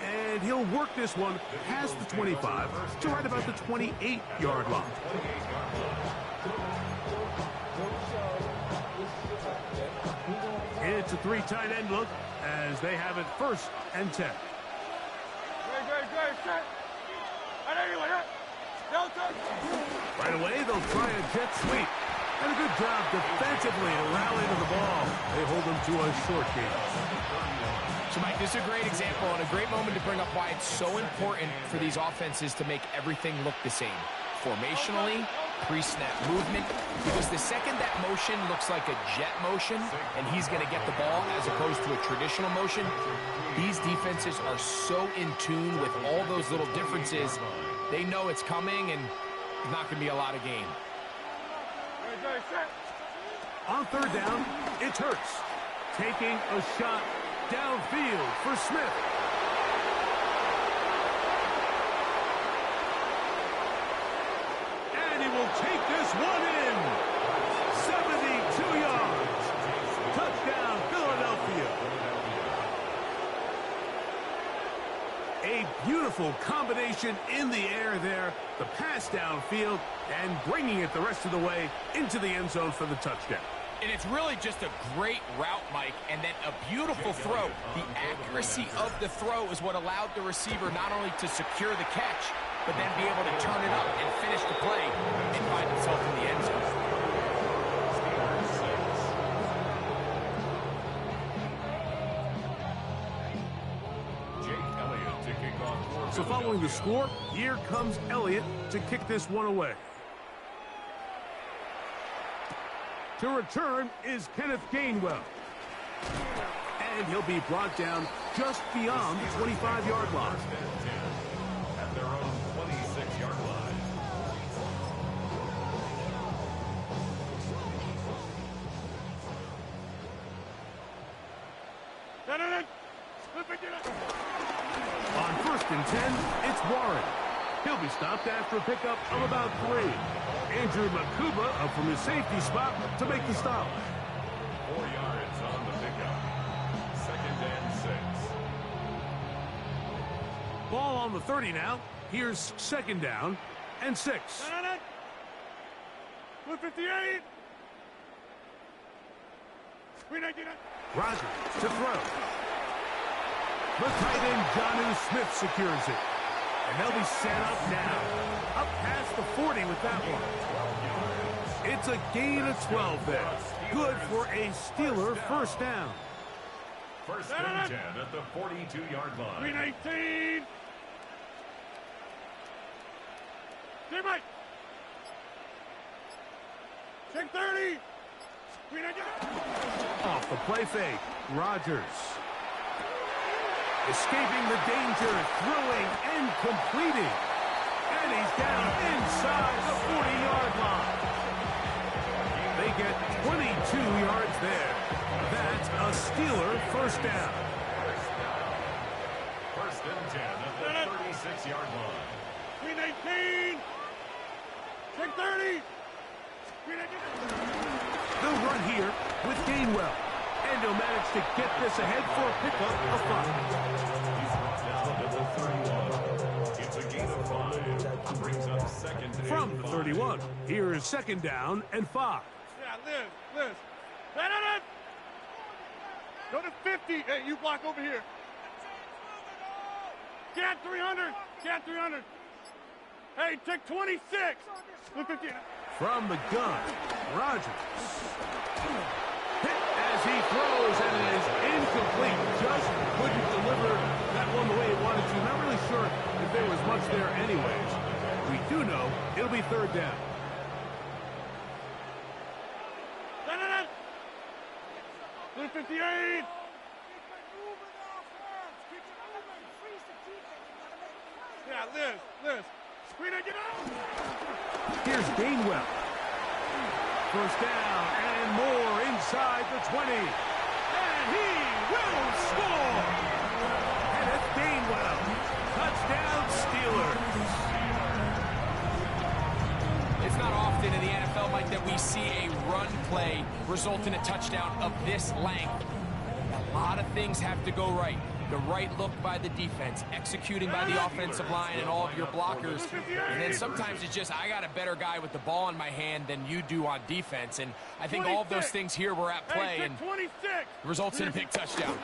And he'll work this one past the 25 to right about the 28-yard line. It's a 3 tight end look as they have it 1st and 10. Right away, they'll try a jet sweep. And a good job defensively to rally to the ball. They hold them to a short game. So, Mike, this is a great example and a great moment to bring up why it's so important for these offenses to make everything look the same. Formationally, pre-snap movement, because the second that motion looks like a jet motion and he's going to get the ball as opposed to a traditional motion, these defenses are so in tune with all those little differences. They know it's coming and there's not going to be a lot of game. On 3rd down, it's Hurts taking a shot downfield for Smith. And he will take this one in. 72 yards. Touchdown, Philadelphia. A beautiful combination in the air there. The pass downfield and bringing it the rest of the way into the end zone for the touchdown. And it's really just a great route, Mike, and then a beautiful throw. The accuracy of the throw is what allowed the receiver not only to secure the catch, but then be able to turn it up and finish the play and find himself in the end zone. So following the score, here comes Elliott to kick this one away. To return is Kenneth Gainwell. And he'll be brought down just beyond the 25-yard line. At their own 26-yard line. On 1st and 10, it's Warren. He'll be stopped after a pickup of about 3. Andrew Makuba up from his safety spot to make the stop. 4 yards on the pickup. 2nd and 6. Ball on the 30 now. Here's 2nd down and 6. 158. Rodgers to throw. The tight end, Jonnu Smith, secures it. And they'll be set up now. Up past the 40 with that one. It's a gain of 12 there. Good for a Steeler 1st down. 1st and 10 at the 42-yard line. 319. Stay Mike. Check 30. Off the play fake. Rodgers. Escaping the danger, throwing and completing. And he's down inside the 40-yard line. They get 22 yards there. That's a Steeler 1st down. 1st and 10 at the 36-yard line. 319. Check 30. They'll run here with Gainwell. And he'll manage to get this ahead for a pickup of 5. He's brought down at the 31. It's a gain of 5. Brings up 2nd and 5. From the 31, here is 2nd down and 5. Yeah, Liz. Go to 50. Hey, you block over here. Get 300. Get 300. Hey, take 26. 50. From the gun, Rodgers. Hit as he throws, and it is incomplete. Just couldn't deliver that one the way he wanted to. Not really sure if there was much there anyways. We do know it'll be 3rd down. Blue 58. Yeah, Liz. Screen it, get out. Here's Gainwell. First down and more inside the 20. And he will score. Kenneth Gainwell. Touchdown Steelers. It's not often in the NFL, Mike, that we see a run play result in a touchdown of this length. A lot of things have to go right. The right look by the defense, executing by the offensive line and all of your blockers. And then sometimes it's just, I got a better guy with the ball in my hand than you do on defense. And I think all of those things here were at play, and it results in a big touchdown.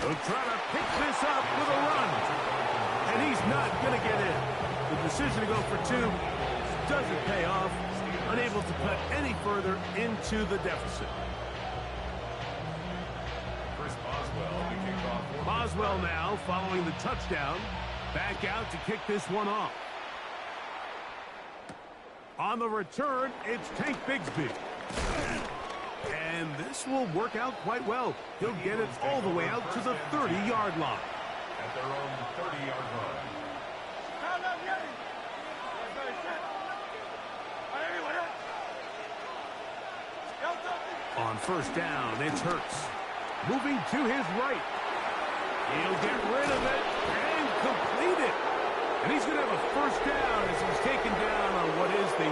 They'll try to pick this up with a run. And he's not going to get in. The decision to go for two doesn't pay off. Unable to cut any further into the deficit. Boswell now following the touchdown. Back out to kick this one off. On the return, it's Tank Bigsby. And this will work out quite well. He'll get it all the way out to the 30-yard line. At their own 30-yard line. On first down, it's Hurts. Moving to his right. He'll get rid of it and complete it. And he's going to have a first down as he's taken down on what is the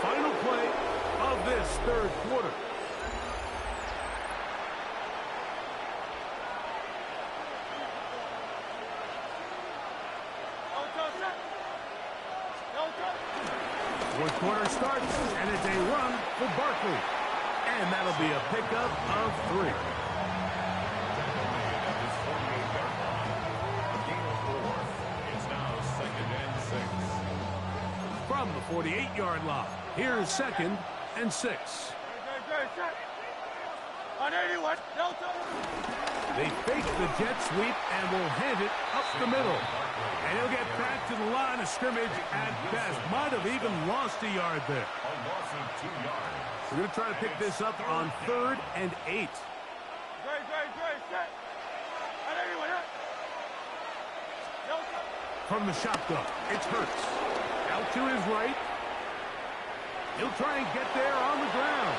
final play of this third quarter. Fourth quarter starts, and it's a run for Barkley. And that'll be a pickup of 3. From the 48-yard line, here's 2nd and 6. They fake the jet sweep and will hand it up the middle. And he'll get back to the line of scrimmage at best. Might have even lost a yard there. We're going to try to pick this up on 3rd and 8. From the shotgun, it's Hurts. Out to his right. He'll try and get there on the ground.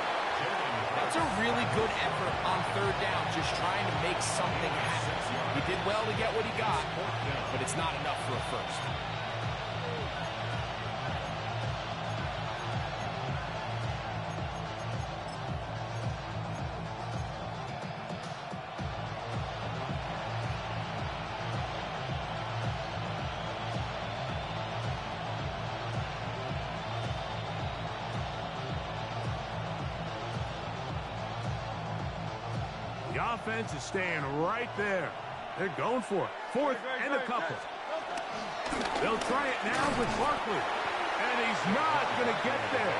That's a really good effort on 3rd down, just trying to make something happen. He did well to get what he got, but it's not enough for a first. The offense is staying right there. They're going for it. 4th and a couple. They'll try it now with Barkley. And he's not going to get there.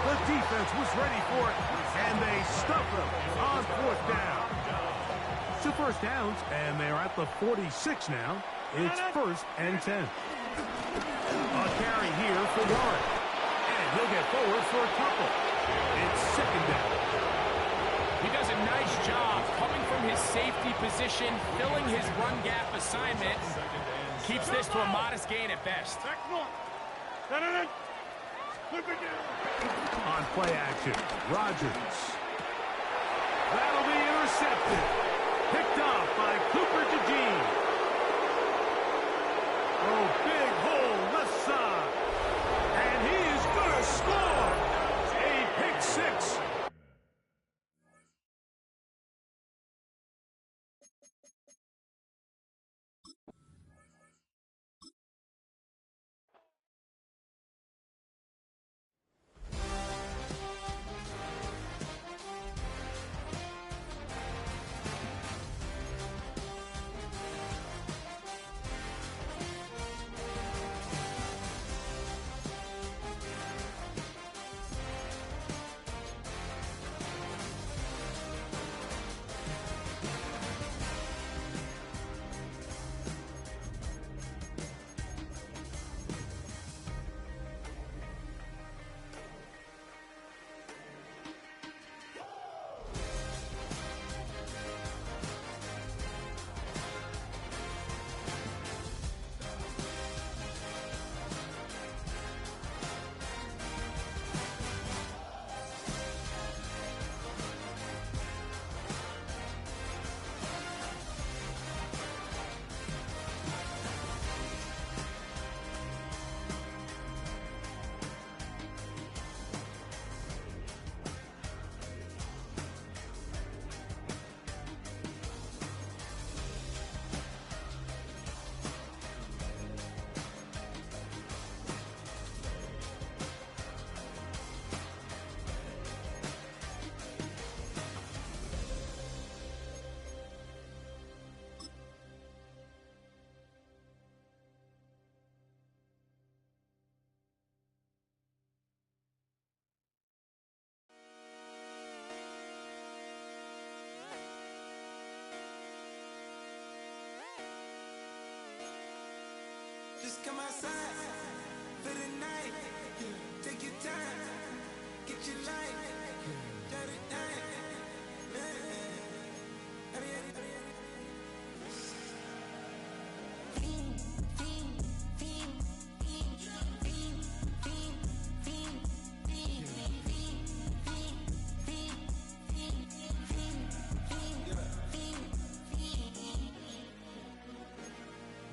The defense was ready for it. And they stuff him on 4th down. 2 first downs, and they're at the 46 now. It's 1st and 10. A carry here for Warren. And he'll get forward for a couple. It's 2nd down. He does a nice job coming from his safety position, filling his run gap assignment. Keeps this to a modest gain at best. On play action, Rodgers. That'll be intercepted. Picked off by Cooper DeJean. Oh, big hole left side. And he is going to score. A pick 6. come outside for the night. Take your time, get your life. Dirty night.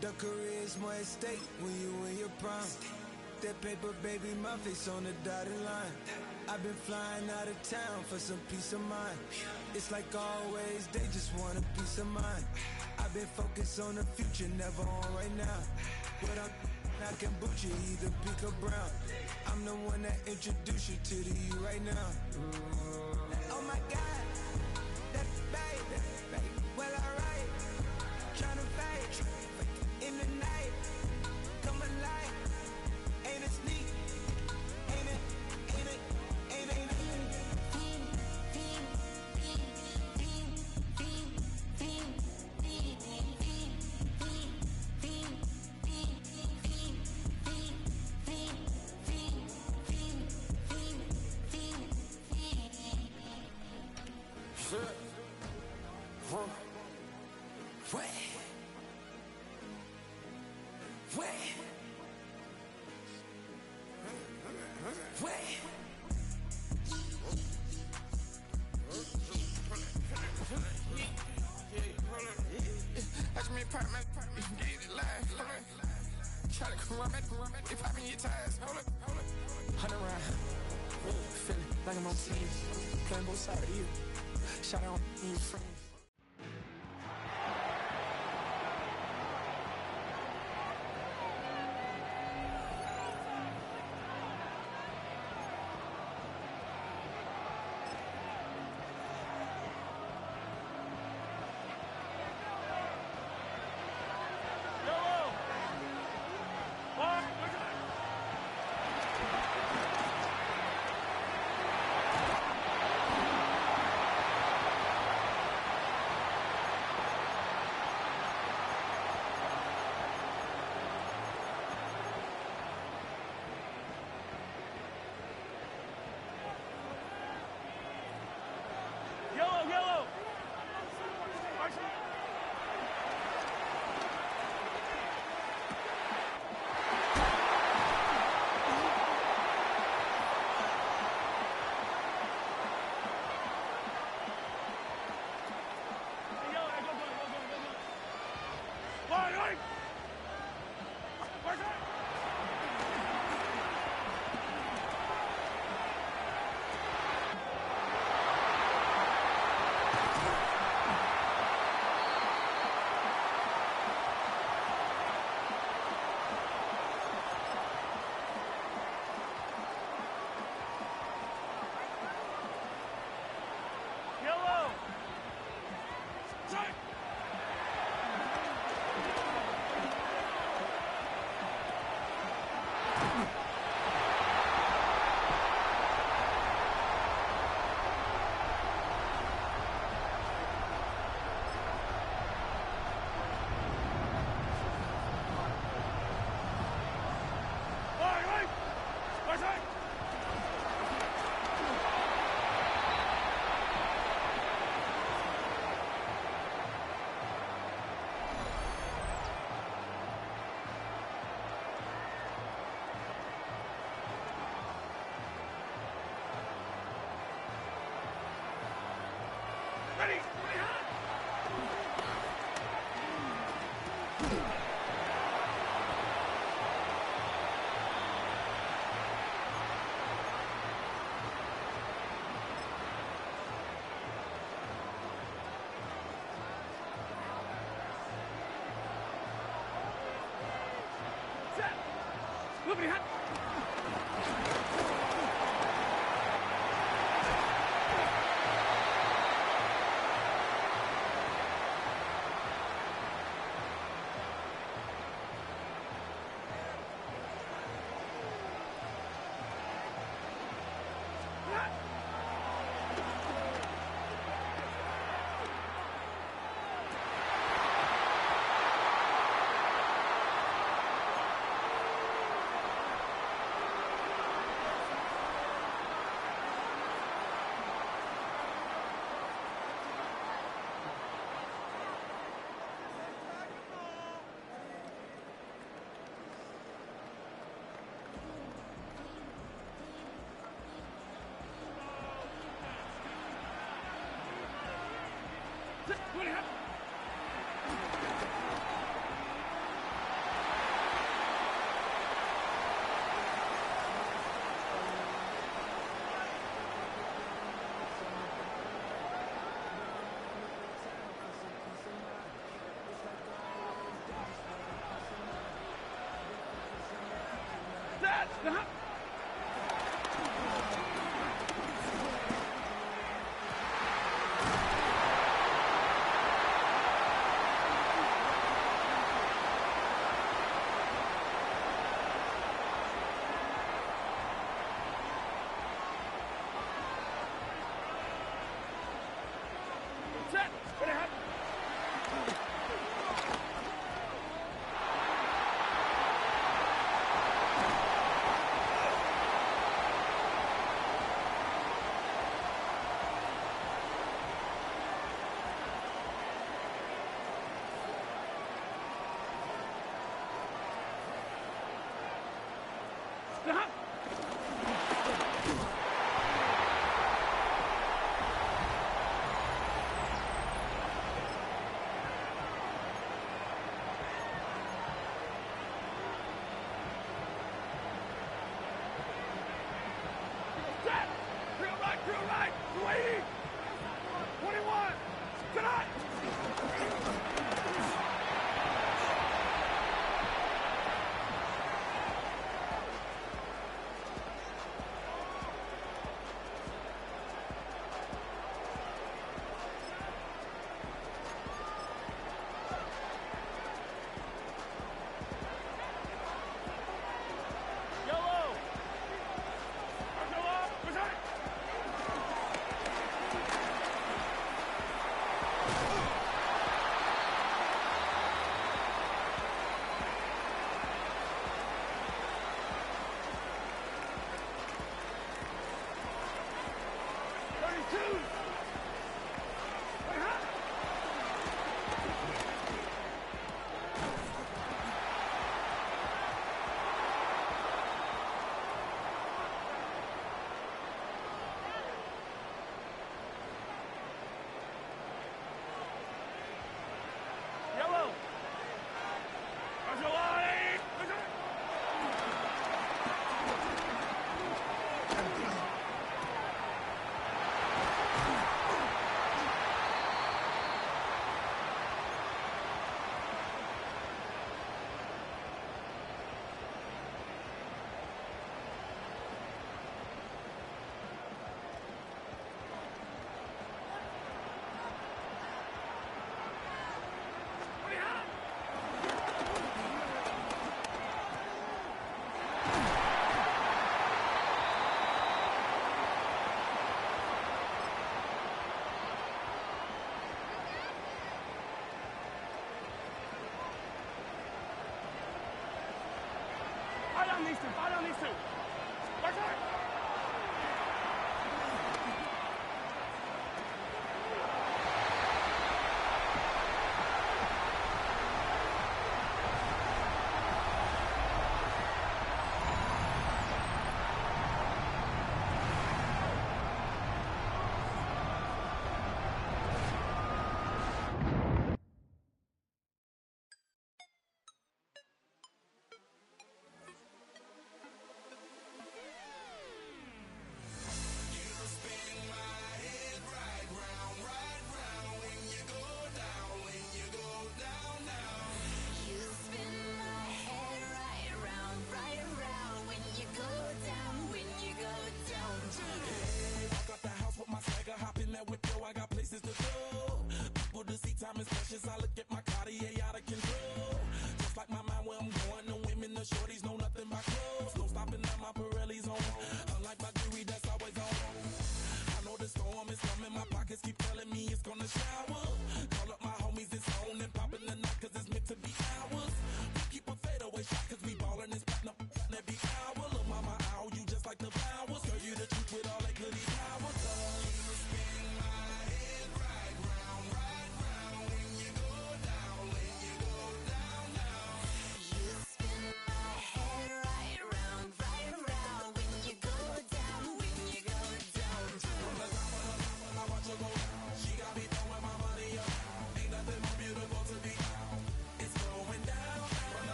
The career is more at stake when you in your prime. That paper, baby, my face on the dotted line. I've been flying out of town for some peace of mind. It's like always, they just want a peace of mind. I've been focused on the future, never on right now. But I can boot you either pink or brown. I'm the one that introduced you to the you right now. Oh my God, that's baby. Well, alright, tryna fight in the night. Come alive, ain't it sneak? Ain't it? Watch me pop my get it live. Try to come run back, they popping your tires. Hold up. 100 round. Feeling like I'm on team. Playing both sides of you. Shout out on your friends. Yellow! Ready! Set! Look at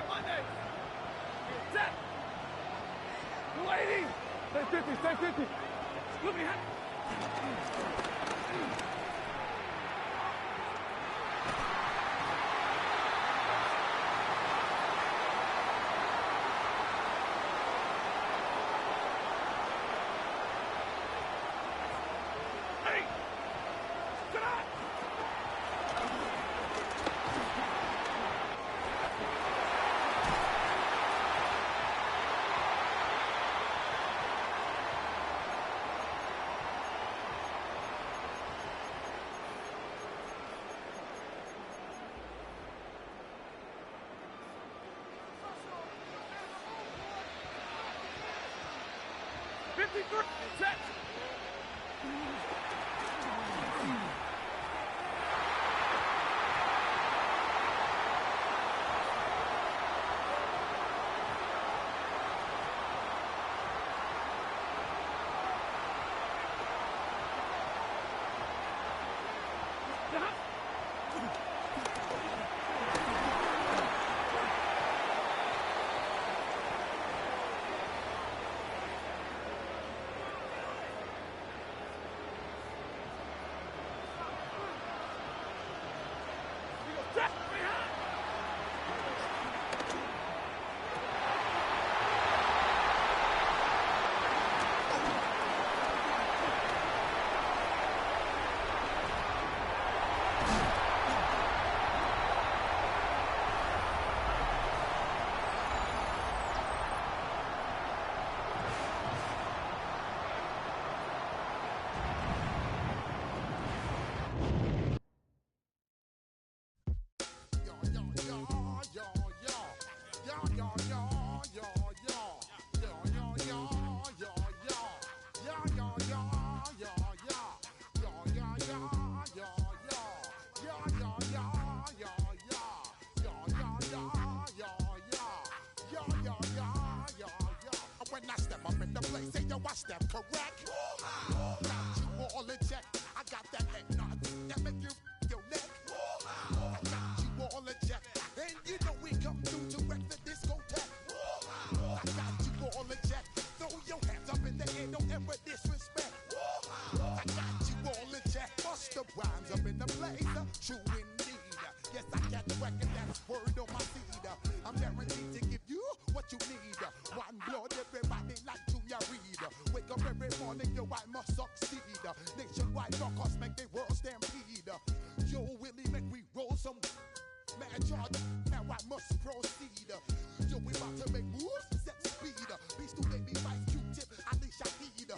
Monday. Set. 280. Stay 50. Look behind. Hey! Sit up! Set. When I step up in the place, say yo, I step correct. Got you all in check. I got that head nod that make you your neck. I got you all in check, and you know we come through to wreck the discotheque. I got you all in check. Throw your hands up in the air, don't ever disrespect. I got you all in check. Bust the rhymes up in the place, true indeed. Yes, I got wreck, and that's word on my seed. I'm guaranteed to give you what you need. One blood, everybody like Junior Reed. Wake up every morning, yo, I must succeed. Nationwide knockouts make the world stampede. Yo, Willie, make we roll some mad charge. Now I must proceed. Yo, we about to make moves, set speed. Beast to baby, Vice Q-tip, Alicia Heed.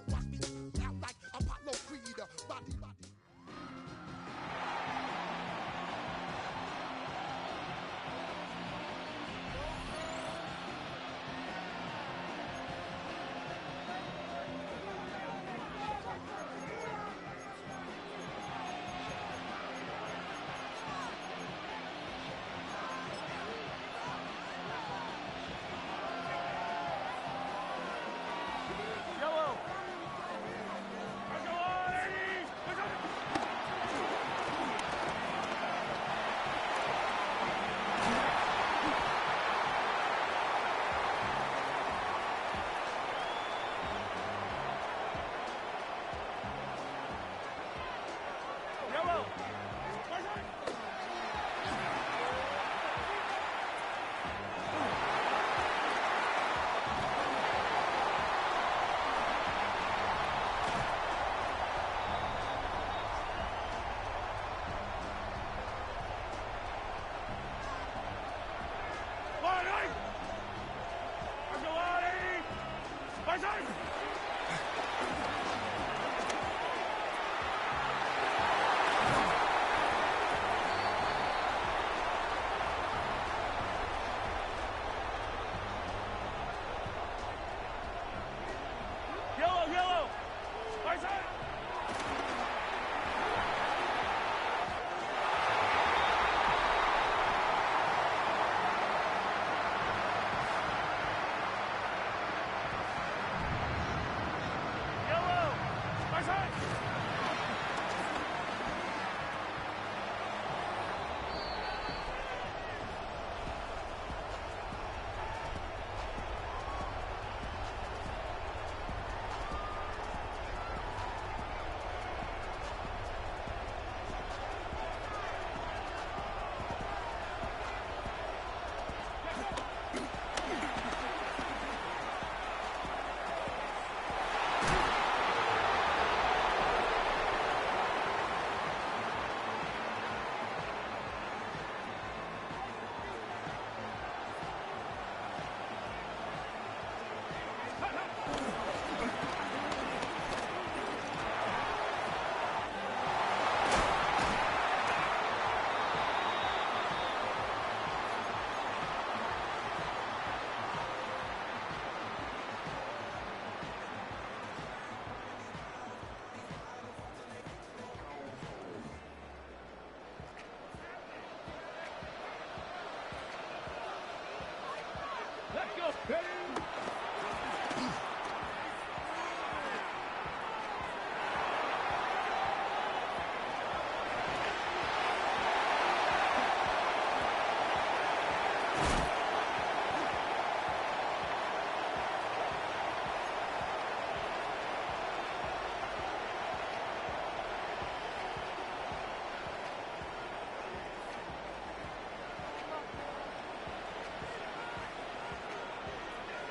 Watch me out like Apollo Creed. Body.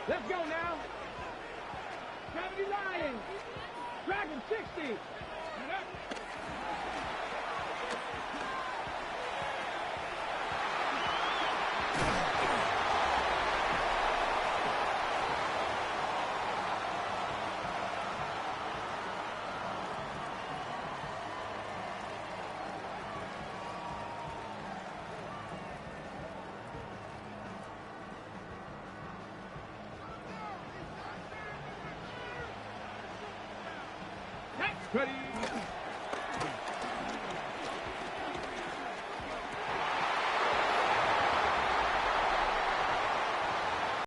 Let's go now. 70 Lions. Dragon 60. Ready.